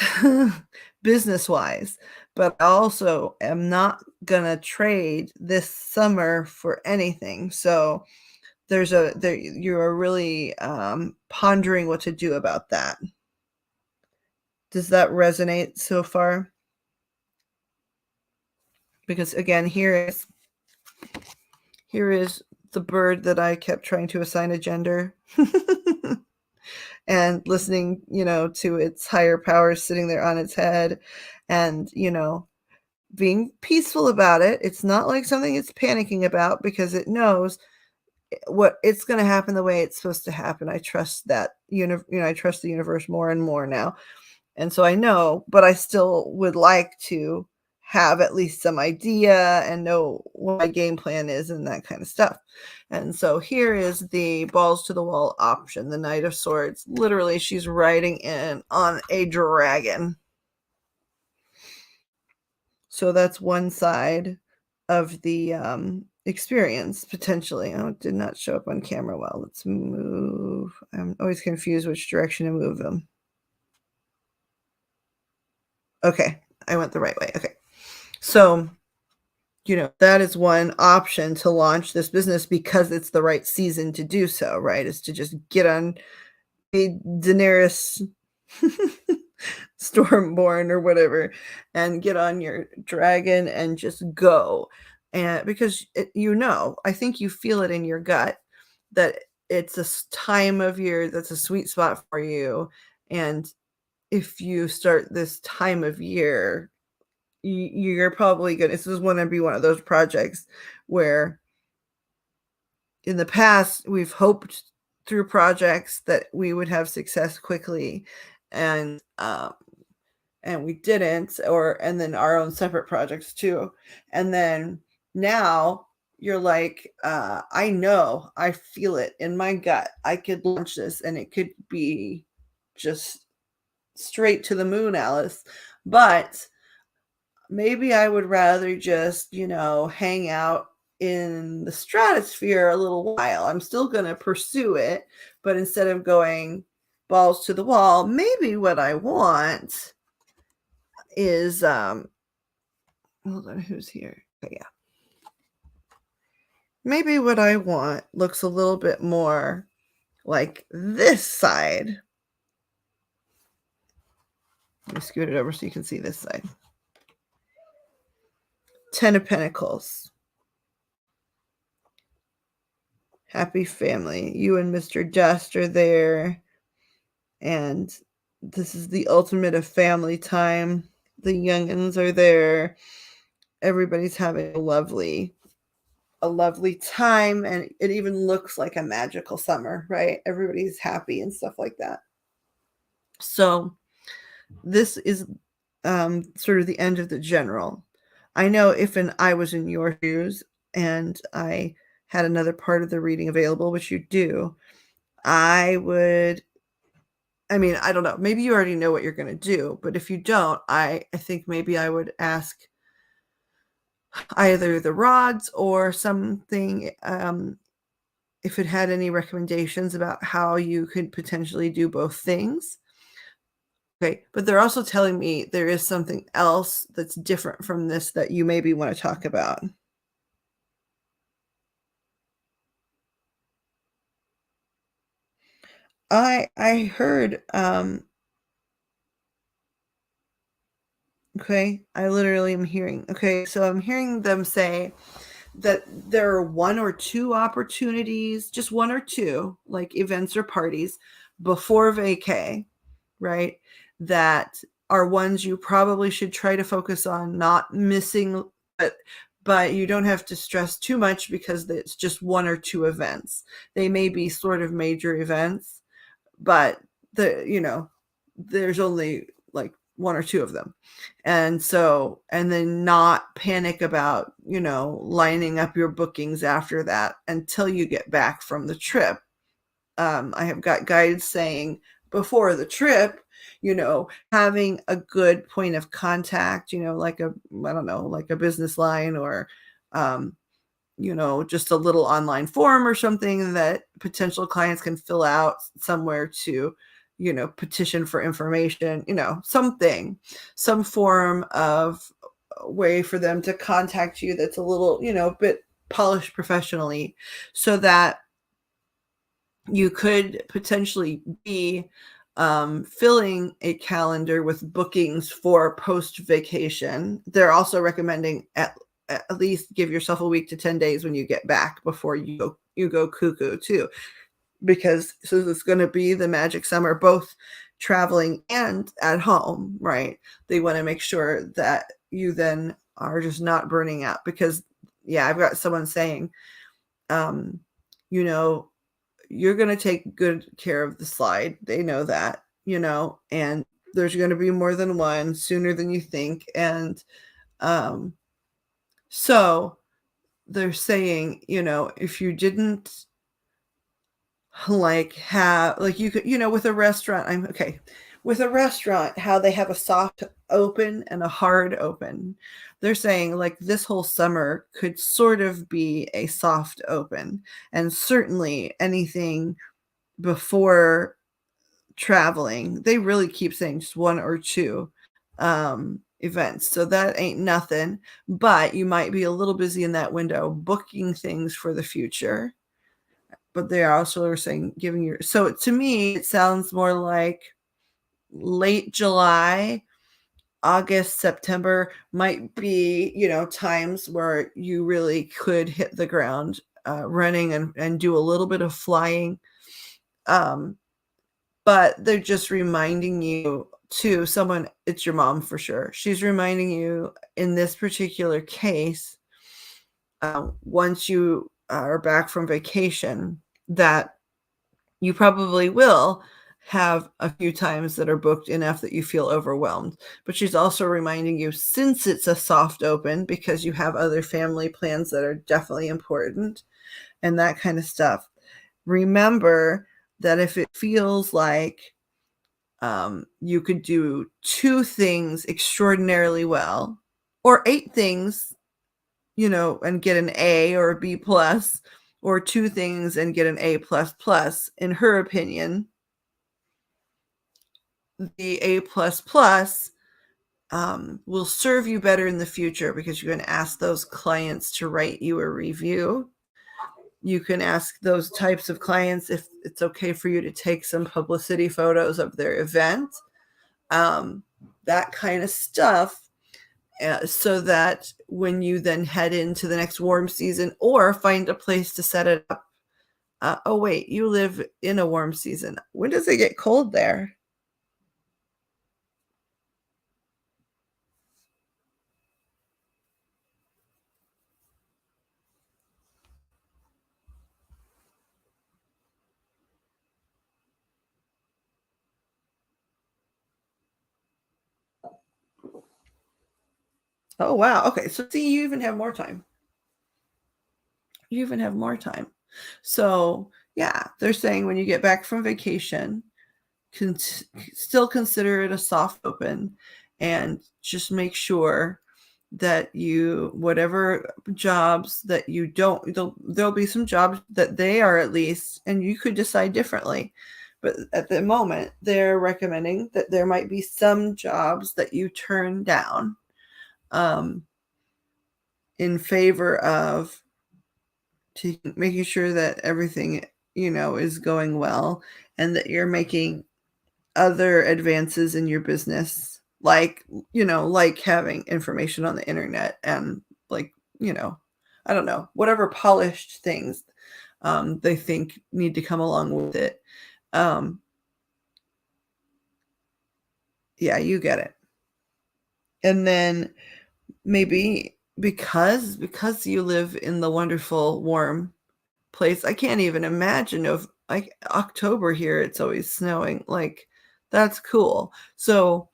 business wise, but I also am not gonna trade this summer for anything. So you're really pondering what to do about that. Does that resonate so far? Because again, here is the bird that I kept trying to assign a gender. And listening, to its higher powers sitting there on its head, and, being peaceful about it. It's not like something it's panicking about, because it knows what it's going to happen the way it's supposed to happen. I trust that, I trust the universe more and more now. And so I know, but I still would like to have at least some idea and know what my game plan is and that kind of stuff. And so here is the balls to the wall option, the Knight of Swords. Literally, she's riding in on a dragon. So that's one side of the experience, potentially. Oh, it did not show up on camera well. Let's move. I'm always confused which direction to move them. Okay, I went the right way. Okay. So, that is one option to launch this business, because it's the right season to do so, right? Is to just get on a Daenerys Stormborn or whatever, and get on your dragon and just go. And because I think you feel it in your gut that it's a time of year that's a sweet spot for you. And if you start this time of year, you're probably going to, this is going to be one of those projects where in the past we've hoped through projects that we would have success quickly, and we didn't, and then our own separate projects too. And then now you're like, I know, I feel it in my gut. I could launch this and it could be just straight to the moon, Alice. But maybe I would rather just, hang out in the stratosphere a little while. I'm still going to pursue it, but instead of going balls to the wall, maybe what I want is, hold on, who's here? Okay, yeah. Maybe what I want looks a little bit more like this side. Let me scoot it over so you can see this side. 10 of Pentacles. Happy family. You and Mr. Just are there. And this is the ultimate of family time. The youngins are there. Everybody's having a lovely time. And it even looks like a magical summer, right? Everybody's happy and stuff like that. So this is sort of the end of the general. I know if I was in your shoes and I had another part of the reading available, which you do, I don't know. Maybe you already know what you're going to do, but if you don't, I think maybe I would ask either the rods or something, if it had any recommendations about how you could potentially do both things. Okay, but they're also telling me there is something else that's different from this that you maybe want to talk about. I heard, okay, I literally am hearing, okay, so I'm hearing them say that there are one or two opportunities, just one or two, like events or parties before vacay, right? That are ones you probably should try to focus on not missing, but you don't have to stress too much because it's just one or two events. They may be sort of major events, but there's only like one or two of them. And then not panic about, lining up your bookings after that until you get back from the trip. I have got guides saying before the trip, having a good point of contact, like I don't know, like a business line or, just a little online form or something that potential clients can fill out somewhere to, petition for information, something, some form of way for them to contact you that's a little, bit polished professionally, so that you could potentially be filling a calendar with bookings for post vacation. They're also recommending at least give yourself a week to 10 days when you get back before you go cuckoo too, because so it's going to be the magic summer, both traveling and at home, right? They want to make sure that you then are just not burning out, because I've got someone saying, you know, you're going to take good care of the slide. They know that, and there's going to be more than one sooner than you think. And so they're saying, if you didn't have, you could, with a restaurant, with a restaurant, how they have a soft open and a hard open. They're saying like this whole summer could sort of be a soft open, and certainly anything before traveling, they really keep saying just one or two events. So that ain't nothing, but you might be a little busy in that window booking things for the future. But they also are saying giving you, so to me it sounds more like late July, August, September might be, times where you really could hit the ground running and do a little bit of flying. But they're just reminding you to someone, it's your mom for sure. She's reminding you in this particular case, once you are back from vacation, that you probably will have a few times that are booked enough that you feel overwhelmed. But she's also reminding you, since it's a soft open, because you have other family plans that are definitely important and that kind of stuff, remember that if it feels like you could do 2 things extraordinarily well, or 8 things, and get an A or a B plus, or 2 things and get an A plus plus, in her opinion, the A plus plus will serve you better in the future, because you can ask those clients to write you a review. You can ask those types of clients if it's okay for you to take some publicity photos of their event, that kind of stuff, so that when you then head into the next warm season or find a place to set it up. Oh, wait, you live in a warm season. When does it get cold there? Oh, wow. Okay. So, see, you even have more time. You even have more time. So, yeah, they're saying when you get back from vacation, still consider it a soft open, and just make sure that you, whatever jobs that you don't, there'll be some jobs that they are, at least, and you could decide differently. But at the moment, they're recommending that there might be some jobs that you turn down in favor of making sure that everything, is going well, and that you're making other advances in your business, like, like having information on the internet, and like, I don't know, whatever polished things they think need to come along with it. Yeah, you get it. And then maybe because you live in the wonderful warm place, I can't even imagine of like October here, it's always snowing. Like that's cool. So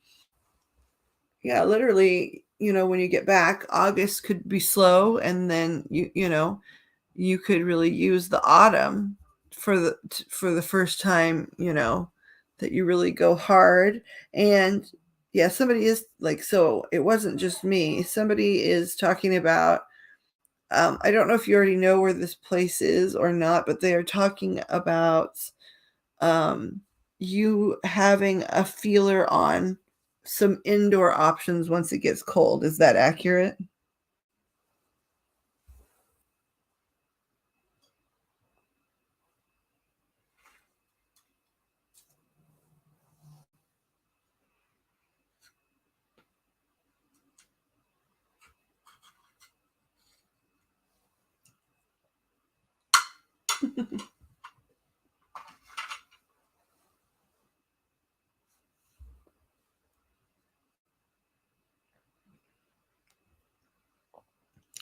yeah, literally, when you get back, August could be slow, and then you could really use the autumn for the first time, that you really go hard. And yeah, somebody is like, so it wasn't just me. Somebody is talking about, I don't know if you already know where this place is or not, but they are talking about um, you having a feeler on some indoor options once it gets cold. Is that accurate?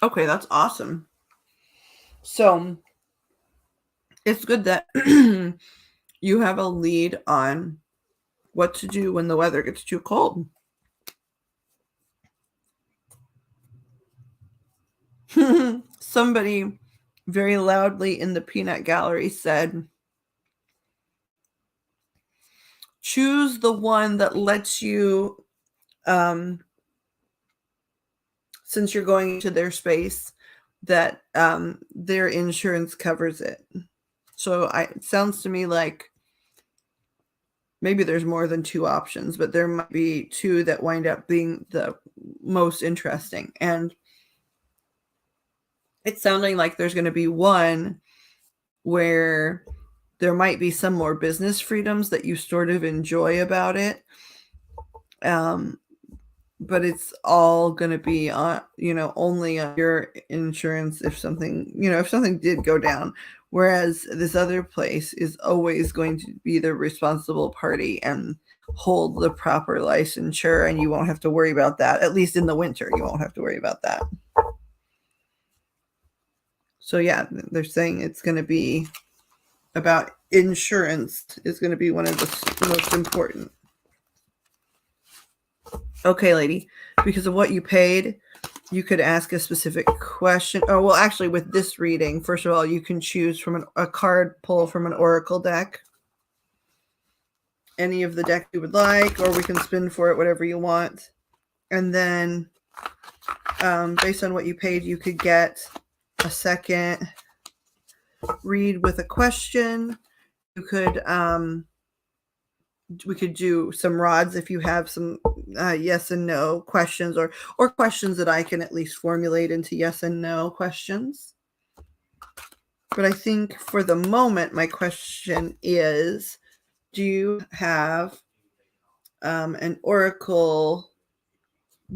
Okay, that's awesome. So it's good that you have a lead on what to do when the weather gets too cold. Somebody very loudly in the peanut gallery said, choose the one that lets you, since you're going into their space, that their insurance covers it. So it sounds to me like maybe there's more than two options, but there might be two that wind up being the most interesting. And it's sounding like there's going to be one where there might be some more business freedoms that you sort of enjoy about it. But it's all going to be on, only on your insurance if something did go down. Whereas this other place is always going to be the responsible party and hold the proper licensure, and you won't have to worry about that. At least in the winter, you won't have to worry about that. So yeah, they're saying it's going to be about insurance is going to be one of the most important. Okay, lady, because of what you paid, you could ask a specific question. Oh, well, actually, with this reading, first of all, you can choose from a card pull from an oracle deck. Any of the deck you would like, or we can spin for it, whatever you want. And then, based on what you paid, you could get a second read with a question. You could, we could do some rods if you have some yes and no questions, or questions that I can at least formulate into yes and no questions. But I think for the moment, my question is, do you have an oracle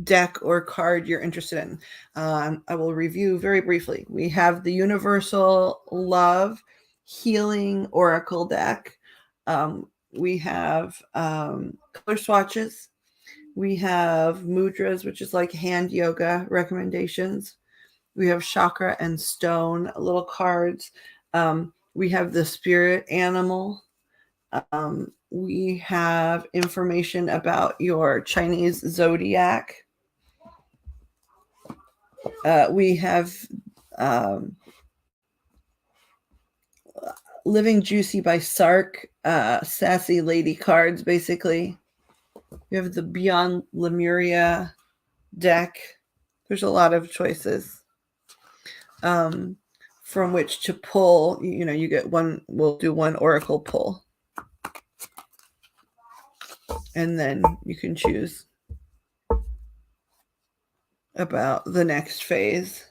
deck or card you're interested in? I will review very briefly. We have the Universal Love Healing Oracle deck. We have color swatches. We have mudras, which is like hand yoga recommendations. We have chakra and stone little cards. We have the spirit animal. We have information about your Chinese zodiac. We have Living Juicy by Sark, sassy lady cards, basically. We have the Beyond Lemuria deck. There's a lot of choices from which to pull. You get one, we'll do one oracle pull. And then you can choose about the next phase.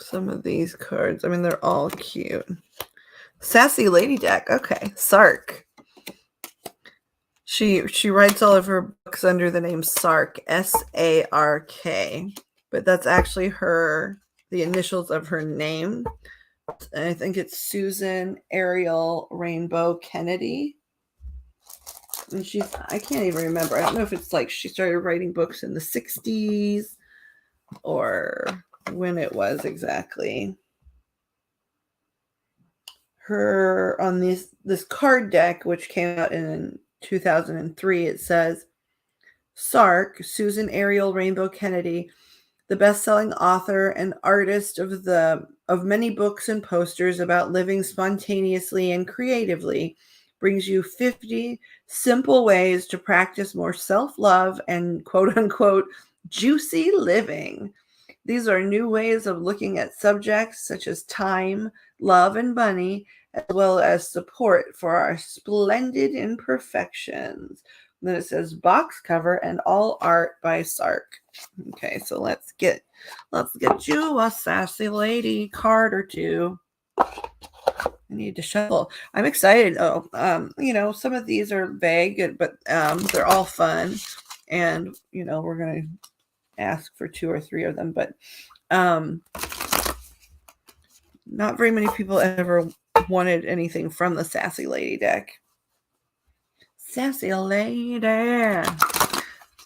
some of these cards. I mean, they're all cute. Sassy Lady deck. Okay. Sark. She writes all of her books under the name Sark, S-A-R-K. But that's actually the initials of her name. And I think it's Susan Ariel Rainbow Kennedy. And I can't even remember. I don't know if it's like she started writing books in the 60s or when it was exactly. Her on this card deck, which came out in 2003, it says Sark, Susan Ariel Rainbow Kennedy, the best-selling author and artist of many books and posters about living spontaneously and creatively, brings you 50 simple ways to practice more self-love and quote-unquote juicy living. These are new ways of looking at subjects such as time, love, and money, as well as support for our splendid imperfections. And then it says box cover and all art by Sark. Okay, so let's get you a sassy lady card or two. I need to shuffle. I'm excited. Some of these are vague, but they're all fun. And, we're going to ask for 2 or 3 of them, but not very many people ever wanted anything from the Sassy Lady deck. Sassy Lady.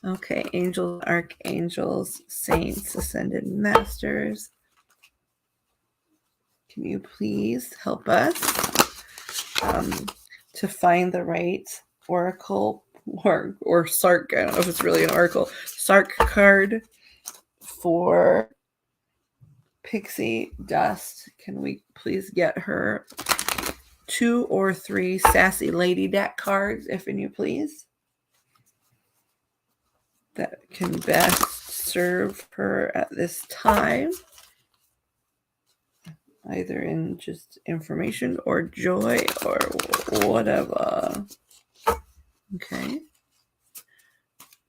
Okay, angels, archangels, saints, ascended masters. Can you please help us to find the right oracle or Sark? I don't know if it's really an oracle. Sark card for Pixie Dust. Can we please get her 2 or 3 Sassy Lady deck cards, if you please, that can best serve her at this time, either in just information or joy or whatever. Okay.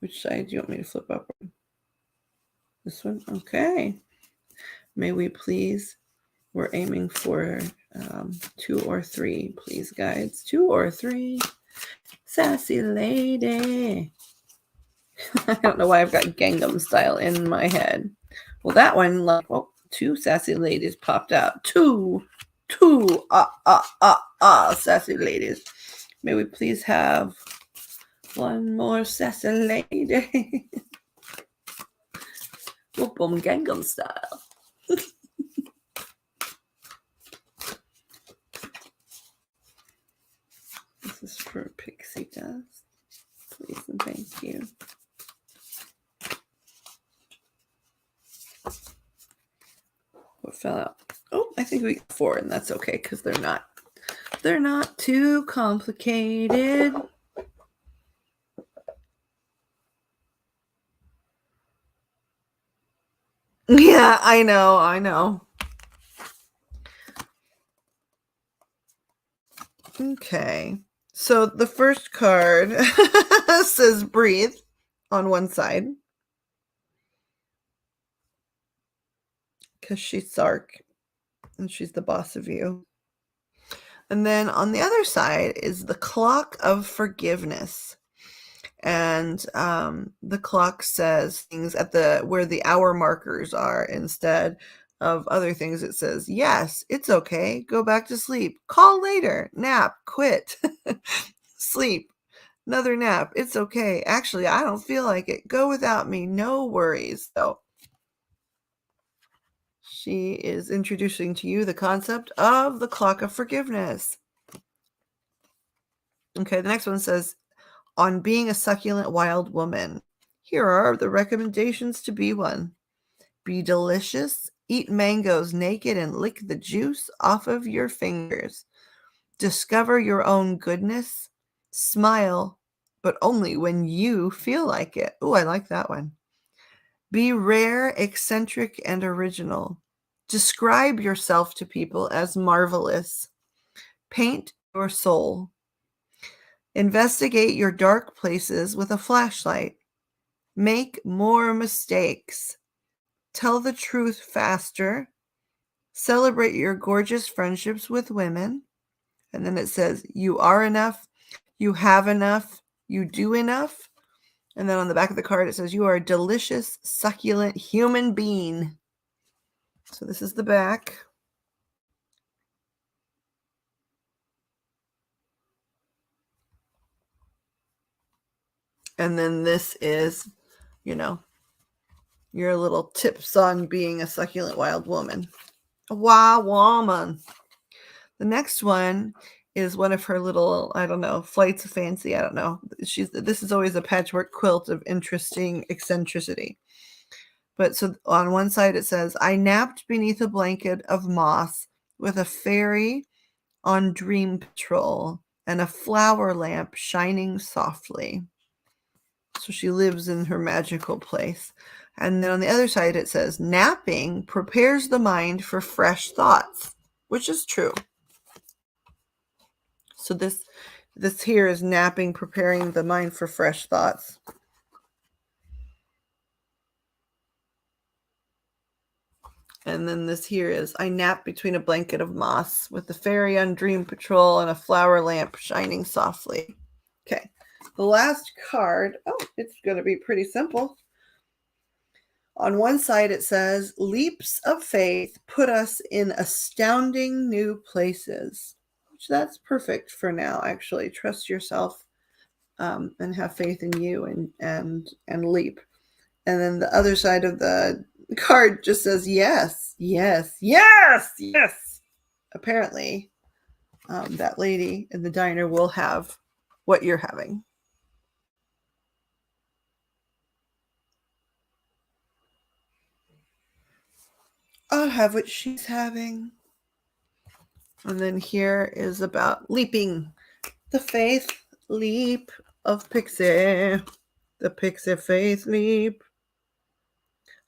Which side do you want me to flip up? This one? Okay. May we please, we're aiming for 2 or 3, please, guides. 2 or 3. Sassy Lady. I don't know why I've got Gangnam Style in my head. Well, that one, 2 sassy ladies popped out. Two, sassy ladies. May we please have one more sassy lady? Whoop, boom, Gangnam Style. This is for Pixie Dust. Please and thank you. What fell out? Oh, I think we got 4, and that's okay because they're not too complicated. Yeah, I know. Okay. So the first card says breathe on one side. Because she's Sark and she's the boss of you. And then on the other side is the clock of forgiveness. And the clock says things at where the hour markers are instead of other things. It says, yes, it's okay. Go back to sleep. Call later. Nap. Quit. Sleep. Another nap. It's okay. Actually, I don't feel like it. Go without me. No worries. So she is introducing to you the concept of the clock of forgiveness. Okay, the next one says, on being a succulent wild woman. Here are the recommendations to be one. Be delicious. Eat mangoes naked and lick the juice off of your fingers. Discover your own goodness. Smile, but only when you feel like it. Oh, I like that one. Be rare, eccentric, and original. Describe yourself to people as marvelous. Paint your soul. Investigate your dark places with a flashlight. Make more mistakes. Tell the truth faster. Celebrate your gorgeous friendships with women. And then it says, you are enough, you have enough, you do enough. And then on the back of the card, it says, you are a delicious, succulent human being. So this is the back. And then this is, you know, your little tips on being a succulent wild woman. A wild woman. The next one is one of her little, I don't know, flights of fancy. I don't know. This is always a patchwork quilt of interesting eccentricity. But so on one side it says, I napped beneath a blanket of moss with a fairy on dream patrol and a flower lamp shining softly. So she lives in her magical place. And then on the other side it says, napping prepares the mind for fresh thoughts, which is true. So this here is napping, preparing the mind for fresh thoughts. And then this here is, I nap between a blanket of moss with the fairy on dream patrol and a flower lamp shining softly. Okay, the last card, it's going to be pretty simple. On one side it says, leaps of faith put us in astounding new places. Which that's perfect for now, actually. Trust yourself and have faith in you and leap. And then the other side of the card just says, yes, yes, yes, yes. Apparently, that lady in the diner will have what you're having. I'll have what she's having. And then here is about leaping. The faith leap of Pixie. The Pixie faith leap.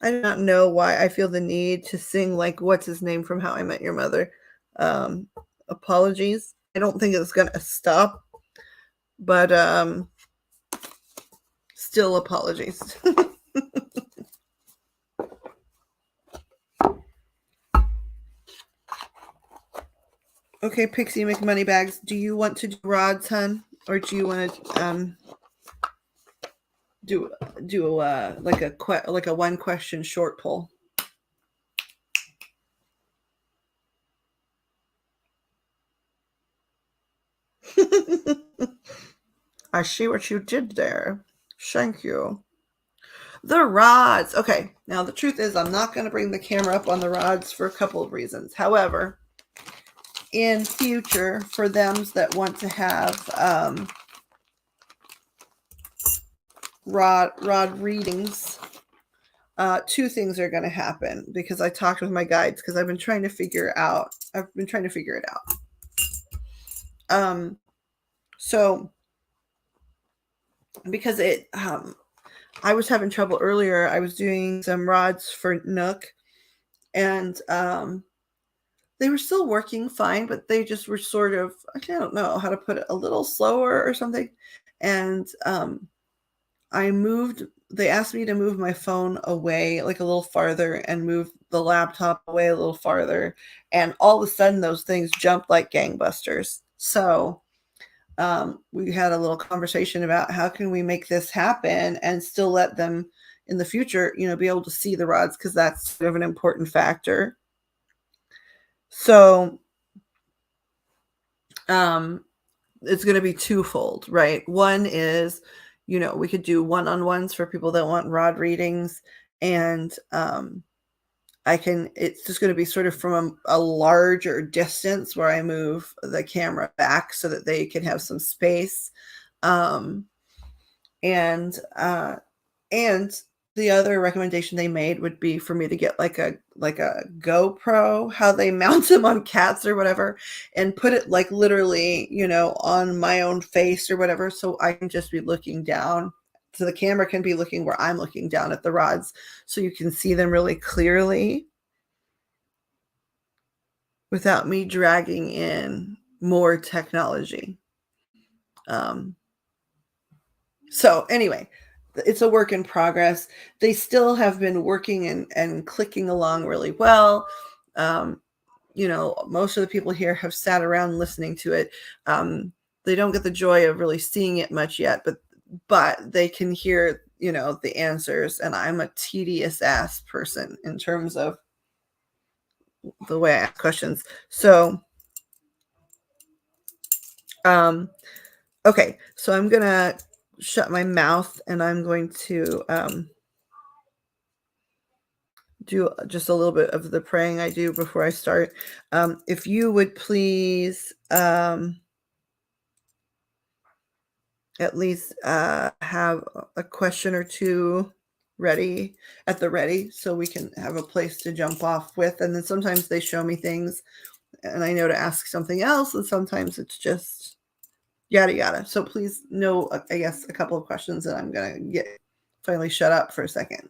I do not know why I feel the need to sing like what's his name from How I Met Your Mother. Apologies. I don't think it's gonna stop, but still apologies. Okay, Pixie McMoneybags, do you want to do rods, hun, or do you want to do like a one question short poll? I see what you did there. Thank you. The rods. Okay, now the truth is I'm not going to bring the camera up on the rods for a couple of reasons. However, in future, for them that want to have rod readings, two things are going to happen because I talked with my guides because I've been trying to figure it out. So because I was having trouble earlier. I was doing some rods for Nook, and they were still working fine, but they just were sort of, I don't know how to put it, a little slower or something. And they asked me to move my phone away like a little farther and move the laptop away a little farther. And all of a sudden those things jumped like gangbusters. So we had a little conversation about how can we make this happen and still let them in the future, be able to see the rods, because that's sort of an important factor. So it's going to be twofold, right? One is, we could do one-on-ones for people that want rod readings, and it's just going to be sort of from a larger distance where I move the camera back so that they can have some space. And the other recommendation they made would be for me to get like a GoPro, how they mount them on cats or whatever, and put it like literally, on my own face or whatever. So I can just be looking down. So the camera can be looking where I'm looking down at the rods, so you can see them really clearly without me dragging in more technology. So anyway, it's a work in progress. They still have been working and clicking along really well. most of the people here have sat around listening to it. They don't get the joy of really seeing it much yet, but they can hear, the answers. And I'm a tedious ass person in terms of the way I ask questions. So, okay, so I'm going to shut my mouth and I'm going to do just a little bit of the praying I do before I start. If you would please at least have a question or two ready so we can have a place to jump off with. And then sometimes they show me things and I know to ask something else, and sometimes it's just yada yada. So please know, I guess, a couple of questions, and I'm gonna finally shut up for a second.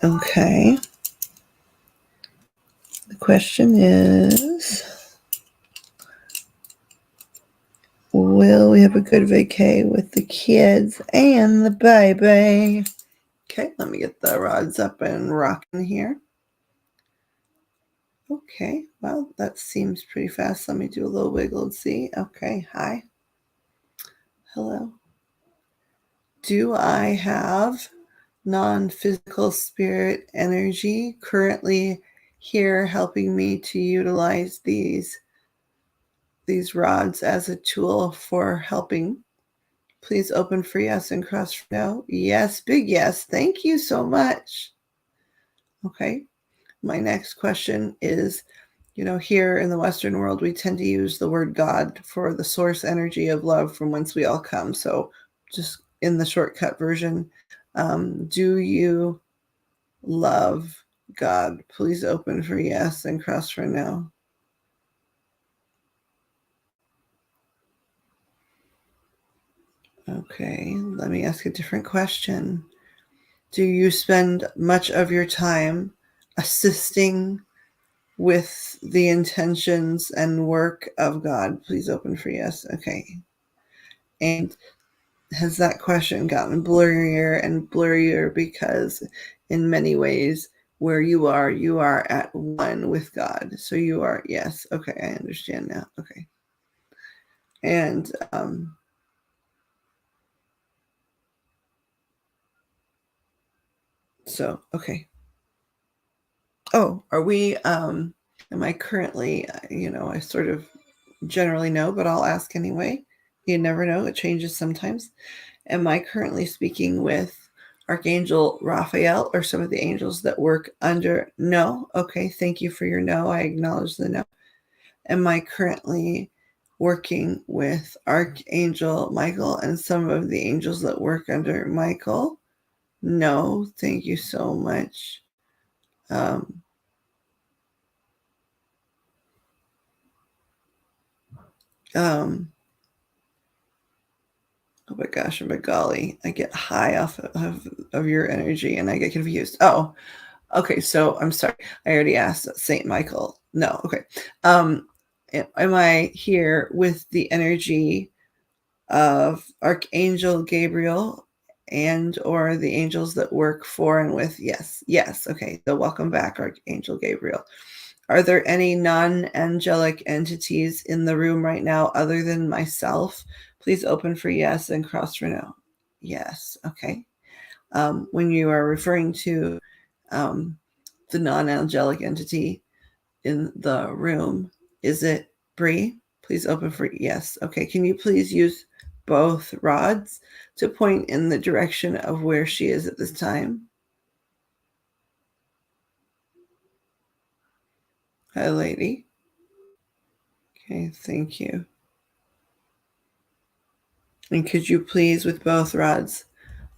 Okay. The question is, will we have a good vacay with the kids and the baby? Okay, let me get the rods up and rocking here. Okay, well, that seems pretty fast. Let me do a little wiggle and see. Okay, hi. Hello. Do I have non-physical spirit energy currently here helping me to utilize these rods as a tool for helping? Please open for yes and cross for no. Yes, big yes. Thank you so much. Okay. My next question is, here in the Western world, we tend to use the word God for the source energy of love from whence we all come. So just in the shortcut version, do you love God? Please open for yes and cross for no. Okay, let me ask a different question. Do you spend much of your time assisting with the intentions and work of God? Please open for yes. Okay. And has that question gotten blurrier and blurrier because in many ways where you are at one with God. So you are, yes. Okay, I understand now. Okay. And so, okay. Oh, are we, am I currently, I sort of generally know, but I'll ask anyway. You never know. It changes sometimes. Am I currently speaking with Archangel Raphael or some of the angels that work under? No. Okay. Thank you for your no. I acknowledge the no. Am I currently working with Archangel Michael and some of the angels that work under Michael? No. Thank you so much. Oh my gosh, oh my golly, I get high off of your energy and I get confused. Oh, okay, so I'm sorry. I already asked Saint Michael. No, okay. Am I here with the energy of Archangel Gabriel and or the angels that work for and with? Yes, okay. So welcome back, Archangel Gabriel. Are there any non-angelic entities in the room right now other than myself? Please open for yes and cross for no. Yes. Okay. When you are referring to the non-angelic entity in the room, is it Bree? Please open for yes. Okay. Can you please use both rods to point in the direction of where she is at this time? Hi, lady. Okay, thank you. And could you please, with both rods,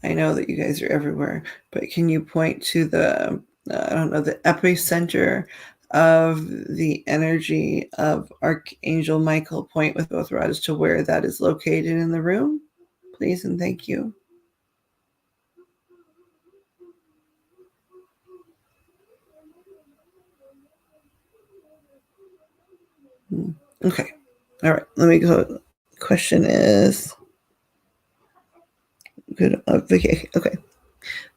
I know that you guys are everywhere, but can you point to the, I don't know, the epicenter of the energy of Archangel Michael? Point with both rods to where that is located in the room, please, and thank you. Okay. All right. Let me go. Question is good. Okay. Okay.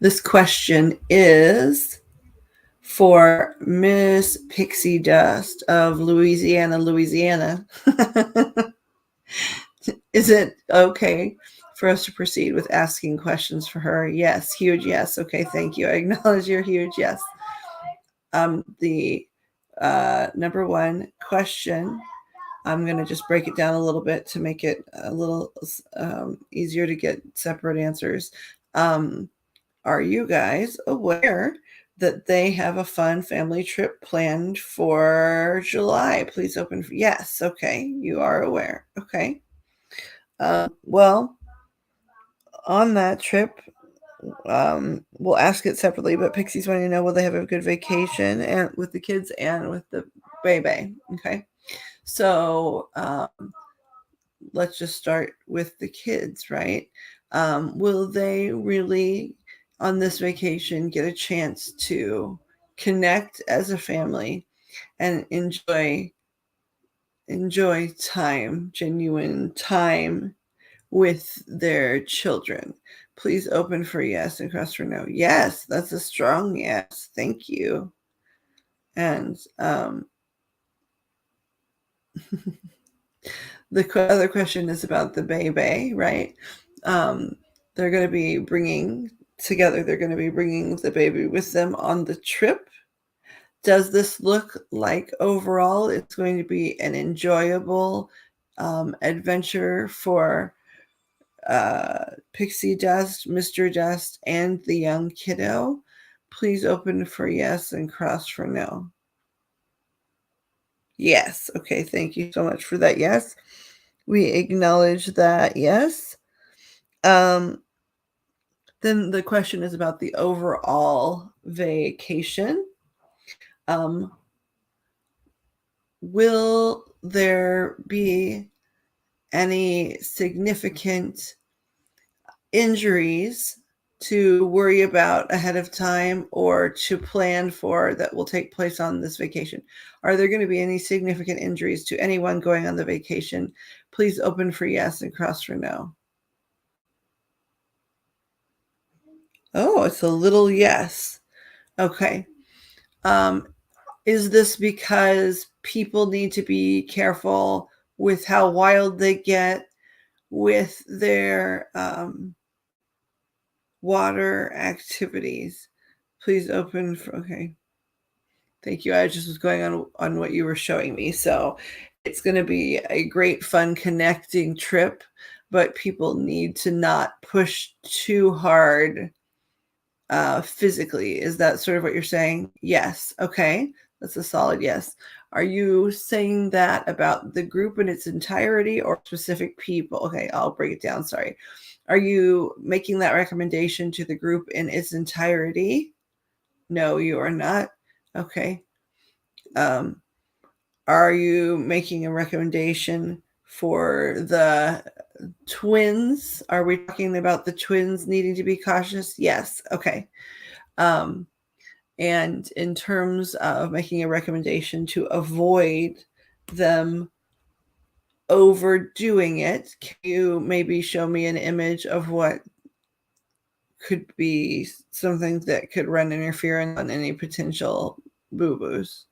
This question is for Miss Pixie Dust of Louisiana. Is it okay for us to proceed with asking questions for her? Yes. Huge yes. Okay. Thank you. I acknowledge your huge yes. The number one question, I'm going to just break it down a little bit to make it a little easier to get separate answers. Are you guys aware that they have a fun family trip planned for July? Please open. Yes. Okay. You are aware. Okay. Well, on that trip, we'll ask it separately, but Pixie's wanting to know, will they have a good vacation and with the kids and with the baby? Okay. So, let's just start with the kids, right? Will they really on this vacation get a chance to connect as a family and enjoy time, genuine time with their children? Please open for yes and cross for no. Yes, that's a strong yes. Thank you. And the other question is about the baby, right? They're going to be bringing the baby with them on the trip. Does this look like overall it's going to be an enjoyable adventure for Pixie Dust, Mr. Dust, and the young kiddo? Please open for yes and cross for no. Yes. Okay. Thank you so much for that. Yes. We acknowledge that. Yes. Then the question is about the overall vacation. Will there be any significant injuries to worry about ahead of time or to plan for that will take place on this vacation? Are there going to be any significant injuries to anyone going on the vacation? Please open for yes and cross for no. Oh, it's a little yes. Okay. Is this because people need to be careful with how wild they get with their water activities? Please open for, okay. Thank you. I just was going on what you were showing me. So it's going to be a great, fun, connecting trip, but people need to not push too hard physically. Is that sort of what you're saying? Yes. Okay. That's a solid yes. Are you saying that about the group in its entirety or specific people? Okay, I'll break it down. Sorry. Are you making that recommendation to the group in its entirety? No, you are not. Okay. Are you making a recommendation for the twins? Are we talking about the twins needing to be cautious? Yes. Okay. And in terms of making a recommendation to avoid them overdoing it, can you maybe show me an image of what could be something that could run interference on any potential boo-boos?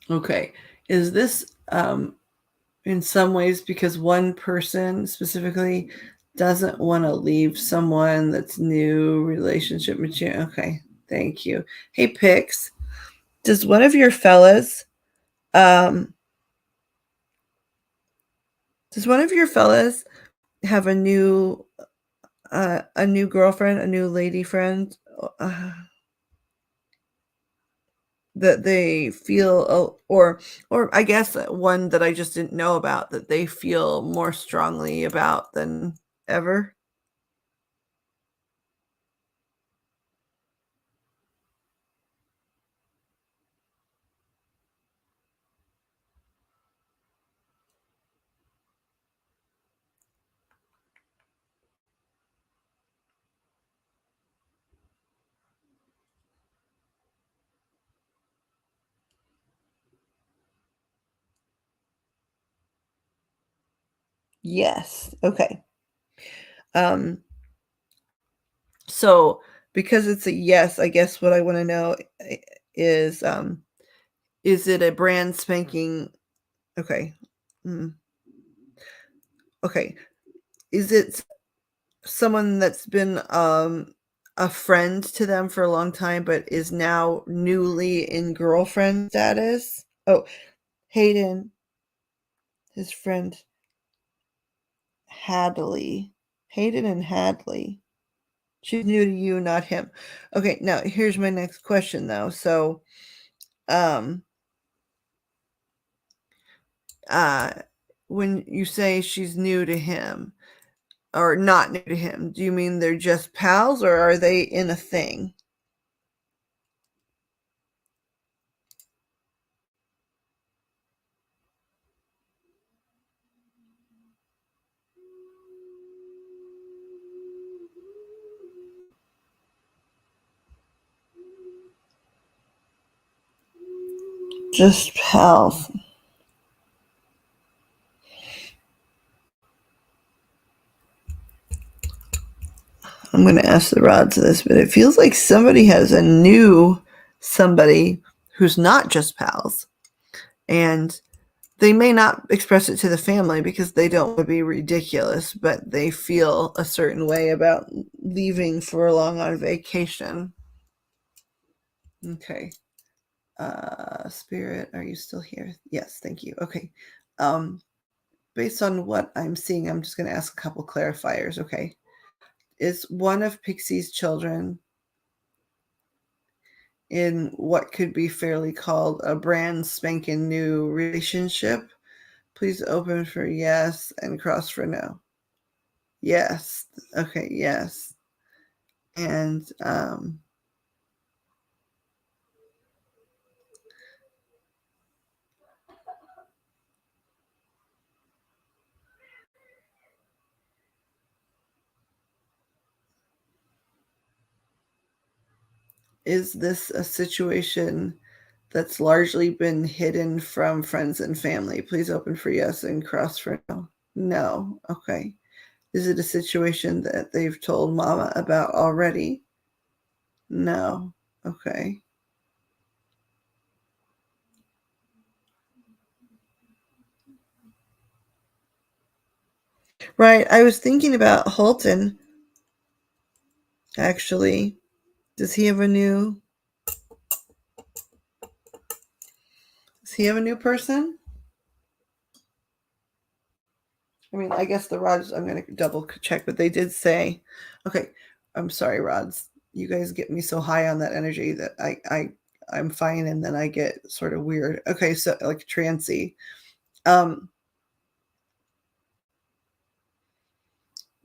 Okay. Is this in some ways because one person specifically doesn't want to leave someone that's new, relationship mature? Okay. Thank you. Hey, Pix, does one of your fellas um does one of your fellas have a new girlfriend, a new lady friend, uh, that they feel, or I guess one that I just didn't know about, that they feel more strongly about than ever? Yes. Okay. Um, so because it's a yes, I guess what I want to know is is it a brand spanking, okay. Mm, okay. Is it someone that's been a friend to them for a long time but is now newly in girlfriend status? Oh, Hayden, his friend Hadley. Hayden and Hadley. She's new to you, not him. Okay, now here's my next question though. So, um, uh, when you say she's new to him or not new to him, do you mean they're just pals or are they in a thing? Just pals. I'm going to ask the rods of this, but it feels like somebody has a new somebody who's not just pals. And they may not express it to the family because they don't want to be ridiculous, but they feel a certain way about leaving for long on vacation. Okay. Spirit, are you still here? Yes, thank you. Okay. Um, Based on what I'm seeing, I'm just going to ask a couple clarifiers. Okay. Is one of Pixie's children in what could be fairly called a brand spanking new relationship? Please open for yes and cross for no. Yes. Okay, yes. And is this a situation that's largely been hidden from friends and family? Please open for yes and cross for no. No. Okay. Is it a situation that they've told mama about already? No. Okay. Right. I was thinking about Holton, actually. Does he have a new does he have a new person? I mean, I guess the rods, I'm going to double check, but they did say, okay, I'm sorry, rods. You guys get me so high on that energy that I'm fine. And then I get sort of weird. Okay. So like trancy, um,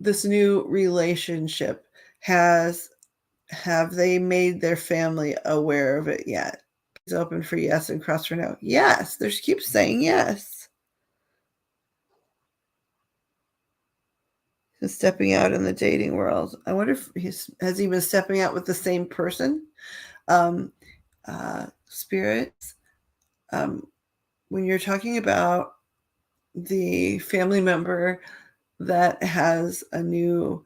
this new relationship has, have they made their family aware of it yet? Please open for yes and cross for no. Yes. They keep saying yes. He's stepping out in the dating world. I wonder if has he been stepping out with the same person? Um, Spirits. Um, when you're talking about the family member that has a new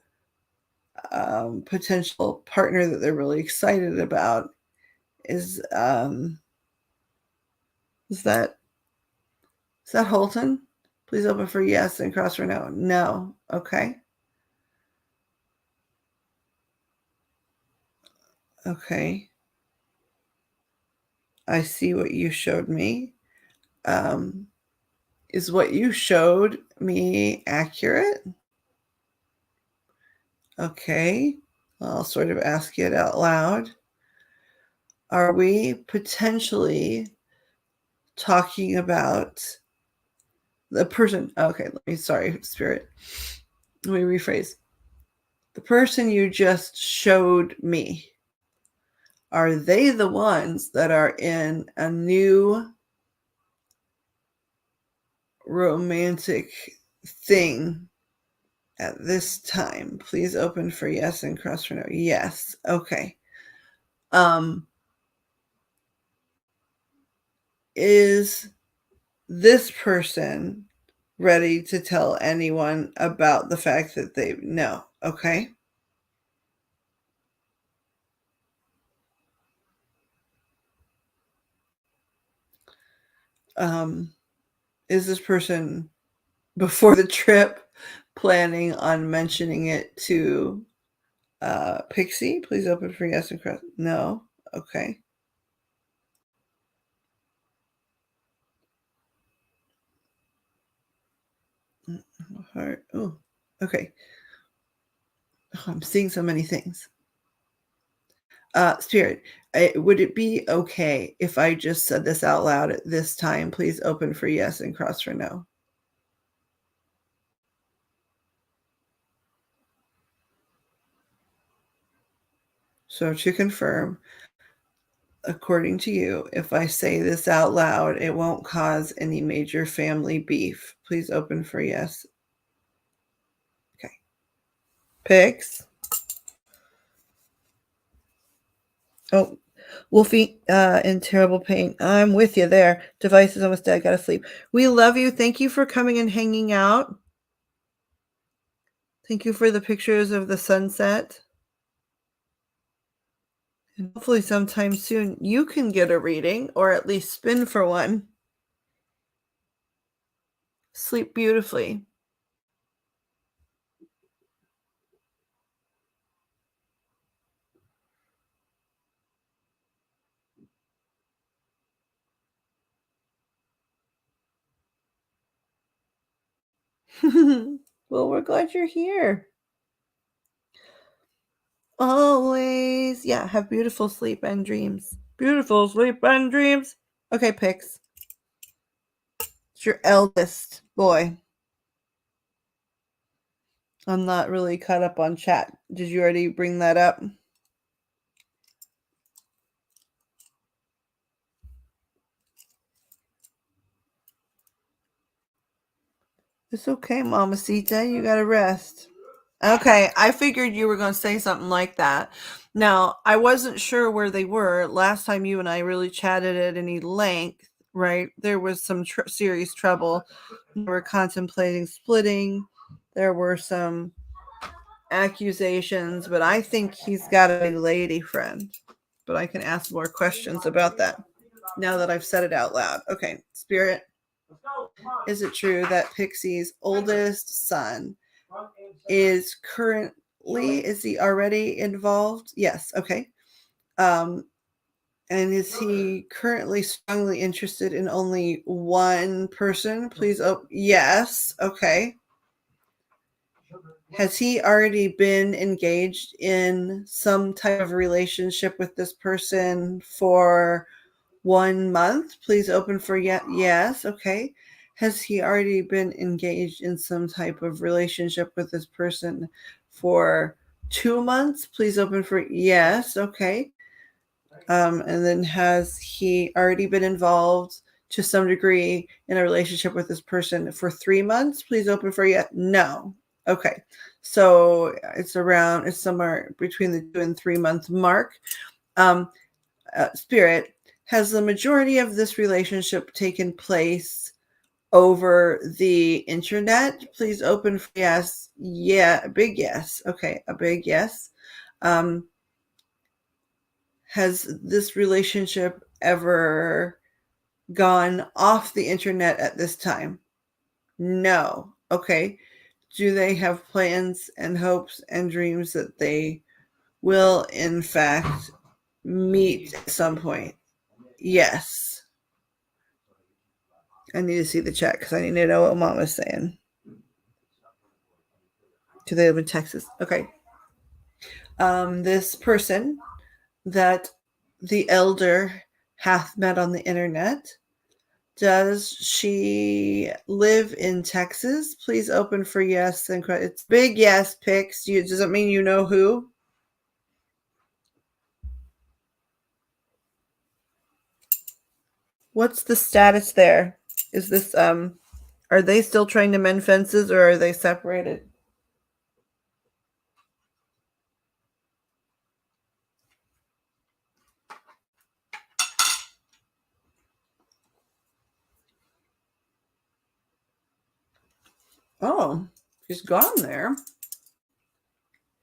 potential partner that they're really excited about, is Is that Holton? Please open for yes and cross for no. No. Okay. Okay. I see what you showed me. Is what you showed me accurate? Okay. I'll sort of ask it out loud. Are we potentially talking about the person? Okay, sorry, Spirit. Let me rephrase. The person you just showed me, are they the ones that are in a new romantic thing at this time? Please open for yes and cross for no. Yes. Okay. Is this person ready to tell anyone about the fact that they know? Okay. Is this person before the trip planning on mentioning it to Pixie? Please open for yes and cross. No. Okay. Heart. Oh, okay. Oh, I'm seeing so many things. Spirit, would it be okay if I just said this out loud at this time? Please open for yes and cross for no. So to confirm, according to you, if I say this out loud, it won't cause any major family beef. Please open for yes. Okay. Pix. Oh, Wolfie, in terrible pain. I'm with you there. Device is almost dead. Gotta sleep. We love you. Thank you for coming and hanging out. Thank you for the pictures of the sunset. And hopefully sometime soon you can get a reading or at least spin for one. Sleep beautifully. Well, we're glad you're here. Always. Yeah, have beautiful sleep and dreams. Beautiful sleep and dreams. Okay, Pix. It's your eldest boy. I'm not really caught up on chat. Did you already bring that up? It's okay, Mamacita. You gotta rest. Okay, I figured you were going to say something like that. Now, I wasn't sure where they were. Last time you and I really chatted at any length, right? There was some serious trouble. We were contemplating splitting. There were some accusations, but I think he's got a lady friend. But I can ask more questions about that now that I've said it out loud. Okay, Spirit, is it true that Pixie's oldest son is he already involved? Yes. Okay. And is he currently strongly interested in only one person? Please. Oh, yes. Okay. Has he already been engaged in some type of relationship with this person for 1 month? Please open for yes. Okay. Has he already been engaged in some type of relationship with this person for 2 months? Please open for yes. Okay. And then has he already been involved to some degree in a relationship with this person for 3 months? Please open for yes. No. Okay. So it's somewhere between the 2 and 3 month mark. Spirit, has the majority of this relationship taken place over the internet? Please open for yes. Yeah, a big yes. Okay, a big yes. Has this relationship ever gone off the internet at this time? No. Okay. Do they have plans and hopes and dreams that they will, in fact, meet at some point? Yes. I need to see the chat because I need to know what Mom is saying. Do they live in Texas? Okay. This person that the elder hath met on the internet, does she live in Texas? Please open for yes. And it's big yes picks. Does it mean you know who? What's the status there? Is this are they still trying to mend fences or are they separated? Oh, she's gone there.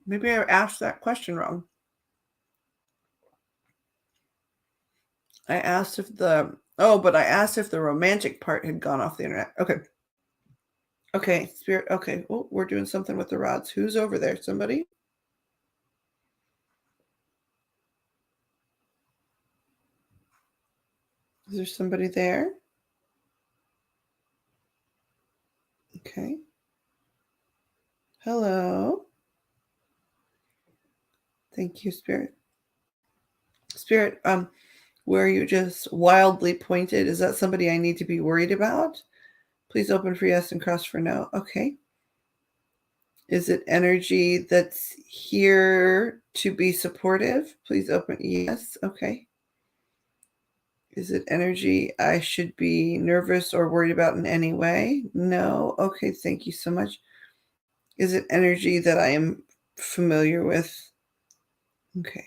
Maybe I asked that question wrong. I asked if the romantic part had gone off the internet. Okay. Okay, spirit. Okay. Oh, we're doing something with the rods. Who's over there? Somebody? Is there somebody there? Okay. Hello. Thank you, Spirit. Spirit, where you just wildly pointed, is that somebody I need to be worried about? Please open for yes and cross for no. Okay. Is it energy that's here to be supportive? Please open yes. Okay. Is it energy I should be nervous or worried about in any way? No. Okay, thank you so much. Is it energy that I am familiar with? Okay.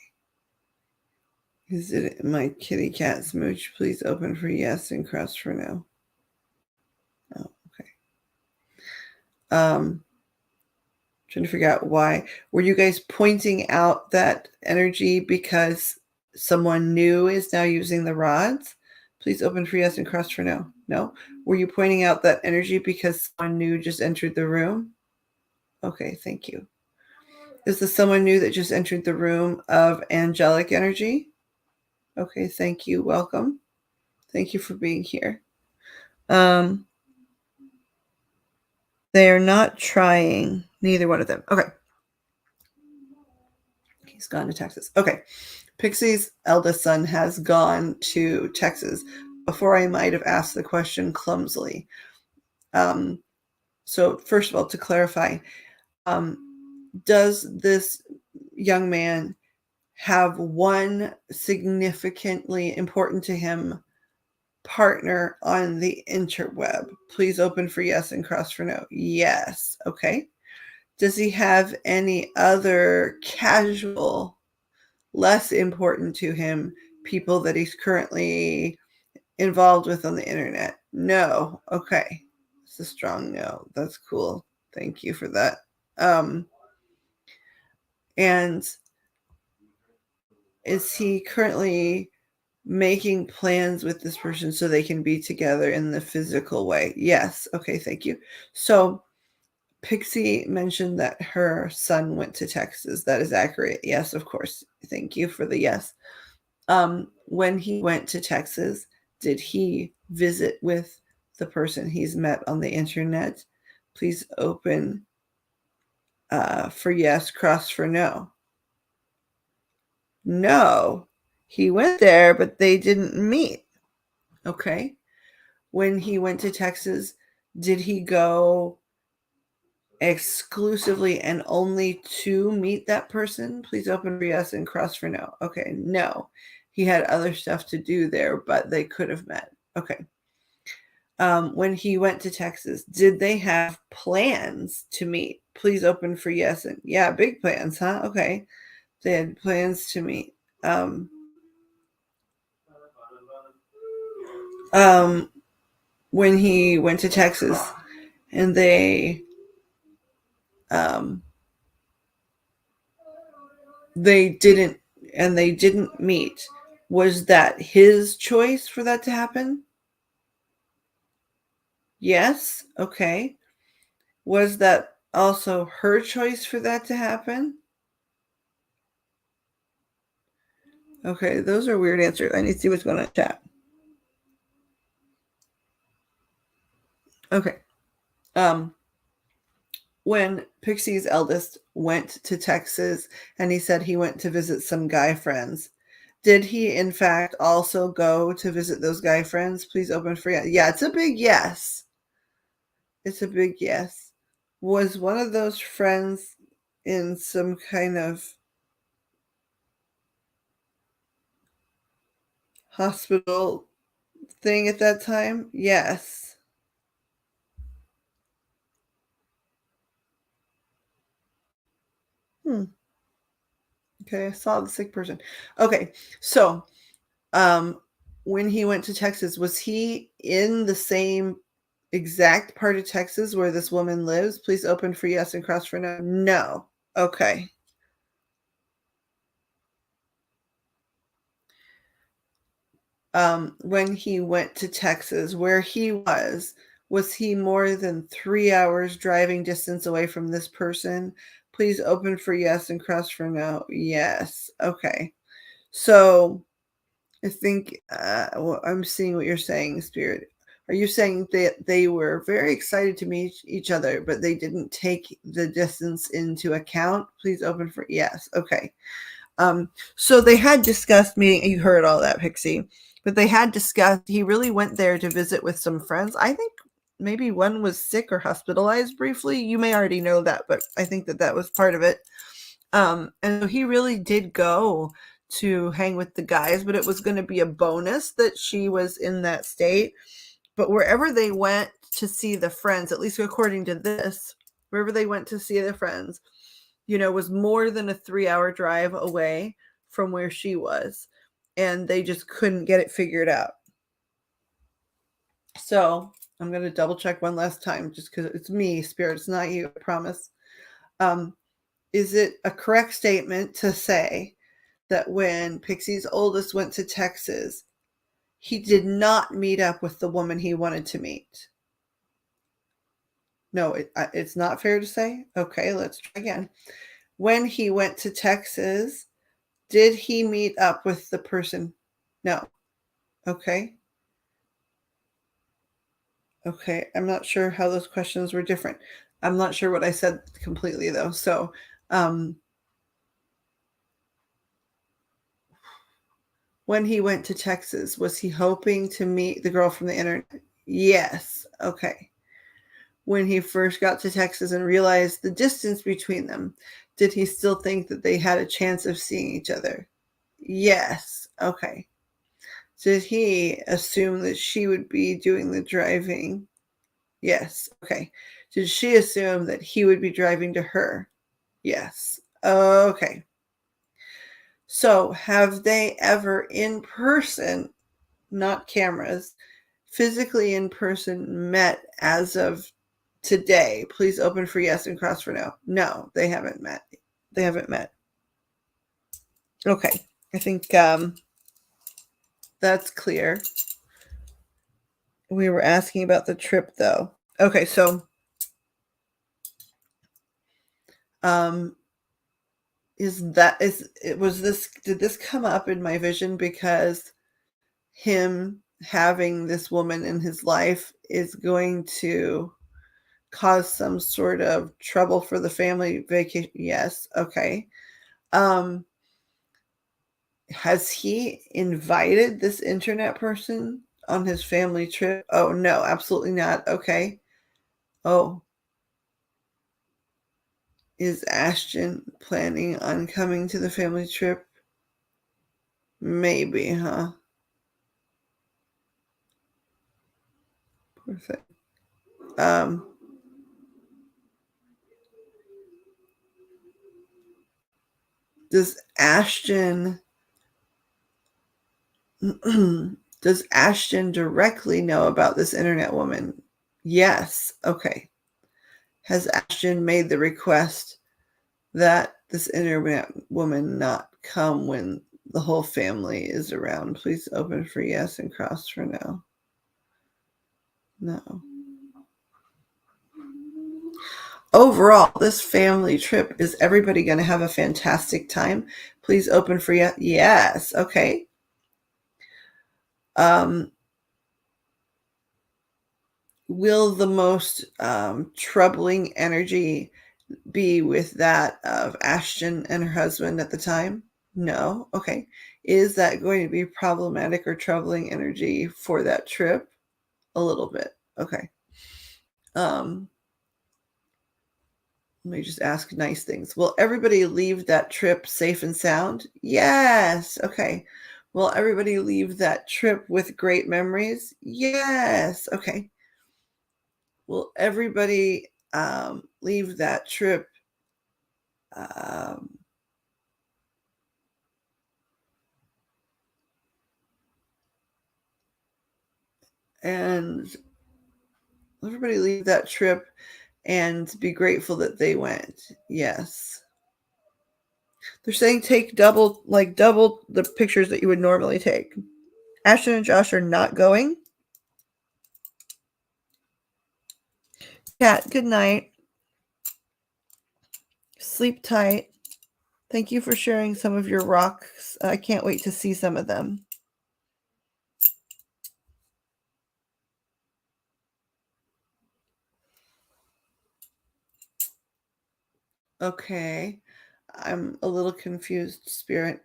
Is it my kitty cat smooch? Please open for yes and cross for no. Oh, okay. Trying to figure out why. Were you guys pointing out that energy because someone new is now using the rods? Please open for yes and cross for no. No. Were you pointing out that energy because someone new just entered the room? Okay, thank you. Is this someone new that just entered the room of angelic energy? Okay, thank you. Welcome. Thank you for being here. They are not trying. Neither one of them. Okay. He's gone to Texas. Okay. Pixie's eldest son has gone to Texas. Before I might have asked the question clumsily. So first of all, to clarify, does this young man have one significantly important to him partner on the interweb? Please open for yes and cross for no. Yes. Okay. Does he have any other casual, less important to him people that he's currently involved with on the internet? No. Okay. It's a strong no. That's cool. Thank you for that. And is he currently making plans with this person so they can be together in the physical way? Yes. Okay, thank you. So Pixie mentioned that her son went to Texas. That is accurate. Yes, of course. Thank you for the yes. When he went to Texas, did he visit with the person he's met on the internet? Please open for yes, cross for no. No, he went there, but they didn't meet. Okay. When he went to Texas, did he go exclusively and only to meet that person? Please open for yes and cross for no. Okay, no. He had other stuff to do there, but they could have met. Okay. When he went to Texas, did they have plans to meet? Please open for yes and yeah, big plans, huh? Okay. They had plans to meet. When he went to Texas and they didn't meet, was that his choice for that to happen? Yes. Okay. Was that also her choice for that to happen? Okay, those are weird answers. I need to see what's going on in chat. Okay. When Pixie's eldest went to Texas and he said he went to visit some guy friends, did he in fact also go to visit those guy friends? Please open for yes. Yeah, it's a big yes. It's a big yes. Was one of those friends in some kind of hospital thing at that time? Yes. Hmm. Okay, I saw the sick person. Okay, so when he went to Texas, was he in the same exact part of Texas where this woman lives? Please open for yes and cross for no. No. Okay. When he went to Texas, where he was he more than 3 hours driving distance away from this person? Please open for yes and cross for no. Yes. Okay. So I think well, I'm seeing what you're saying, Spirit. Are you saying that they were very excited to meet each other, but they didn't take the distance into account? Please open for yes. Okay. So they had discussed meeting. You heard all that, Pixie, but they had discussed. He really went there to visit with some friends. I think maybe one was sick or hospitalized briefly. You may already know that, but I think that that was part of it. And so he really did go to hang with the guys, but it was going to be a bonus that she was in that state. But wherever they went to see the friends, at least according to this, wherever they went to see the friends, was more than a 3 hour drive away from where she was. And they just couldn't get it figured out. So I'm going to double check one last time just because it's me, Spirit. It's not you, I promise. Is it a correct statement to say that when Pixie's oldest went to Texas, he did not meet up with the woman he wanted to meet? No, it's not fair to say? Okay, let's try again. When he went to Texas, did he meet up with the person? No. Okay. Okay. I'm not sure how those questions were different. I'm not sure what I said completely, though. So, when he went to Texas, was he hoping to meet the girl from the internet? Yes. Okay. When he first got to Texas and realized the distance between them, did he still think that they had a chance of seeing each other? Yes. Okay. Did he assume that she would be doing the driving? Yes. Okay. Did she assume that he would be driving to her? Yes. Okay. So, have they ever in person, not cameras, physically in person met as of today? Please open for yes and cross for no. No, they haven't met. They haven't met. Okay. I think that's clear. We were asking about the trip though. Okay, so um did this come up in my vision because him having this woman in his life is going to cause some sort of trouble for the family vacation? Yes. Okay. Um, has he invited this internet person on his family trip? Oh, no, absolutely not. Okay. Oh, is Ashton planning on coming to the family trip? Maybe, huh? Perfect. Um, does Ashton does Ashton directly know about this internet woman? Yes. Okay. Has Ashton made the request that this internet woman not come when the whole family is around? Please open for yes and cross for no. No. overall, this family trip, is everybody going to have a fantastic time? Please open for you. Yes. Okay. Will the most troubling energy be with that of Ashton and her husband at the time? No. Okay. Is that going to be problematic or troubling energy for that trip? A little bit. Okay. Let me just ask nice things. Will everybody leave that trip safe and sound? Yes. Okay. Will everybody leave that trip with great memories? Yes. Okay. Will everybody leave that trip um, and everybody leave that trip and be grateful that they went? Yes. They're saying take double the pictures that you would normally take. Ashton and Josh are not going. Cat, good night. Sleep tight. Thank you for sharing some of your rocks. I can't wait to see some of them. Okay. I'm a little confused, Spirit.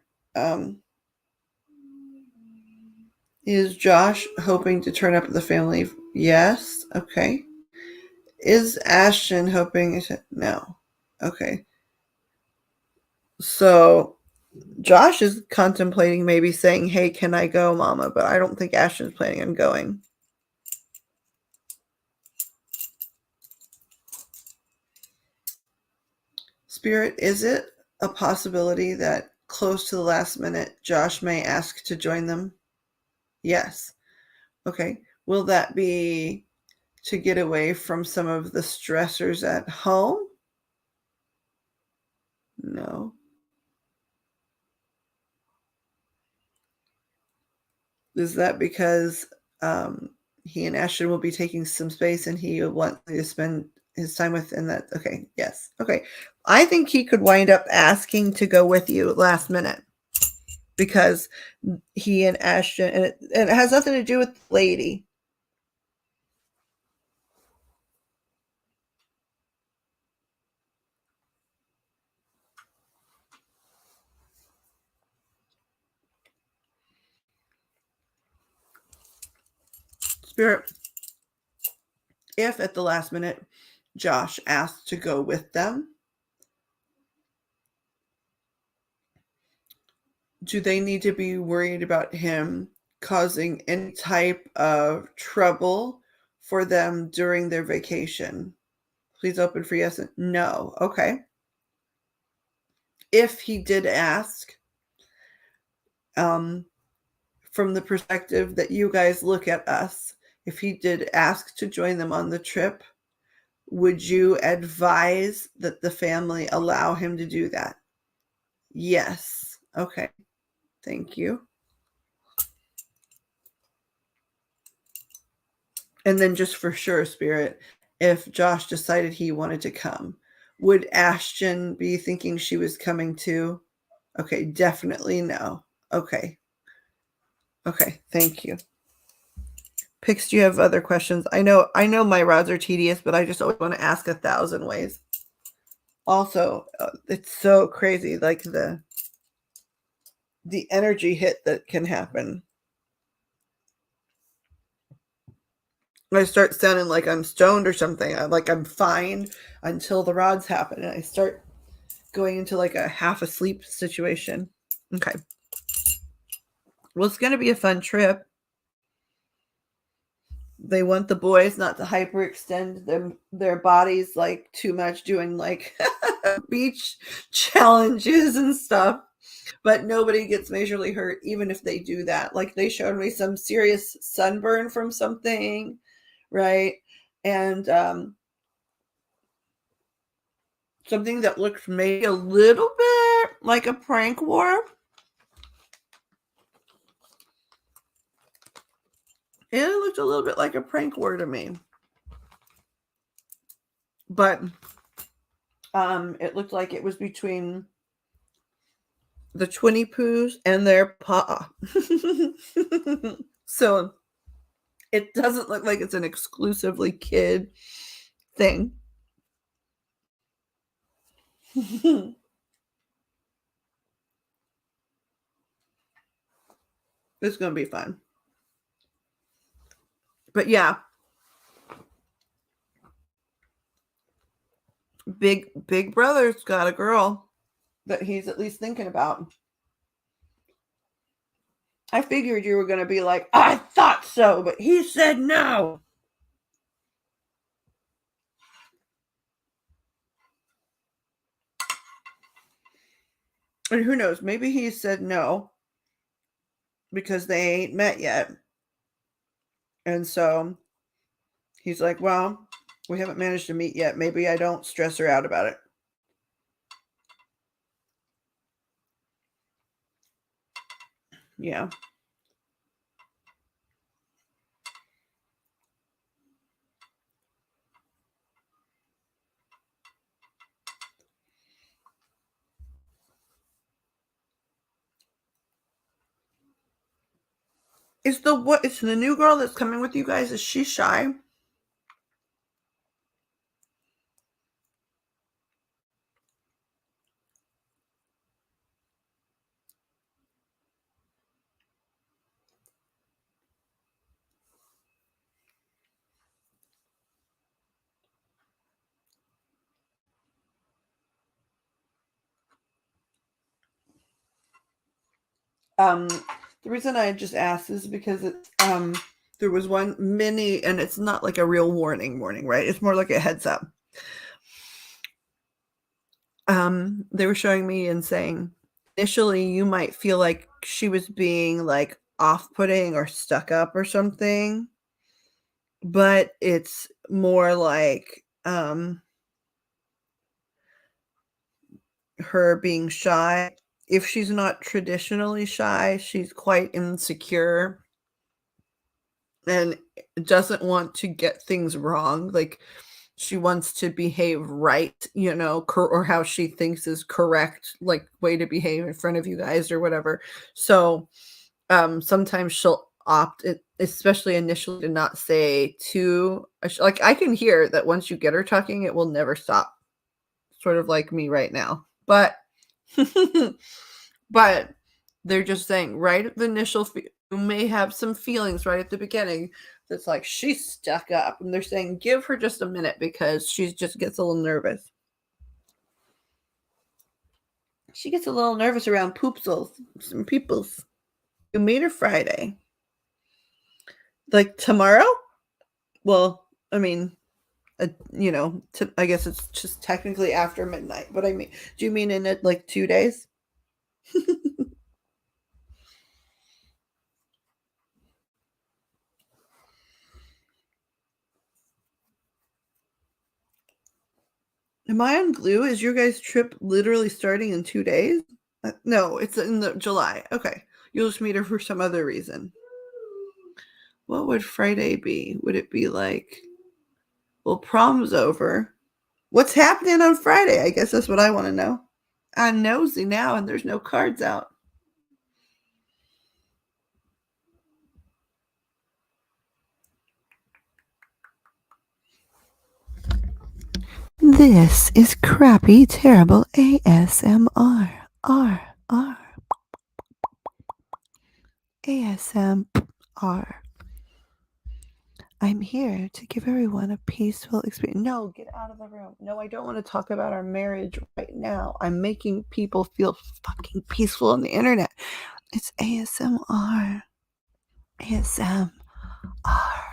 Is Josh hoping to turn up at the family? Yes. Okay. Is Ashton hoping to? No. Okay. So Josh is contemplating maybe saying, hey, can I go, Mama? But I don't think Ashton's planning on going. Spirit, is it a possibility that close to the last minute, Josh may ask to join them? Yes. Okay. Will that be to get away from some of the stressors at home? No. Is that because he and Ashton will be taking some space and he will want to spend his time with? And that, okay, yes. Okay. I think he could wind up asking to go with you last minute because he and Ashton, and it has nothing to do with the lady. Spirit, if at the last minute Josh asked to go with them, do they need to be worried about him causing any type of trouble for them during their vacation? Please open for yes and no. Okay. If he did ask, from the perspective that you guys look at us, if he did ask to join them on the trip, would you advise that the family allow him to do that? Yes. Okay. Thank you. And then just for sure, Spirit, if Josh decided he wanted to come, would Ashton be thinking she was coming too? Okay, definitely no. Okay. Okay, thank you. Pix, do you have other questions? I know my rods are tedious, but I just always want to ask 1,000 ways. Also, it's so crazy, like the energy hit that can happen. I start sounding like I'm stoned or something. I'm fine until the rods happen, and I start going into like a half asleep situation. Okay. Well, it's going to be a fun trip. They want the boys not to hyperextend their bodies like too much, doing like beach challenges and stuff. But nobody gets majorly hurt, even if they do that. Like they showed me some serious sunburn from something, right? And something that looked maybe a little bit like a prank war. It looked a little bit like a prank war to me. But It looked like it was between the Twinnie Poos and their paw. So it doesn't look like it's an exclusively kid thing. It's going to be fun. But yeah, Big Brother's got a girl that he's at least thinking about. I figured you were going to be like, I thought so, but he said no. And who knows, maybe he said no because they ain't met yet. And so he's like, well, we haven't managed to meet yet. Maybe I don't stress her out about it. Yeah. Is the new girl that's coming with you guys, is she shy? The reason I just asked is because it's there was one mini, and it's not like a real warning, right? It's more like a heads up. They were showing me and saying initially you might feel like she was being like off-putting or stuck up or something, but it's more like her being shy. If she's not traditionally shy, she's quite insecure and doesn't want to get things wrong. Like she wants to behave right, or how she thinks is correct, like way to behave in front of you guys or whatever. So sometimes she'll opt it, especially initially, to not say too, like I can hear that once you get her talking, it will never stop. Sort of like me right now. But but they're just saying right at the initial, you may have some feelings right at the beginning that's like she's stuck up, and they're saying give her just a minute because she just gets a little nervous. She gets a little nervous around poopsels, some peoples. You meet her Friday. Like tomorrow? Well, I mean, I guess it's just technically after midnight. But I mean, do you mean in it like 2 days? Am I on glue? Is your guys' trip literally starting in 2 days? No, it's in the July. Okay. You'll just meet her for some other reason. What would Friday be? Would it be like, well, prom's over. What's happening on Friday? I guess that's what I want to know. I'm nosy now, and there's no cards out. This is crappy, terrible ASMR. R. ASMR. I'm here to give everyone a peaceful experience. No, get out of the room. No, I don't want to talk about our marriage right now. I'm making people feel fucking peaceful on the internet. It's ASMR. ASMR. R.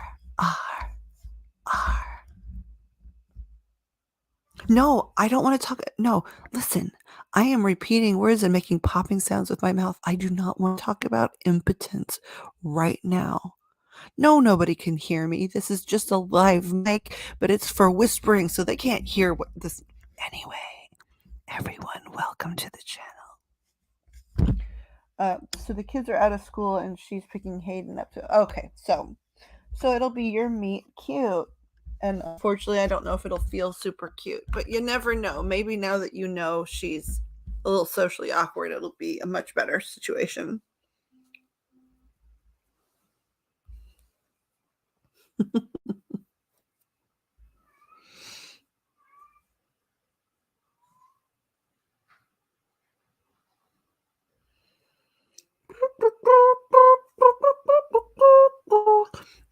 No, I don't want to talk. No, listen. I am repeating words and making popping sounds with my mouth. I do not want to talk about impotence right now. No, nobody can hear me. This is just a live mic, but it's for whispering, so they can't hear what this. Anyway, everyone, welcome to the channel. So the kids are out of school, and she's picking Hayden up to. Okay, so it'll be your meet cute, And unfortunately, I don't know if it'll feel super cute, but you never know. Maybe now that you know she's a little socially awkward, it'll be a much better situation.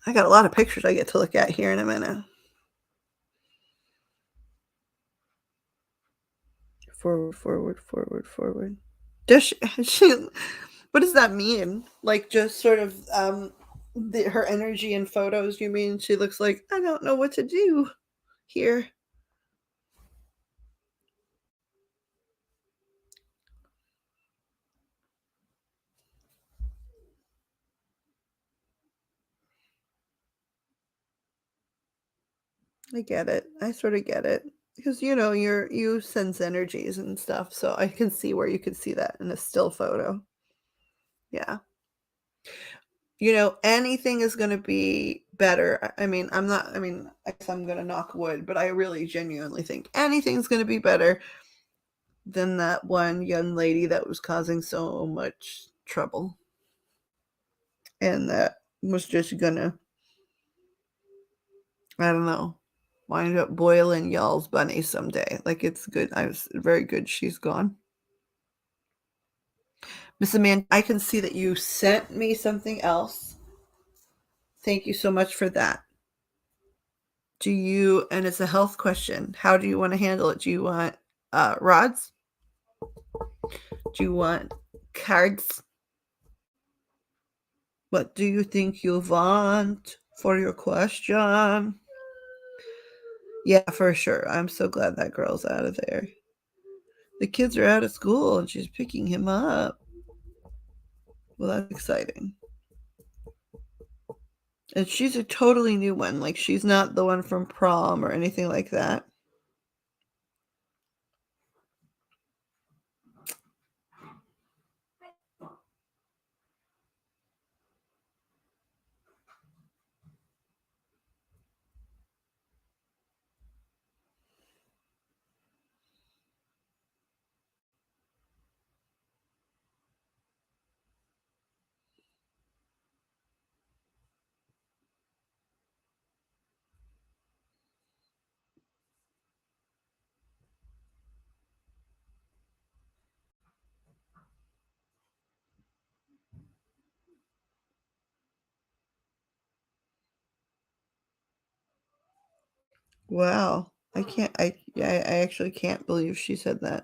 I got a lot of pictures I get to look at here in a minute. Forward, forward, forward, forward. Does she what does that mean? Like just sort of her energy in photos, you mean? She looks like, I don't know what to do here. I get it. I sort of get it. Because you sense energies and stuff, so I can see where you could see that in a still photo. Yeah. Anything is going to be better. I mean, I guess I'm going to knock wood, but I really genuinely think anything's going to be better than that one young lady that was causing so much trouble. And that was just going to, I don't know, wind up boiling y'all's bunny someday. Like, it's good. I was very good. She's gone. Miss Amanda, I can see that you sent me something else. Thank you so much for that. And it's a health question. How do you want to handle it? Do you want rods? Do you want cards? What do you think you want for your question? Yeah, for sure. I'm so glad that girl's out of there. The kids are out of school and she's picking him up. Well, that's exciting. And she's a totally new one. Like, she's not the one from prom or anything like that. Wow. I actually can't believe she said that.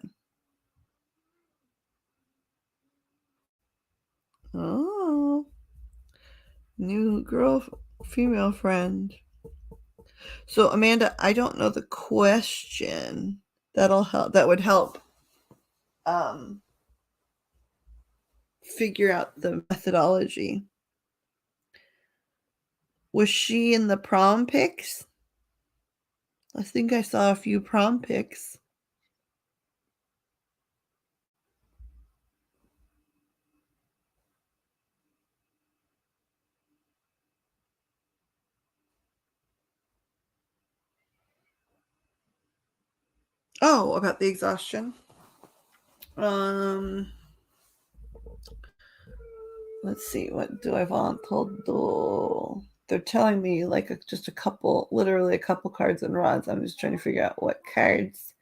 Oh. New female friend. So Amanda, I don't know the question. That would help figure out the methodology. Was she in the prom pics? I think I saw a few prom pics. Oh, about the exhaustion. Let's see. What do I want to do? They're telling me like just literally a couple cards and rods. I'm just trying to figure out what cards.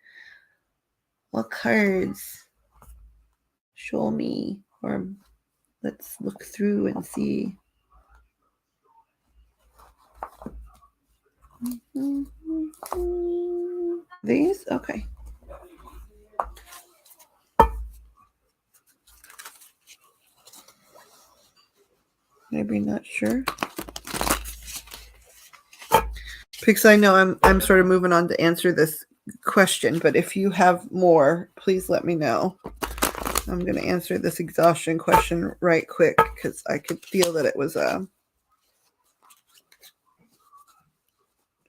What cards? Show me, or let's look through and see. These? Okay. Maybe not sure. Because I know I'm sort of moving on to answer this question, but if you have more, please let me know. I'm going to answer this exhaustion question right quick because I could feel that it was a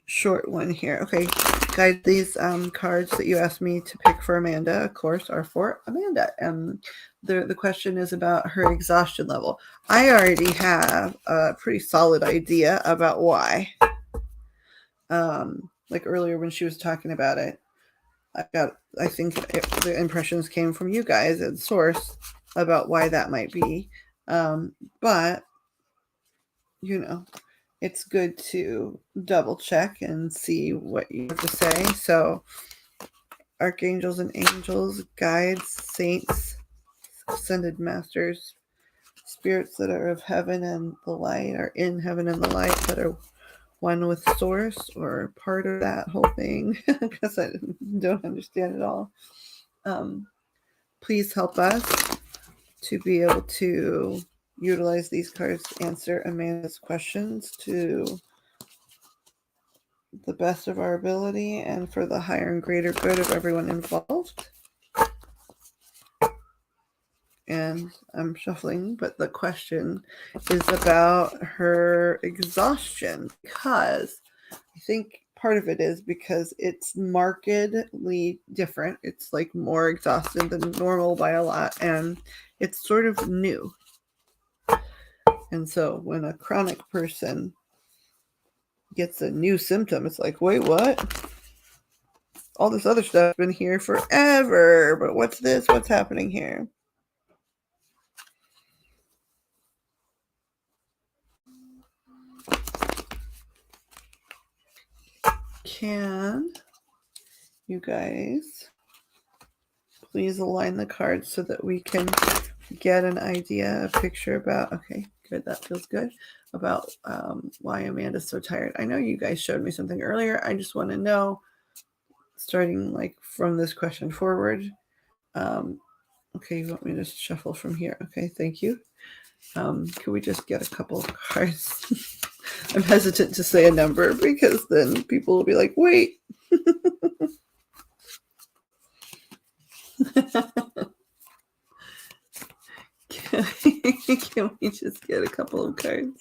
short one here. Okay, guys, these cards that you asked me to pick for Amanda, of course, are for Amanda. And the question is about her exhaustion level. I already have a pretty solid idea about why. Like earlier when she was talking about it, I think the impressions came from you guys at source about why that might be. But, it's good to double check and see what you have to say. So, archangels and angels, guides, saints, ascended masters, spirits that are of heaven and the light, are in heaven and the light, that are one with source or part of that whole thing, because I don't understand it all. Please help us to be able to utilize these cards to answer Amanda's questions to the best of our ability and for the higher and greater good of everyone involved. And I'm shuffling, but the question is about her exhaustion, because I think part of it is because it's markedly different. It's like more exhausted than normal by a lot, and it's sort of new. And so when a chronic person gets a new symptom, it's like, wait, what? All this other stuff's been here forever, but what's this? What's happening here? Can you guys please align the cards so that we can get an idea, a picture about, okay, good, that feels good, about why Amanda's so tired. I know you guys showed me something earlier. I just want to know, starting like from this question forward. Okay, you want me to shuffle from here? Okay, thank you. Can we just get a couple of cards? I'm hesitant to say a number because then people will be like, wait. Can we just get a couple of cards?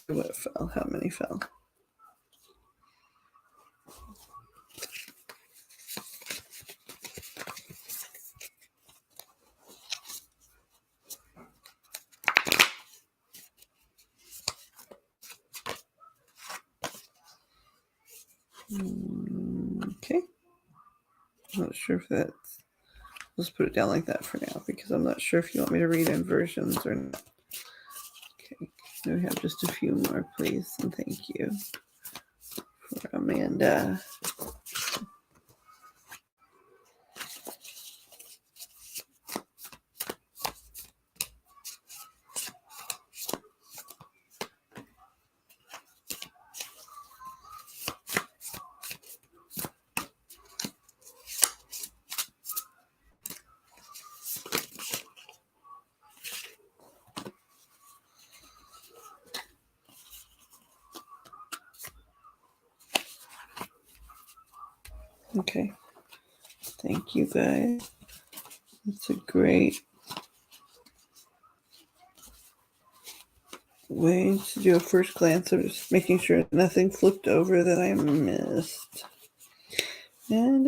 What fell? How many fell? Okay. I'm not sure if that's... Let's put it down like that for now, because I'm not sure if you want me to read inversions or not. Okay. Can we have just a few more, please? And thank you for Amanda. Okay. Thank you, guys. It's a great way to do a first glance of just making sure nothing flipped over that I missed. And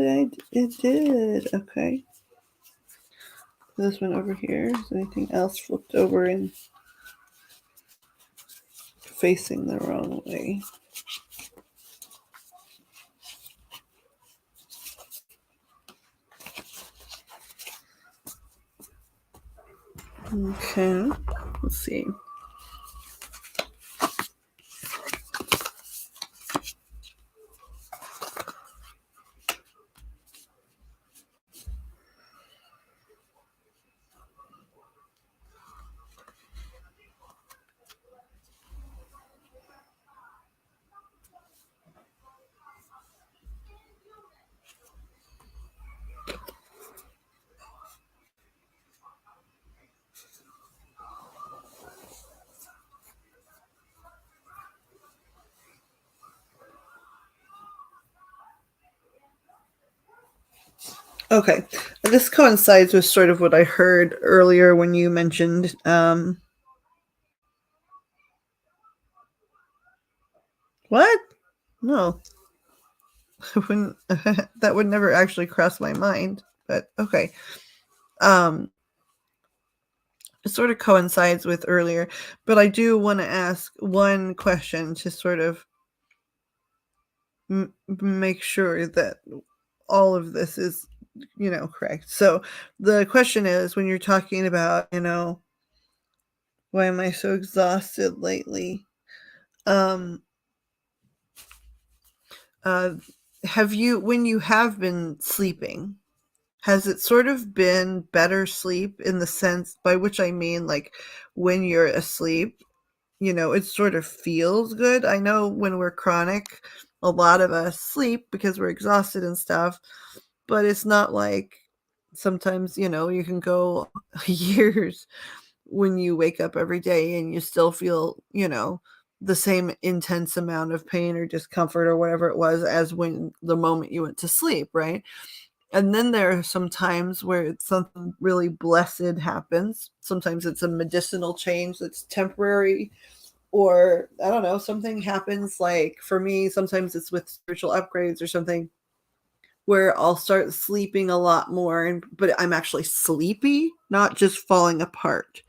it did. Okay. This one over here. Is anything else flipped over and facing the wrong way? Okay. Let's see. Okay, this coincides with sort of what I heard earlier when you mentioned what? No. wouldn't that would never actually cross my mind, but okay. It sort of coincides with earlier, but I do want to ask one question to sort of make sure that all of this is, correct. So the question is, when you're talking about, why am I so exhausted lately? Have you, when you have been sleeping, has it sort of been better sleep, in the sense, by which I mean, like, when you're asleep, it sort of feels good? I know when we're chronic, a lot of us sleep because we're exhausted and stuff, but it's not like sometimes, you can go years when you wake up every day and you still feel, the same intense amount of pain or discomfort or whatever it was as when the moment you went to sleep, right? And then there are some times where it's something really blessed happens. Sometimes it's a medicinal change that's temporary, or I don't know, something happens. Like for me, sometimes it's with spiritual upgrades or something, where I'll start sleeping a lot more, but I'm actually sleepy, not just falling apart.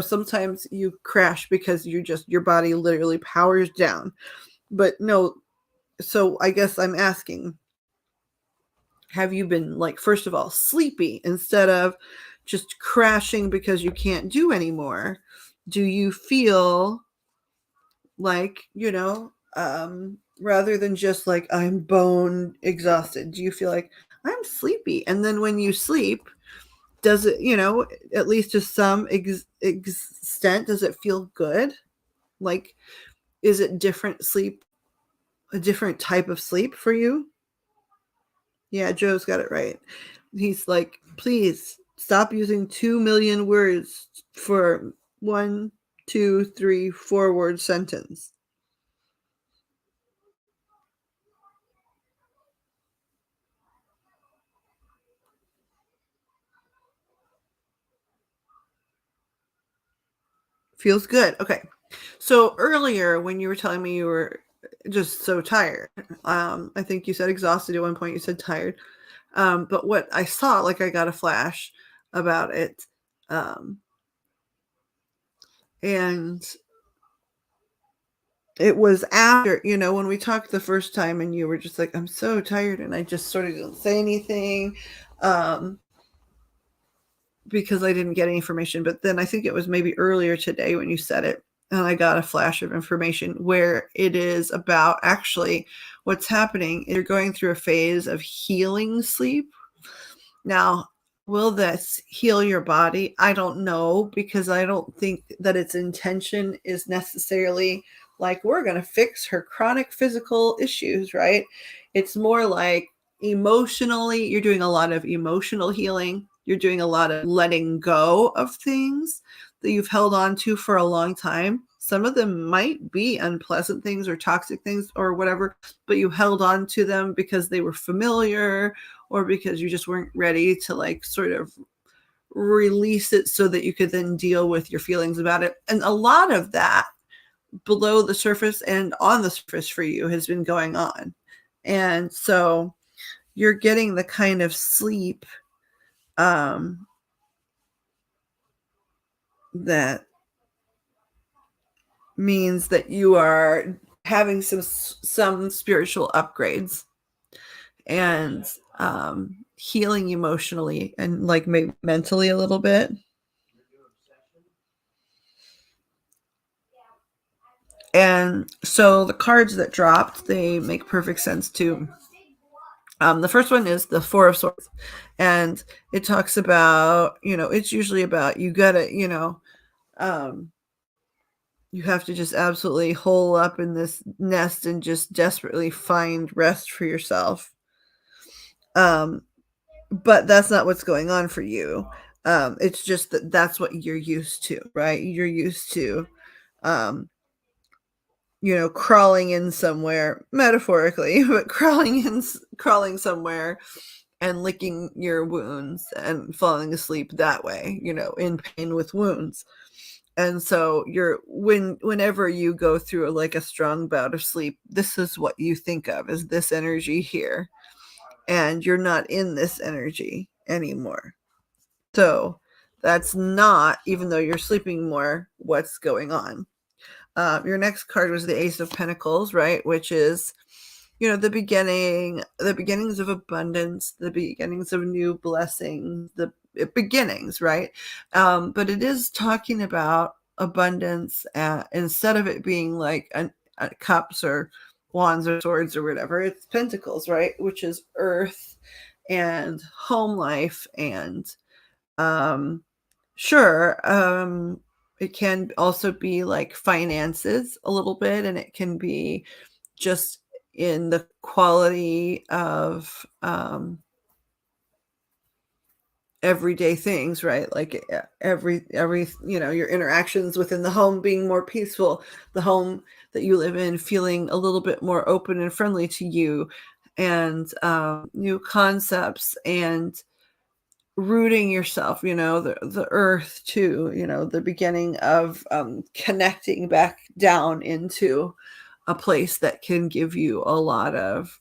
Sometimes you crash because your body literally powers down. But no, so I guess I'm asking, have you been, like, first of all, sleepy instead of just crashing because you can't do anymore? Do you feel like, rather than just like I'm bone exhausted, do you feel like I'm sleepy? And then when you sleep, does it, at least to some extent, does it feel good? Like, is it different sleep, a different type of sleep for you? Yeah, Joe's got it right. He's like, please stop using 2 million words for 1, 2, 3, 4 word sentence. Feels good. Okay. So earlier when you were telling me you were just so tired, I think you said exhausted at one point, you said tired. But what I saw, like, I got a flash about it. And it was after, when we talked the first time and you were just like, I'm so tired. And I just sort of didn't say anything. Because I didn't get any information. But then I think it was maybe earlier today when you said it, and I got a flash of information where it is about, actually, what's happening is you're going through a phase of healing sleep. Now, will this heal your body? I don't know, because I don't think that its intention is necessarily like, we're going to fix her chronic physical issues, right? It's more like, emotionally, you're doing a lot of emotional healing. You're doing a lot of letting go of things that you've held on to for a long time. Some of them might be unpleasant things or toxic things or whatever, but you held on to them because they were familiar, or because you just weren't ready to, like, sort of release it so that you could then deal with your feelings about it. And a lot of that below the surface and on the surface for you has been going on. And so you're getting the kind of sleep that means that you are having some spiritual upgrades, and healing emotionally and, like, maybe mentally a little bit. And so the cards that dropped, they make perfect sense too. The first one is the Four of Swords, and it talks about, it's usually about, you gotta, you have to just absolutely hole up in this nest and just desperately find rest for yourself. But that's not what's going on for you. It's just that that's what you're used to, right? You're used to, um, crawling in somewhere, metaphorically, but crawling somewhere and licking your wounds and falling asleep that way, in pain with wounds. And so whenever you go through like a strong bout of sleep, this is what you think of as this energy here. And you're not in this energy anymore. So that's not, even though you're sleeping more, what's going on. Your next card was the Ace of Pentacles, right? Which is, the beginnings of abundance, the beginnings of new blessings, the beginnings, right? But it is talking about abundance instead of it being like cups or wands or swords or whatever. It's pentacles, right? Which is earth and home life and sure, it can also be like finances a little bit, and it can be just in the quality of everyday things, right? Like every your interactions within the home being more peaceful, the home that you live in feeling a little bit more open and friendly to you, and new concepts and rooting yourself, the earth too, the beginning of connecting back down into a place that can give you a lot of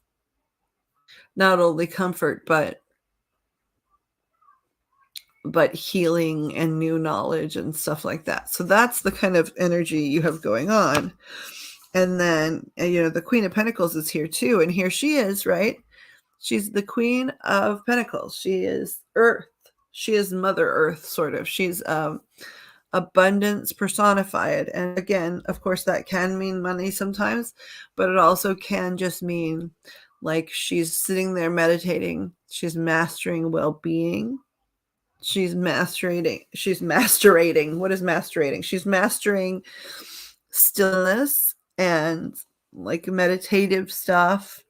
not only comfort but healing and new knowledge and stuff like that. So that's the kind of energy you have going on. And then the Queen of Pentacles is here too, and here she is, right? She's the Queen of Pentacles. She is earth. She is Mother Earth, sort of. She's abundance personified. And again, of course, that can mean money sometimes, but it also can just mean like she's sitting there meditating. She's mastering well-being. She's mastering. What is mastering? She's mastering stillness and like meditative stuff.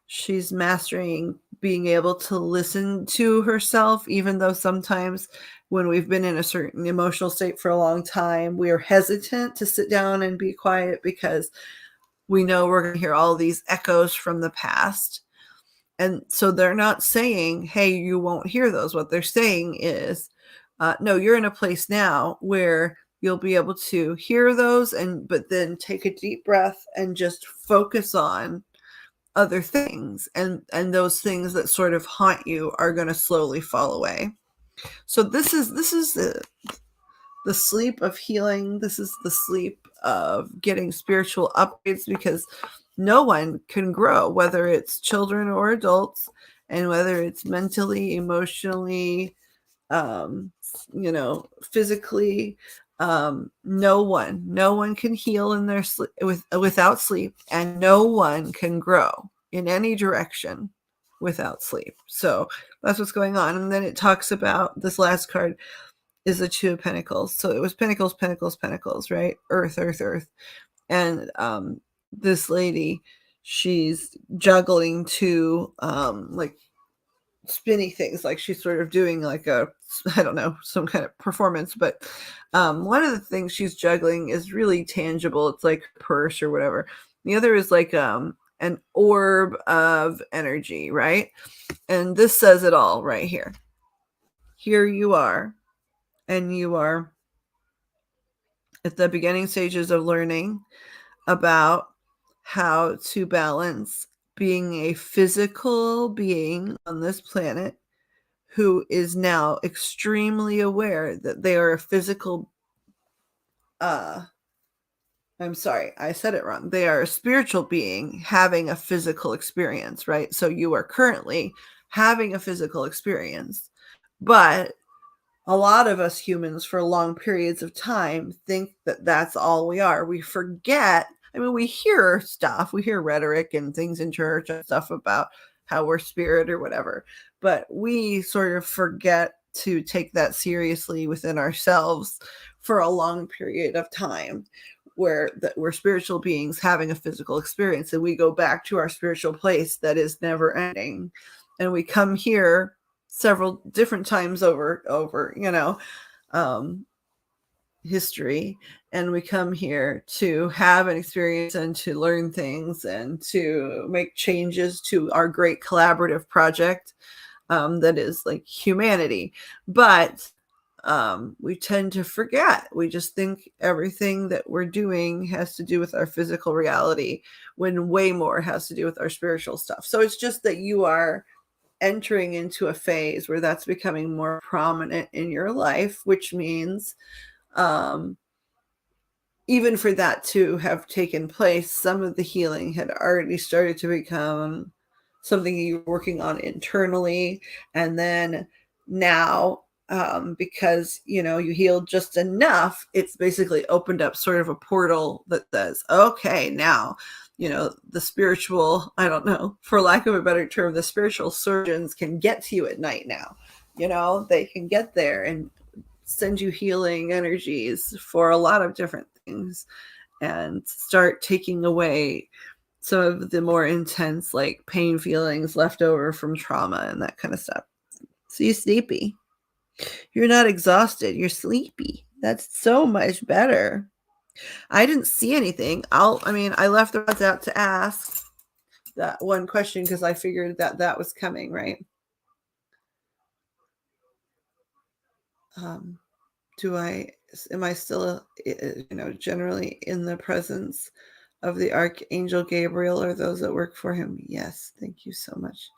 She's mastering being able to listen to herself, even though sometimes when we've been in a certain emotional state for a long time, we are hesitant to sit down and be quiet because we know we're going to hear all these echoes from the past. And so they're not saying, hey, you won't hear those. What they're saying is, no, you're in a place now where you'll be able to hear those, but then take a deep breath and just focus on other things, and those things that sort of haunt you are going to slowly fall away. So this is the sleep of healing. This is the sleep of getting spiritual upgrades, because no one can grow, whether it's children or adults, and whether it's mentally, emotionally, physically. No one can heal in their sleep without sleep, and no one can grow in any direction without sleep. So that's what's going on. And then it talks about, this last card is the Two of Pentacles. So it was Pentacles, Pentacles, Pentacles, right? Earth, Earth, Earth. And this lady, she's juggling two like spinny things, like she's sort of doing like some kind of performance, but one of the things she's juggling is really tangible. It's like a purse or whatever. The other is like an orb of energy, right? And this says it all right here. Here you are, and you are at the beginning stages of learning about how to balance being a physical being on this planet who is now extremely aware that they are a physical, I'm sorry, I said it wrong. They are a spiritual being having a physical experience, right? So you are currently having a physical experience, but a lot of us humans for long periods of time think that that's all we are. We forget. I mean, we hear stuff, we hear rhetoric and things in church and stuff about how we're spirit or whatever, but we sort of forget to take that seriously within ourselves for a long period of time, where we're spiritual beings having a physical experience, and we go back to our spiritual place that is never ending, and we come here several different times over history, and we come here to have an experience and to learn things and to make changes to our great collaborative project that is like humanity. But we tend to forget. We just think everything that we're doing has to do with our physical reality, when way more has to do with our spiritual stuff. So it's just that you are entering into a phase where that's becoming more prominent in your life, which means even for that to have taken place, some of the healing had already started to become something you're working on internally. And then now, because you healed just enough, it's basically opened up sort of a portal that says, okay, now the spiritual, I don't know, for lack of a better term, the spiritual surgeons can get to you at night now. They can get there and send you healing energies for a lot of different things, and start taking away some of the more intense like pain feelings left over from trauma and that kind of stuff. So you're sleepy. You're not exhausted. You're sleepy. That's so much better. I didn't see anything. I left the rods out to ask that one question because I figured that was coming, right? Am I still, generally in the presence of the Archangel Gabriel or those that work for him? Yes. Thank you so much.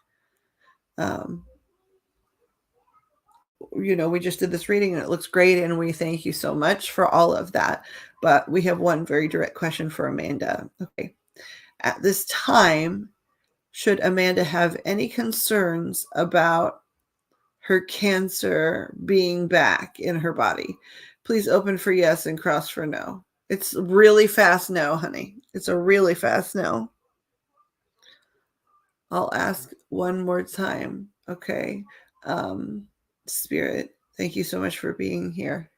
We just did this reading and it looks great, and we thank you so much for all of that. But we have one very direct question for Amanda. Okay. At this time, should Amanda have any concerns about her cancer being back in her body? Please open for yes and cross for no. It's really fast no, honey. It's a really fast no. I'll ask one more time. Okay. Spirit, thank you so much for being here.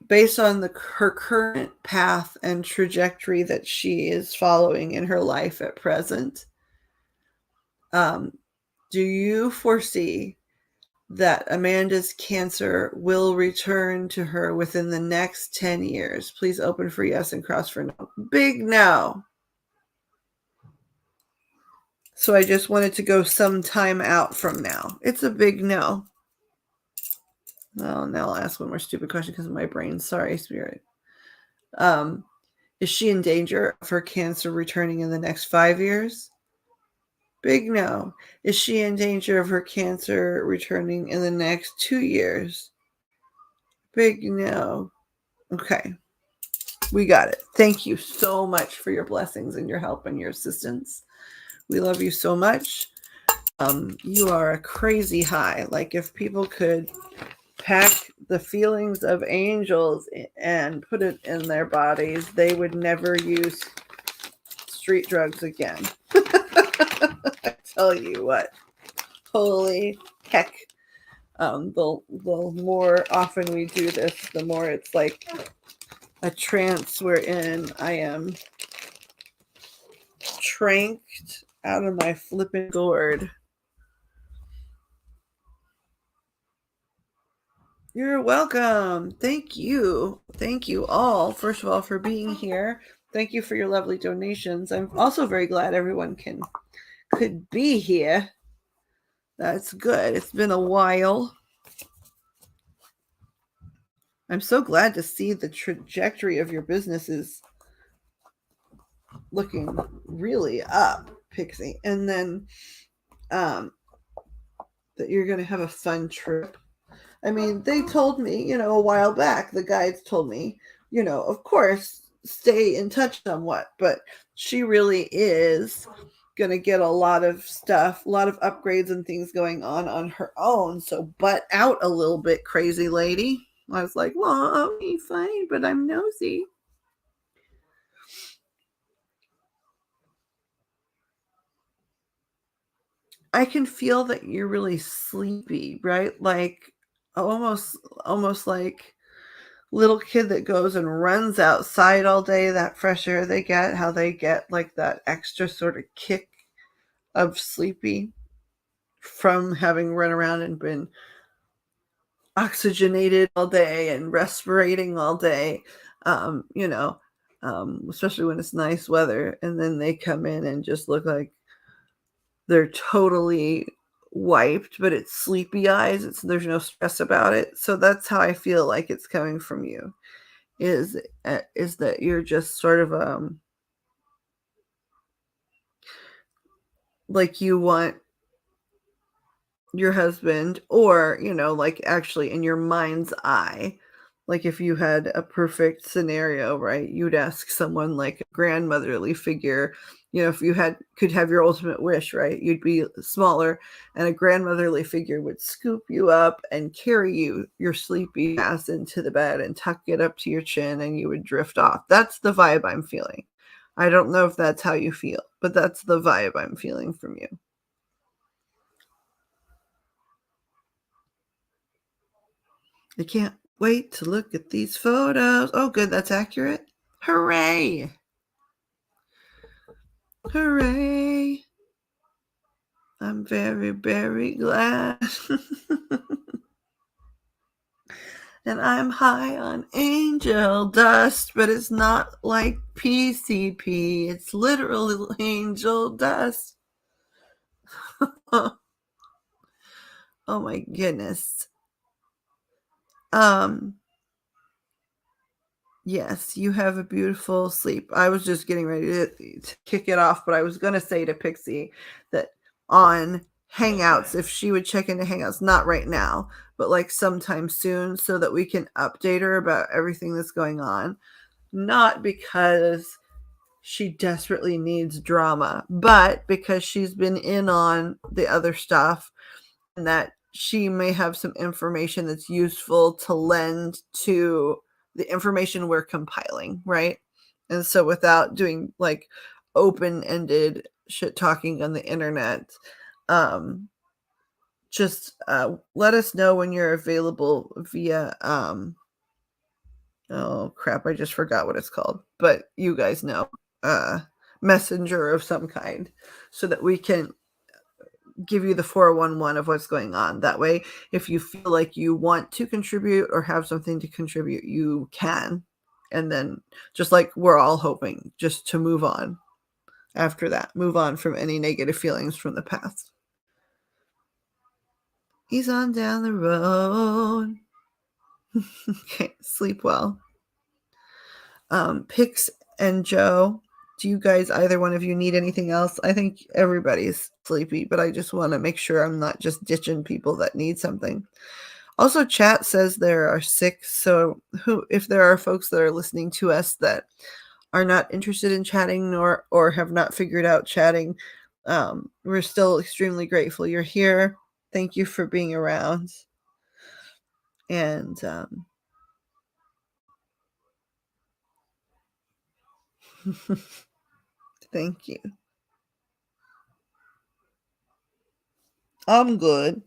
Based on her current path and trajectory that she is following in her life at present, do you foresee that Amanda's cancer will return to her within the next 10 years? Please open for yes and cross for no. Big no. So I just wanted to go some time out from now. It's a big no. Well, now I'll ask one more stupid question because of my brain. Sorry, Spirit. Is she in danger of her cancer returning in the next 5 years? Big no. Is she in danger of her cancer returning in the next 2 years? Big no. Okay. We got it. Thank you so much for your blessings and your help and your assistance. We love you so much. You are a crazy high. Like if people could pack the feelings of angels and put it in their bodies, they would never use street drugs again. I tell you what. Holy heck. The more often we do this, the more it's like a trance we're in. I am tranked out of my flippin' gourd. You're welcome. Thank you. Thank you all, first of all, for being here. Thank you for your lovely donations. I'm also very glad everyone could be here. That's good. It's been a while. I'm so glad to see the trajectory of your business is looking really up, Pixie. And then that you're going to have a fun trip. I mean, they told me, a while back, the guides told me, of course, stay in touch somewhat, but she really is going to get a lot of stuff, a lot of upgrades and things going on her own. So butt out a little bit, crazy lady. I was like, well, I'll be fine, but I'm nosy. I can feel that you're really sleepy, right? Like almost like little kid that goes and runs outside all day, that fresh air they get, how they get like that extra sort of kick of sleepy from having run around and been oxygenated all day and respirating all day, especially when it's nice weather, and then they come in and just look like they're totally wiped, but it's sleepy eyes. There's no stress about it. So that's how I feel like it's coming from you. Is that you're just sort of like you want your husband, or like actually in your mind's eye, like if you had a perfect scenario, right, you'd ask someone like a grandmotherly figure. If you could have your ultimate wish, right, you'd be smaller, and a grandmotherly figure would scoop you up and carry your sleepy ass into the bed and tuck it up to your chin, and you would drift off. That's the vibe I'm feeling. I don't know if that's how you feel, but that's the vibe I'm feeling from you. I can't wait to look at these photos. Oh, good. That's accurate. Hooray. Hooray. I'm very, very glad. And I'm high on angel dust, but it's not like PCP. It's literally angel dust. Oh my goodness. Yes, you have a beautiful sleep. I was just getting ready to kick it off, but I was going to say to Pixie that on Hangouts, if she would check into Hangouts, not right now, but like sometime soon, so that we can update her about everything that's going on. Not because she desperately needs drama, but because she's been in on the other stuff, and that she may have some information that's useful to lend to the information we're compiling, right? And so without doing like open-ended shit talking on the internet, just let us know when you're available via oh crap, I just forgot what it's called, but you guys know, messenger of some kind, so that we can give you the 411 of what's going on. That way, if you feel like you want to contribute or have something to contribute, you can. And then, just like we're all hoping, just to move on after that, move on from any negative feelings from the past. He's on down the road. Okay, sleep well. Pix and Joe, do you guys, either one of you, need anything else? I think everybody's sleepy, but I just want to make sure I'm not just ditching people that need something. Also, chat says there are 6, so if there are folks that are listening to us that are not interested in chatting or have not figured out chatting, we're still extremely grateful you're here. Thank you for being around. And thank you. I'm good.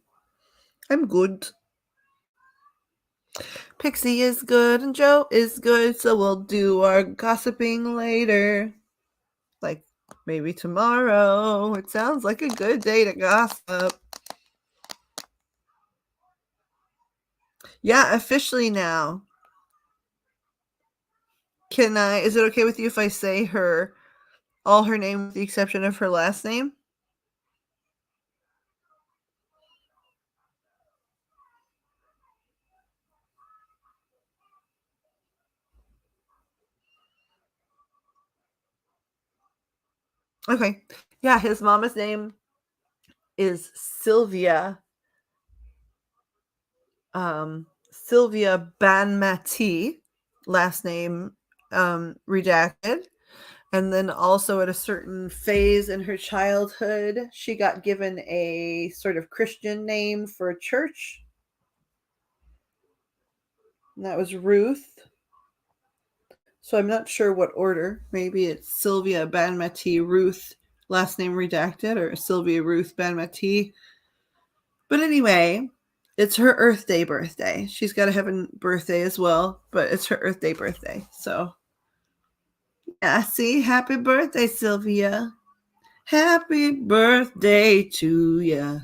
I'm good. Pixie is good and Joe is good, so we'll do our gossiping later. Like maybe tomorrow. It sounds like a good day to gossip. Yeah, officially now. Is it okay with you if I say all her name with the exception of her last name? Okay. Yeah, his mama's name is Sylvia. Sylvia Banmati, last name redacted. And then also at a certain phase in her childhood, she got given a sort of Christian name for a church. And that was Ruth. So I'm not sure what order. Maybe it's Sylvia Banmati Ruth, last name redacted, or Sylvia Ruth Banmati. But anyway, it's her Earth Day birthday. She's got a heaven birthday as well, but it's her Earth Day birthday. So yeah, see, happy birthday, Sylvia. Happy birthday to ya.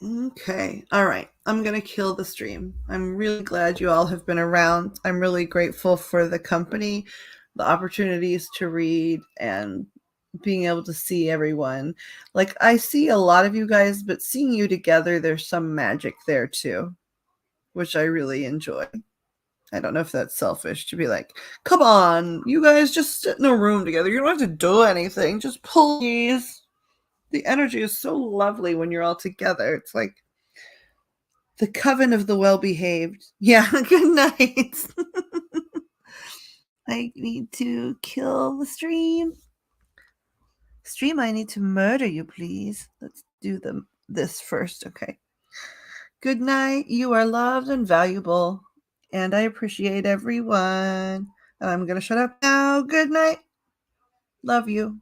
Okay. All right. I'm going to kill the stream. I'm really glad you all have been around. I'm really grateful for the company, the opportunities to read, and being able to see everyone. Like, I see a lot of you guys, but seeing you together, there's some magic there too, which I really enjoy. I don't know if that's selfish to be like, come on, you guys just sit in a room together. You don't have to do anything. Just please. The energy is so lovely when you're all together. It's like the coven of the well-behaved. Yeah, good night. I need to kill the stream. Stream, I need to murder you, please. Let's do this first, okay. Good night. You are loved and valuable, and I appreciate everyone. And I'm going to shut up now. Good night. Love you.